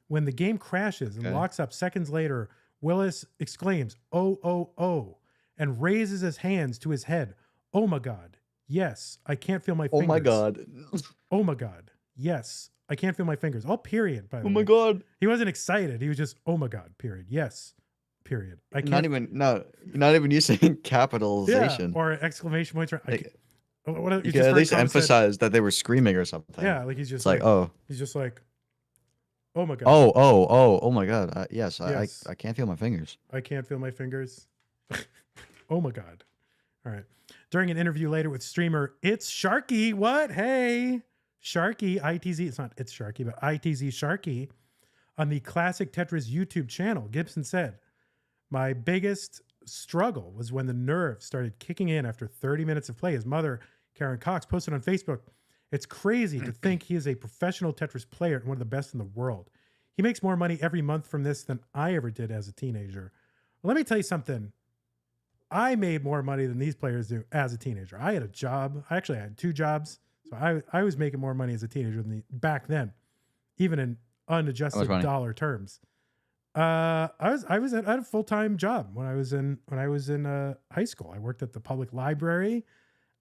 When the game crashes and locks up seconds later, Willis exclaims, "Oh, oh, oh," and raises his hands to his head. "Oh my God. Yes, I can't feel my fingers." Oh my God. Oh my God. Yes, I can't feel my fingers. All period, by the way. Oh my God. He wasn't excited. He was just, "Oh my God, period. Yes, period. I can't." Not even using capitalization. Yeah, or exclamation points. You could at least emphasize that they were screaming or something. Yeah, like he's just it's like, oh. He's just like, "Oh my God. Oh my God. Yes, Yes. I can't feel my fingers. I can't feel my fingers." Oh my God. All right. During an interview later with streamer It's Sharky. What? Hey, Sharky, ITZ. It's not It's Sharky, but ITZ Sharky on the Classic Tetris YouTube channel. Gibson said, "My biggest struggle was when the nerves started kicking in after 30 minutes of play." His mother, Karen Cox, posted on Facebook, "It's crazy to think he is a professional Tetris player and one of the best in the world. He makes more money every month from this than I ever did as a teenager." Well, let me tell you something. I made more money than these players do as a teenager. I had a job. I actually had 2 jobs. So I was making more money as a teenager than back then, even in unadjusted dollar terms. I had a full-time job when I was in high school. I worked at the public library.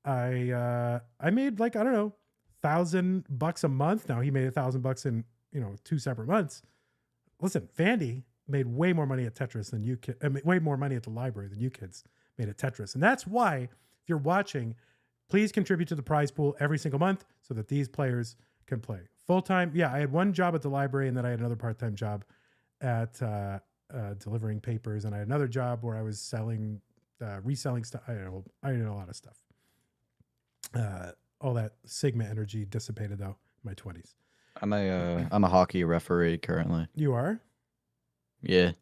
I made like, I don't know, $1,000 a month. Now he made $1,000 in 2 separate months. Listen, Vandy made way more money at Tetris than you kids. Way more money at the library than you kids made at Tetris, and that's why if you're watching, please contribute to the prize pool every single month so that these players can play full-time. Yeah, I had one job at the library, and then I had another part-time job at delivering papers, and I had another job where I was reselling stuff. I did a lot of stuff. All that Sigma energy dissipated though in my 20s. I'm a hockey referee currently. You are? Yeah.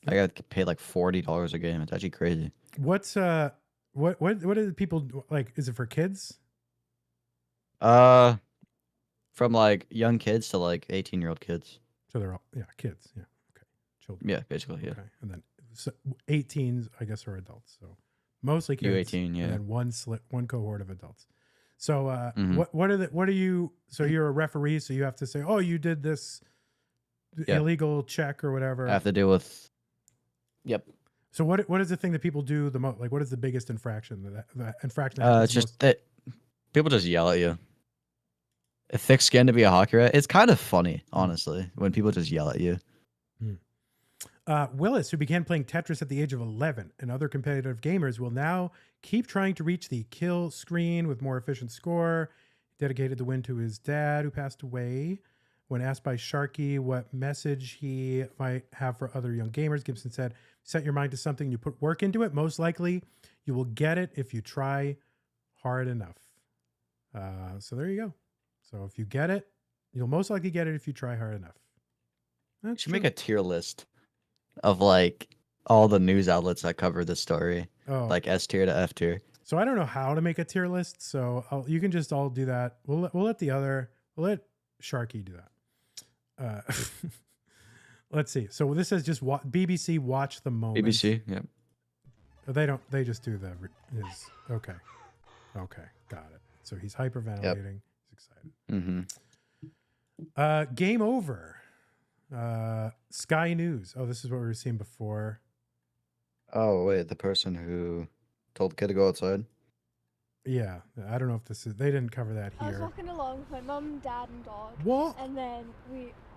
I got paid like $40 a game. It's actually crazy. What's what do the people like? Is it for kids? From like young kids to like 18-year-old kids. So they're all kids. Yeah. Okay. Children. Yeah, basically, yeah. Okay. And then 18s, I guess, are adults. So mostly kids. U18, yeah. And then one cohort of adults. So what are you? So you're a referee, so you have to say, "Oh, you did this illegal check or whatever." I have to deal with. Yep. So what is the thing that people do the most? Like, what is the biggest infraction? The infraction. It's just that people just yell at you. A thick skin to be a hockey rat. It's kind of funny, honestly, when people just yell at you. Willis, who began playing Tetris at the age of 11, and other competitive gamers will now keep trying to reach the kill screen with more efficient score. He dedicated the win to his dad, who passed away When asked by Sharky what message he might have for other young gamers, Gibson said, set your mind to something, you put work into it, most likely you will get it if you try hard enough. So there you go. So if you get it, you'll most likely get it if you try hard enough. You should make a tier list of like all the news outlets that cover this story, like S tier to F tier. So I don't know how to make a tier list. So you can just all do that. We'll let Sharky do that. Let's see. So this is just BBC Watch the Moment. BBC, yep. They just do okay. Okay, got it. So he's hyperventilating. Yep. He's excited. Mm-hmm. Game over. Sky News. Oh, this is what we were seeing before. Oh, wait, the person who told the kid to go outside? Yeah, I don't know if this is... They didn't cover that I was here. walking along with my mum, dad, and dog. What? And then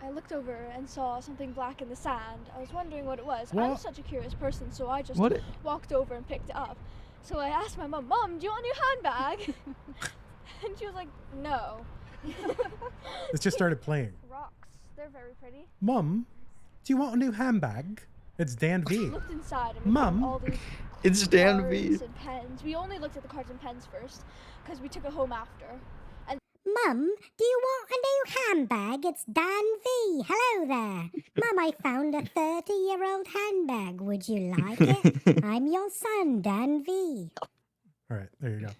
I looked over and saw something black in the sand. I was wondering what it was. What? I'm such a curious person, so I just What? walked over and picked it up. So I asked my mum, Mum, do you want a new handbag? And she was like, no. It just started playing. Rocks. They're very pretty. Mum, do you want a new handbag? It's Dan V. We looked inside and we Mum, found all these it's Dan V. cards and pens. We only looked at the cards and pens first because we took it home after. And Mum, do you want a new handbag? It's Dan V. Hello there. Mum, I found a 30-year-old handbag. Would you like it? I'm your son, Dan V. All right, there you go.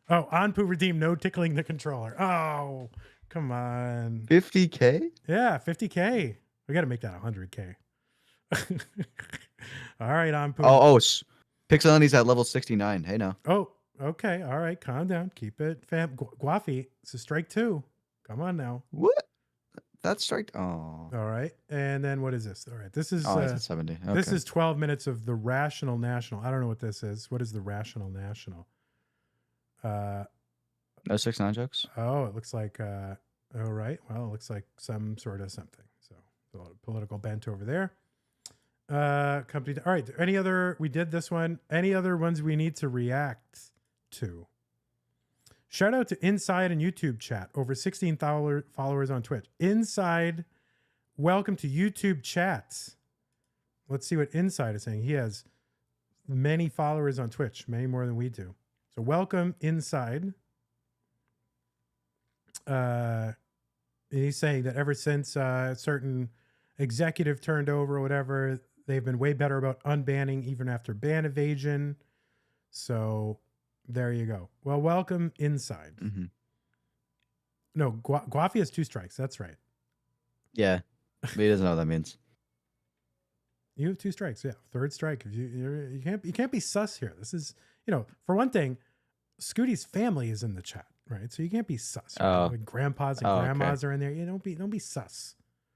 Oh, Anpu redeemed no tickling the controller. Oh, come on. 50K? Yeah, 50K. We got to make that 100K. All right, Anpu. Pixel Honey's at level 69. Hey, now. Oh, okay. All right, calm down. Keep it, fam. Guffi, it's a strike 2. Come on now. What? That's strike. Oh. All right, and then what is this? All right, this is. It's at 70. Okay. This is 12 minutes of the Rational National. I don't know what this is. What is the Rational National? No 6ix9ine jokes. Oh, it looks like. All right. Well, it looks like some sort of something. So a lot of political bent over there. Company. All right. Any other? We did this one. Any other ones we need to react to? Shout out to Inside and YouTube chat. Over 16,000 followers on Twitch. Inside, welcome to YouTube chats. Let's see what Inside is saying. He has many followers on Twitch, many more than we do. So welcome Inside. And he's saying that ever since a certain executive turned over or whatever, they've been way better about unbanning even after ban evasion. So there you go. Well, welcome Inside. Mm-hmm. No, Guffi has 2 strikes. That's right. Yeah, but he doesn't know what that means. You have 2 strikes. Yeah, 3rd strike. If you can't be sus here. This is, for one thing, Scooty's family is in the chat, right? So you can't be sus. Right? Oh. Like grandpas and grandmas are in there. Don't be sus.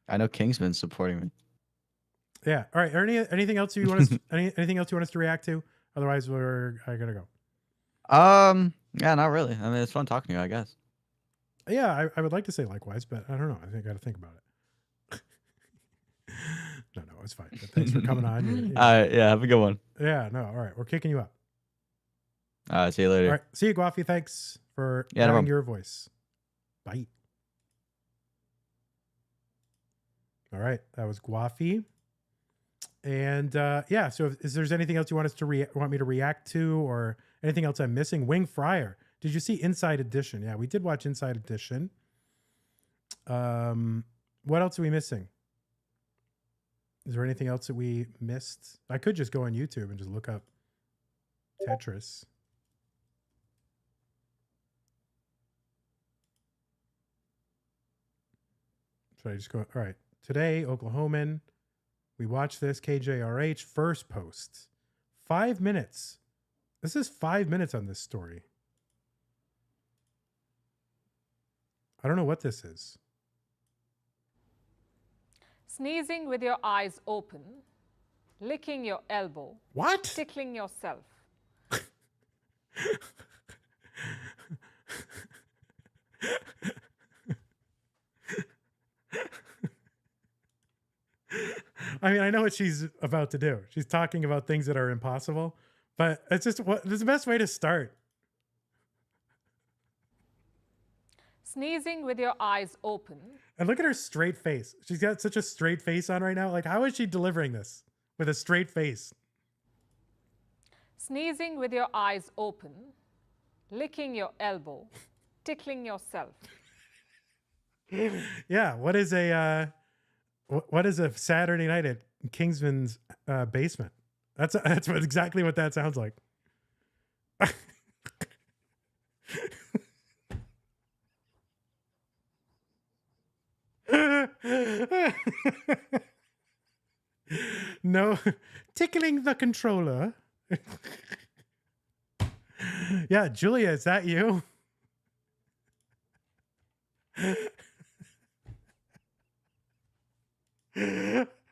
I know Kingsman's supporting me. Yeah. All right. Anything else you want us? anything else you want us to react to? Otherwise, I gotta go. Yeah, not really. I mean, it's fun talking to you, I guess. Yeah, I would like to say likewise, but I don't know. I think I got to think about it. No, it's fine. But thanks for coming on. Yeah, have a good one. Yeah, no, all right. We're kicking you up. See you later. All right. See you, Guffi. Thanks for no adding problem. your voice. Bye. All right. That was Guffi. And yeah, so is there's anything else you want us to want me to react to, or anything else I'm missing? Wing Fryer. Did you see Inside Edition? Yeah, we did watch Inside Edition. What else are we missing? Is there anything else that we missed? I could just go on YouTube and just look up Tetris. Should I just go? All right. Today, Oklahoman. We watched this. KJRH first post. 5 minutes. This is 5 minutes on this story. I don't know what this is. Sneezing with your eyes open, licking your elbow. What? Tickling yourself. I mean, I know what she's about to do. She's talking about things that are impossible, but it's just it's the best way to start. Sneezing with your eyes open. And look at her straight face. She's got such a straight face on right now. Like, how is she delivering this with a straight face? Sneezing with your eyes open. Licking your elbow. Tickling yourself. Yeah, what is a Saturday night at Kingsman's basement? That's exactly what that sounds like. No, tickling the controller. Yeah, Julia, is that you?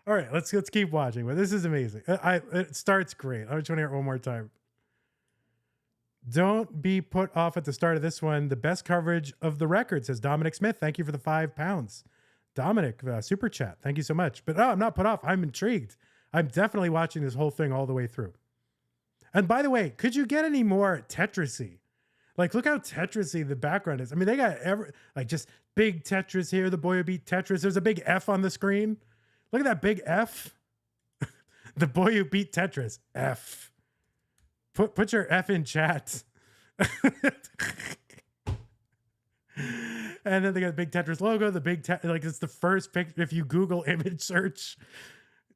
All right, let's keep watching. But this is amazing. It starts great. I just want to hear it one more time. Don't be put off at the start of this one. The best coverage of the record, says Dominic Smith. Thank you for the £5. Dominic, super chat. Thank you so much. But I'm not put off. I'm intrigued. I'm definitely watching this whole thing all the way through. And by the way, could you get any more Tetris-y? Like, look how Tetris-y the background is. I mean, they got just big Tetris here. The boy who beat Tetris. There's a big F on the screen. Look at that big F. The boy who beat Tetris. F. Put your F in chat. And then they got the big Tetris logo. The big it's the first picture. If you Google image search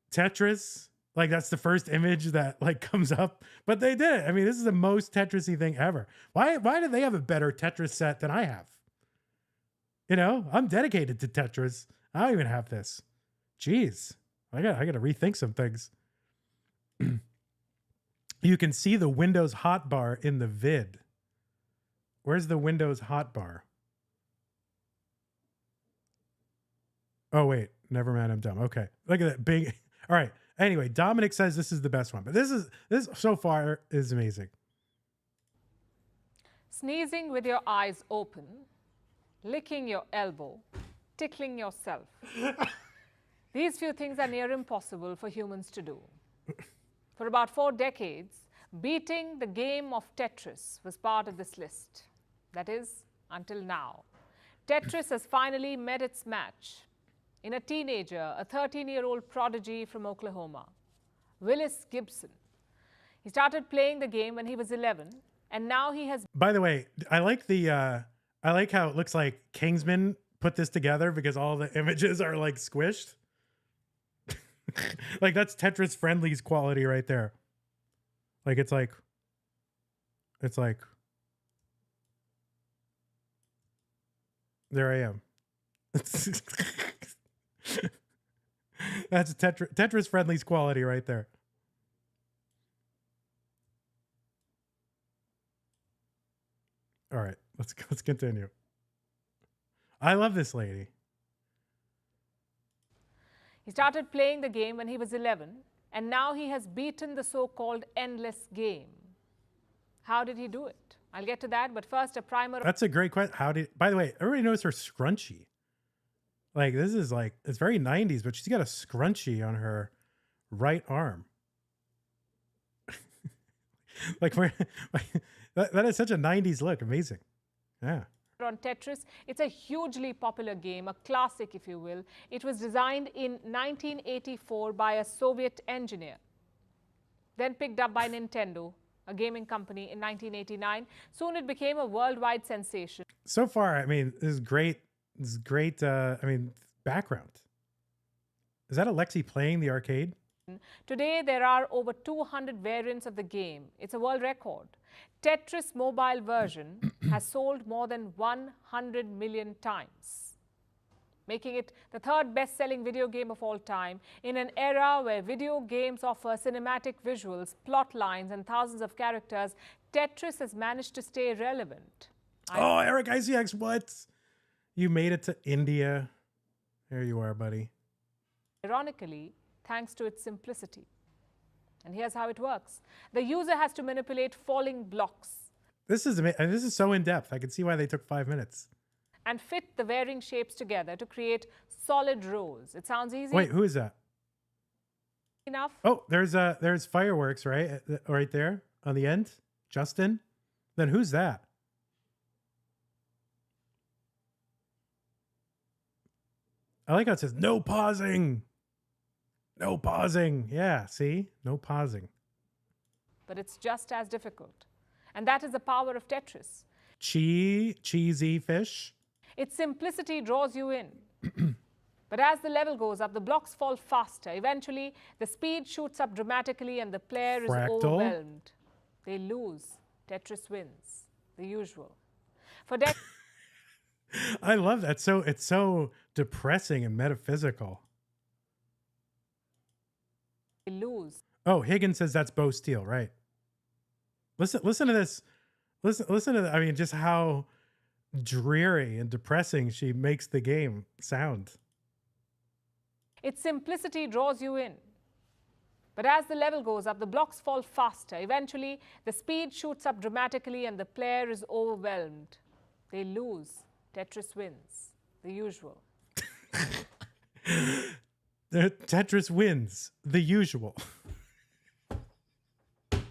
Tetris, like that's the first image that like comes up. But they did it. I mean, this is the most Tetris-y thing ever. Why do they have a better Tetris set than I have? You know, I'm dedicated to Tetris. I don't even have this. Jeez, I got to rethink some things. You can see the Windows hotbar in the vid. Where's the Windows hotbar? Oh, wait. Never mind. I'm dumb. Okay. Look at that big. All right. Anyway, Dominic says this is the best one, but this so far is amazing. Sneezing with your eyes open. Licking your elbow. Tickling yourself. These few things are near impossible for humans to do. For about 4 decades, beating the game of Tetris was part of this list. That is, until now. Tetris has finally met its match in a teenager, a 13-year-old prodigy from Oklahoma, Willis Gibson. He started playing the game when he was 11, and now he has... By the way, I like how it looks like Kingsman put this together because all the images are like squished. Like that's Tetris Friendly's quality right there. Like it's like there I am. That's Tetris Friendly's quality right there. All right, let's continue. I love this lady. He started playing the game when he was 11, and now he has beaten the so-called endless game. How did he do it? I'll get to that, but first a primer. That's a great question. By the way, everybody knows her scrunchie. Like, this is like, it's very 90s, but she's got a scrunchie on her right arm. That is such a 90s look. Amazing. Yeah. On Tetris, it's a hugely popular game, a classic if you will. It was designed in 1984 by a Soviet engineer, then picked up by Nintendo, a gaming company, in 1989. Soon it became a worldwide sensation. So far, I mean, this is great. This is great. I mean, background. Is that Alexi playing the arcade? Today, there are over 200 variants of the game. It's a world record. Tetris mobile version has sold more than 100 million times, making it the 3rd best-selling video game of all time. In an era where video games offer cinematic visuals, plot lines, and thousands of characters, Tetris has managed to stay relevant. Oh, Eric ICX, what? You made it to India. There you are, buddy. Ironically, thanks to its simplicity. And here's how it works. The user has to manipulate falling blocks. This is amazing. This is so in-depth. I can see why they took 5 minutes. And fit the varying shapes together to create solid rows. It sounds easy. Wait, who is that? Enough? Oh, there's fireworks, right? Right there on the end. Justin. Then who's that? I like how it says no pausing. No pausing. Yeah, see? No pausing. But it's just as difficult. And that is the power of Tetris. Cheesy fish. Its simplicity draws you in. But as the level goes up, the blocks fall faster. Eventually, the speed shoots up dramatically and the player is overwhelmed. They lose. Tetris wins. The usual. For I love that. So it's so depressing and metaphysical. they lose. Oh, Higgins says that's Bo Steele, right? Listen to this. Listen to that. I mean, just how dreary and depressing she makes the game sound. Its simplicity draws you in. But as the level goes up, the blocks fall faster. Eventually, the speed shoots up dramatically and the player is overwhelmed. They lose. Tetris wins. The usual. Tetris wins. The usual.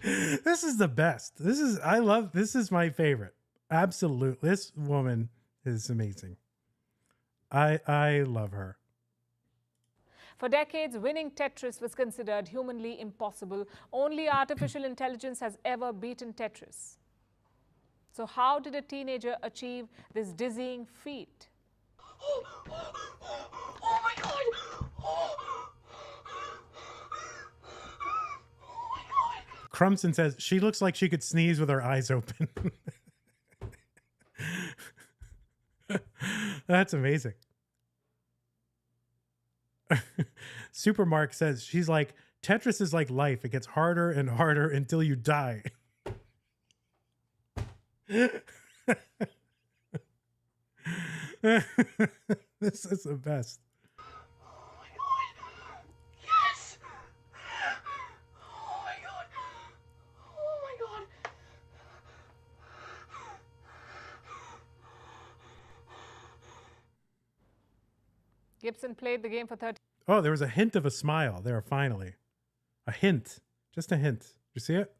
This is the best. This is my favorite. Absolutely. This woman is amazing. I love her. For decades, winning Tetris was considered humanly impossible. Only artificial intelligence has ever beaten Tetris. So how did a teenager achieve this dizzying feat? Oh my god! Crumson says she looks like she could sneeze with her eyes open. That's amazing. Supermark says she's like, Tetris is like life. It gets harder and harder until you die. This is the best. Yes! Oh my god! Oh my god! Gibson played the game for 30. Oh, there was a hint of a smile there finally. A hint. Just a hint. Did you see it?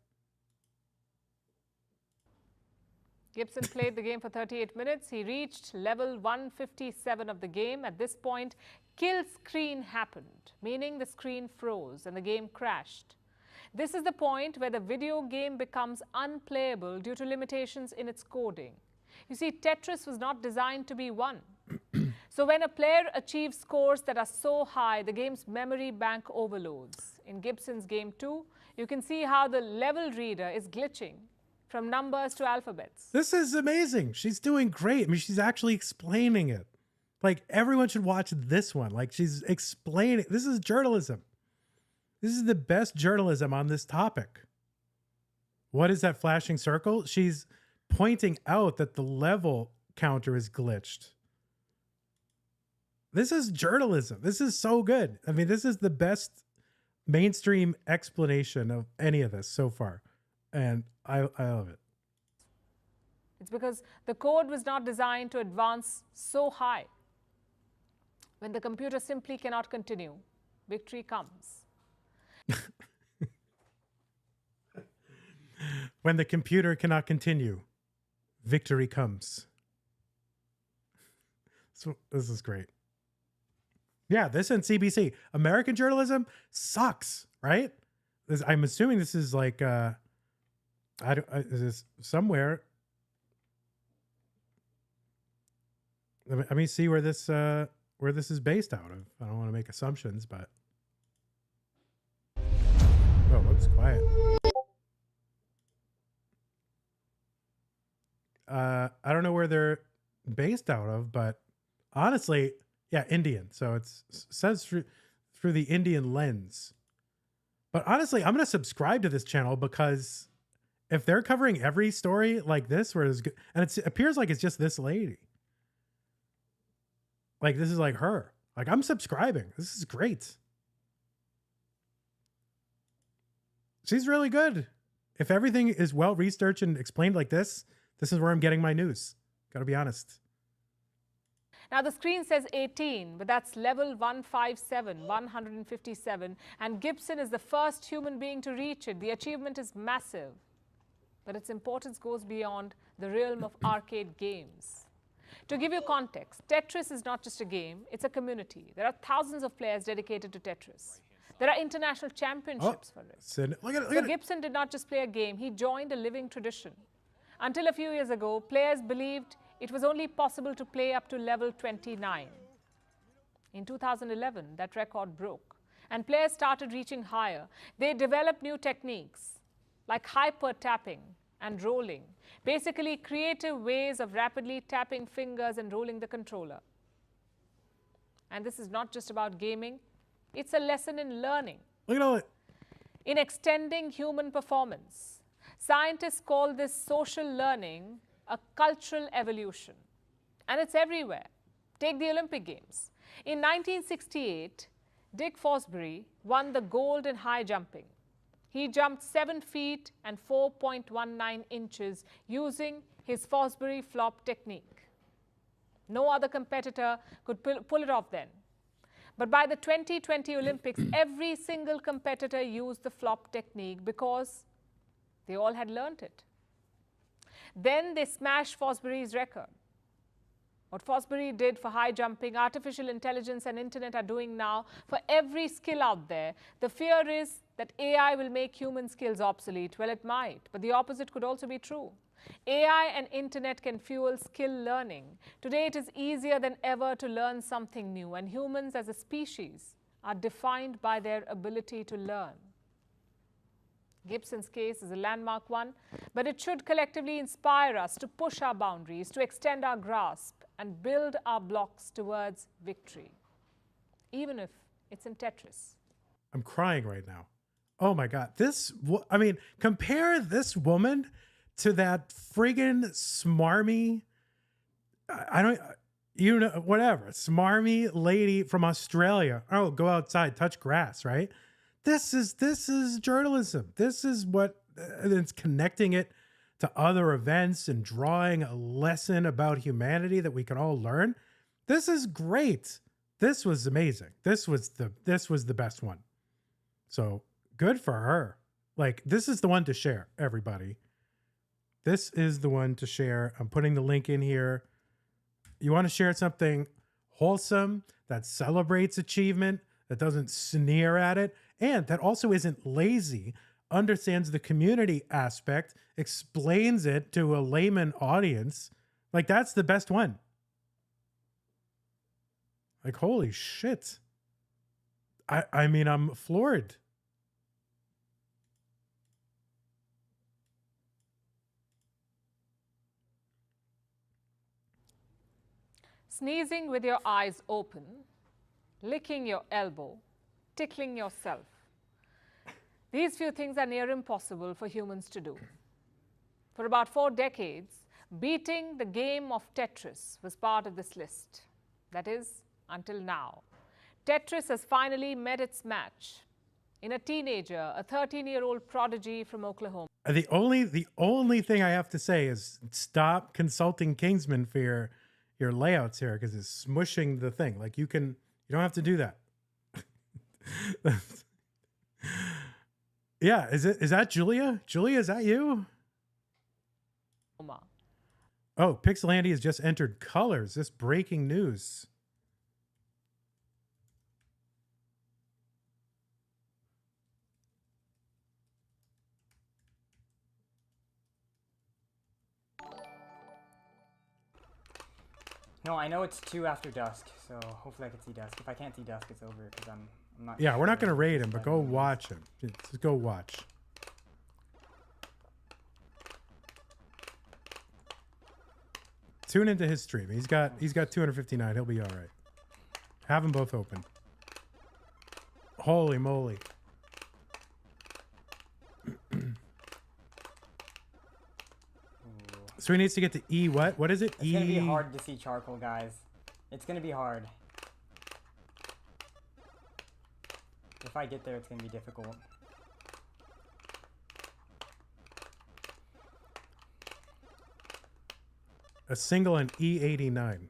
Gibson played the game for 38 minutes. He reached level 157 of the game. At this point, kill screen happened, meaning the screen froze and the game crashed. This is the point where the video game becomes unplayable due to limitations in its coding. You see, Tetris was not designed to be won. So when a player achieves scores that are so high, the game's memory bank overloads. In Gibson's game 2, you can see how the level reader is glitching from numbers to alphabets. This is amazing. She's doing great. I mean, she's actually explaining it. Like, everyone should watch this one. Like, she's explaining. This is journalism. This is the best journalism on this topic. What is that flashing circle? She's pointing out that the level counter is glitched. This is journalism. This is so good. I mean, this is the best mainstream explanation of any of this so far. And I love it. It's because the code was not designed to advance so high. When the computer simply cannot continue, victory comes. When the computer cannot continue, victory comes. So this is great. Yeah, this and CBC. American journalism sucks, right? I'm assuming this is like, is this somewhere? Let me see where this is based out of. I don't want to make assumptions, but oh, whoops, quiet. I don't know where they're based out of, but honestly, yeah, Indian. So it says through the Indian lens. But honestly, I'm going to subscribe to this channel because if they're covering every story like this, where it's good, and it appears like it's just this lady. Like, this is like her. Like, I'm subscribing. This is great. She's really good. If everything is well researched and explained like this is where I'm getting my news. Gotta be honest. Now the screen says 18, but that's level 157, and Gibson is the first human being to reach it. The achievement is massive, but its importance goes beyond the realm of arcade games. To give you context, Tetris is not just a game, it's a community. There are thousands of players dedicated to Tetris. There are international championships for it. Look at it. So Gibson did not just play a game, he joined a living tradition. Until a few years ago, players believed it was only possible to play up to level 29. In 2011, that record broke, and players started reaching higher. They developed new techniques like hyper tapping and rolling, basically creative ways of rapidly tapping fingers and rolling the controller. And this is not just about gaming, it's a lesson in learning. Look at all it. In extending human performance. Scientists call this social learning a cultural evolution. And it's everywhere. Take the Olympic Games. In 1968, Dick Fosbury won the gold in high jumping. He jumped 7 feet and 4.19 inches using his Fosbury flop technique. No other competitor could pull it off then. But by the 2020 Olympics, every single competitor used the flop technique because they all had learnt it. Then they smashed Fosbury's record. What Fosbury did for high jumping, artificial intelligence and internet are doing now for every skill out there. The fear is that AI will make human skills obsolete. Well, it might, but the opposite could also be true. AI and internet can fuel skill learning. Today, it is easier than ever to learn something new, and humans as a species are defined by their ability to learn. Gibson's case is a landmark one, but it should collectively inspire us to push our boundaries, to extend our grasp, and build our blocks towards victory, even if it's in Tetris. I'm crying right now. Oh my God. I mean, compare this woman to that friggin' smarmy, whatever, smarmy lady from Australia. Oh, go outside, touch grass, right? This is journalism. This is what it's connecting it to other events and drawing a lesson about humanity that we can all learn. This is great. This was amazing. This was the best one. So good for her. Like, this is the one to share, everybody. This is the one to share. I'm putting the link in here. You want to share something wholesome that celebrates achievement, that doesn't sneer at it, and that also isn't lazy, understands the community aspect, explains it to a layman audience. Like, that's the best one. Like, holy shit. I mean, I'm floored. Sneezing with your eyes open, licking your elbow, tickling yourself. These few things are near impossible for humans to do. For about 4 decades, beating the game of Tetris was part of this list. That is, until now. Tetris has finally met its match in a teenager, a 13-year-old prodigy from Oklahoma. The only thing I have to say is stop consulting Kingsman for your layouts here, because it's smushing the thing. Like, you don't have to do that. Yeah, is that Julia? Julia, is that you? Oh, Pixelandy has just entered colors. This breaking news. No, I know it's 2 after dusk, so hopefully I can see dusk. If I can't see dusk, it's over because I'm not. Yeah, we're not going to raid him, but go watch him. Just go watch. Tune into his stream. He's got 259. He'll be all right. Have them both open. Holy moly. So he needs to get to E what? What is it? It's gonna be hard to see charcoal, guys. It's gonna be hard. If I get there, it's gonna be difficult. A single on E89.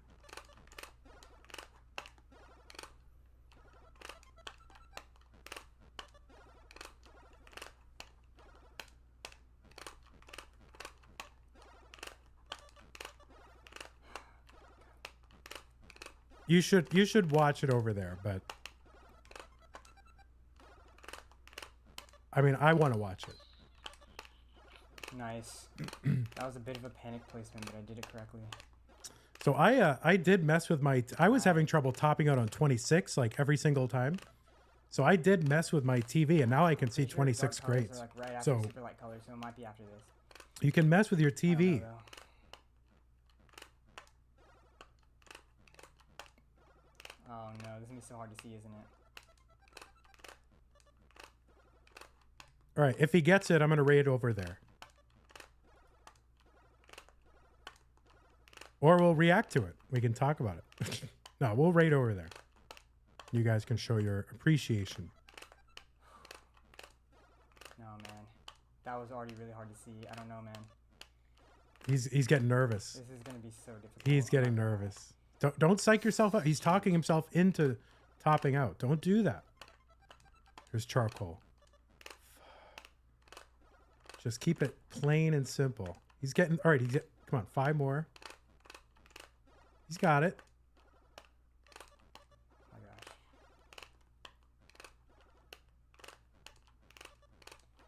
You should watch it over there, but I mean, I want to watch it. Nice. That was a bit of a panic placement, but I did it correctly. So I did mess with my. I was having trouble topping out on 26 like every single time. So I did mess with my TV, and now I can see 26 grades. Like right after So super light colors, so it might be after this. you can mess with your TV. Oh no, this is gonna be so hard to see, isn't it? All right, if he gets it, I'm gonna raid over there, or we'll react to it. We can talk about it. No, we'll raid over there. You guys can show your appreciation. No man, that was already really hard to see. I don't know, man. He's getting nervous. This is gonna be so difficult. He's getting nervous. Don't psych yourself out. He's talking himself into topping out. Don't do that. Here's charcoal. Just keep it plain and simple. He's getting all right. Come on, 5 more. He's got it. Oh my gosh.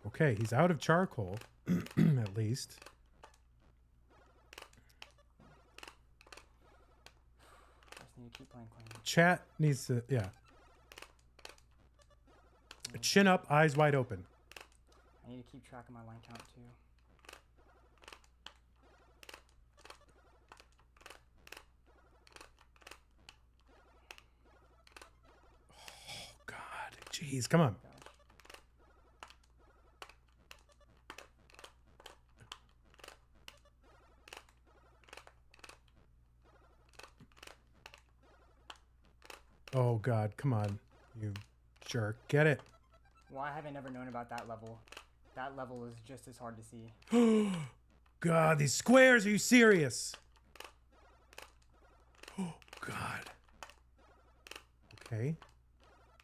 Okay, he's out of charcoal, at least. Just need to keep playing clean. Chat needs to, yeah. Chin up, eyes wide open. I need to keep track of my line count too. Oh, God. Jeez, come on. Oh, God, come on, you jerk. Get it. Why have I never known about that level? That level is just as hard to see. God, these squares, are you serious? Oh, God. Okay.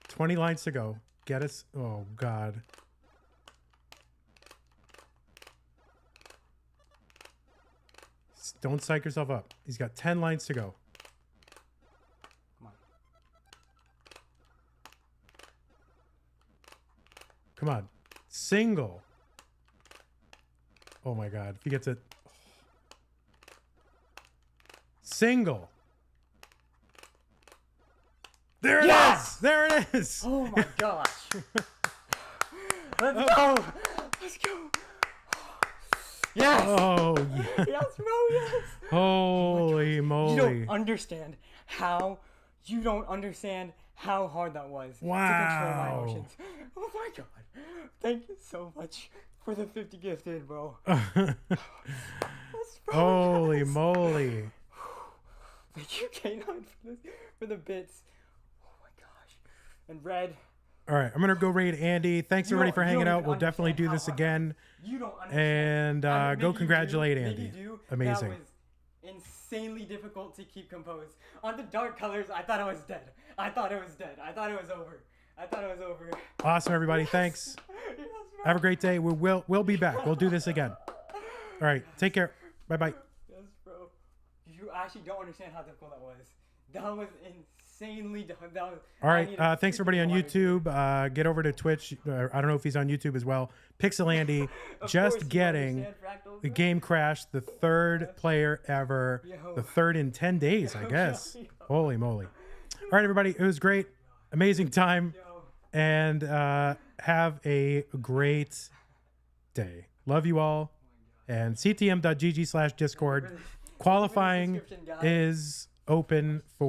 20 lines to go. Get us. Oh, God. Don't psych yourself up. He's got 10 lines to go. Come on. Come on. Single. Oh my God. If he gets it. Single. There it is. There it is. Oh my gosh. Let's go. Let's go. Yes. Oh, yeah. Yes, bro, yes. Holy moly. You don't understand how hard that was to control my Wow. emotions. Oh my God. Thank you so much for the 50 gifted, bro. Holy moly. Thank you, K9, for the bits. Oh my gosh. And Red. All right, I'm going to go raid Andy. Thanks You everybody don't- for you hanging don't out. even We'll definitely do this again. You don't understand. And go Maybe congratulate you do, Andy. maybe you do. Amazing. That was insanely difficult to keep composed. On the dark colors, I thought I was dead. I thought it was dead. I thought it was over. I thought it was over. Awesome, everybody. Thanks. Have a great day. We'll be back. We'll do this again. All right, take care. Bye-bye. Yes, bro. You actually don't understand how difficult that was. That was insanely difficult. All right, thanks everybody on YouTube. Get over to Twitch. I don't know if he's on YouTube as well. Pixel Andy, just getting the game crash, the 3rd player ever, the 3rd in 10 days, I guess. Holy moly. All right, everybody, it was great. Amazing time. And have a great day. Love you all. And ctm.gg/Discord. Qualifying is open for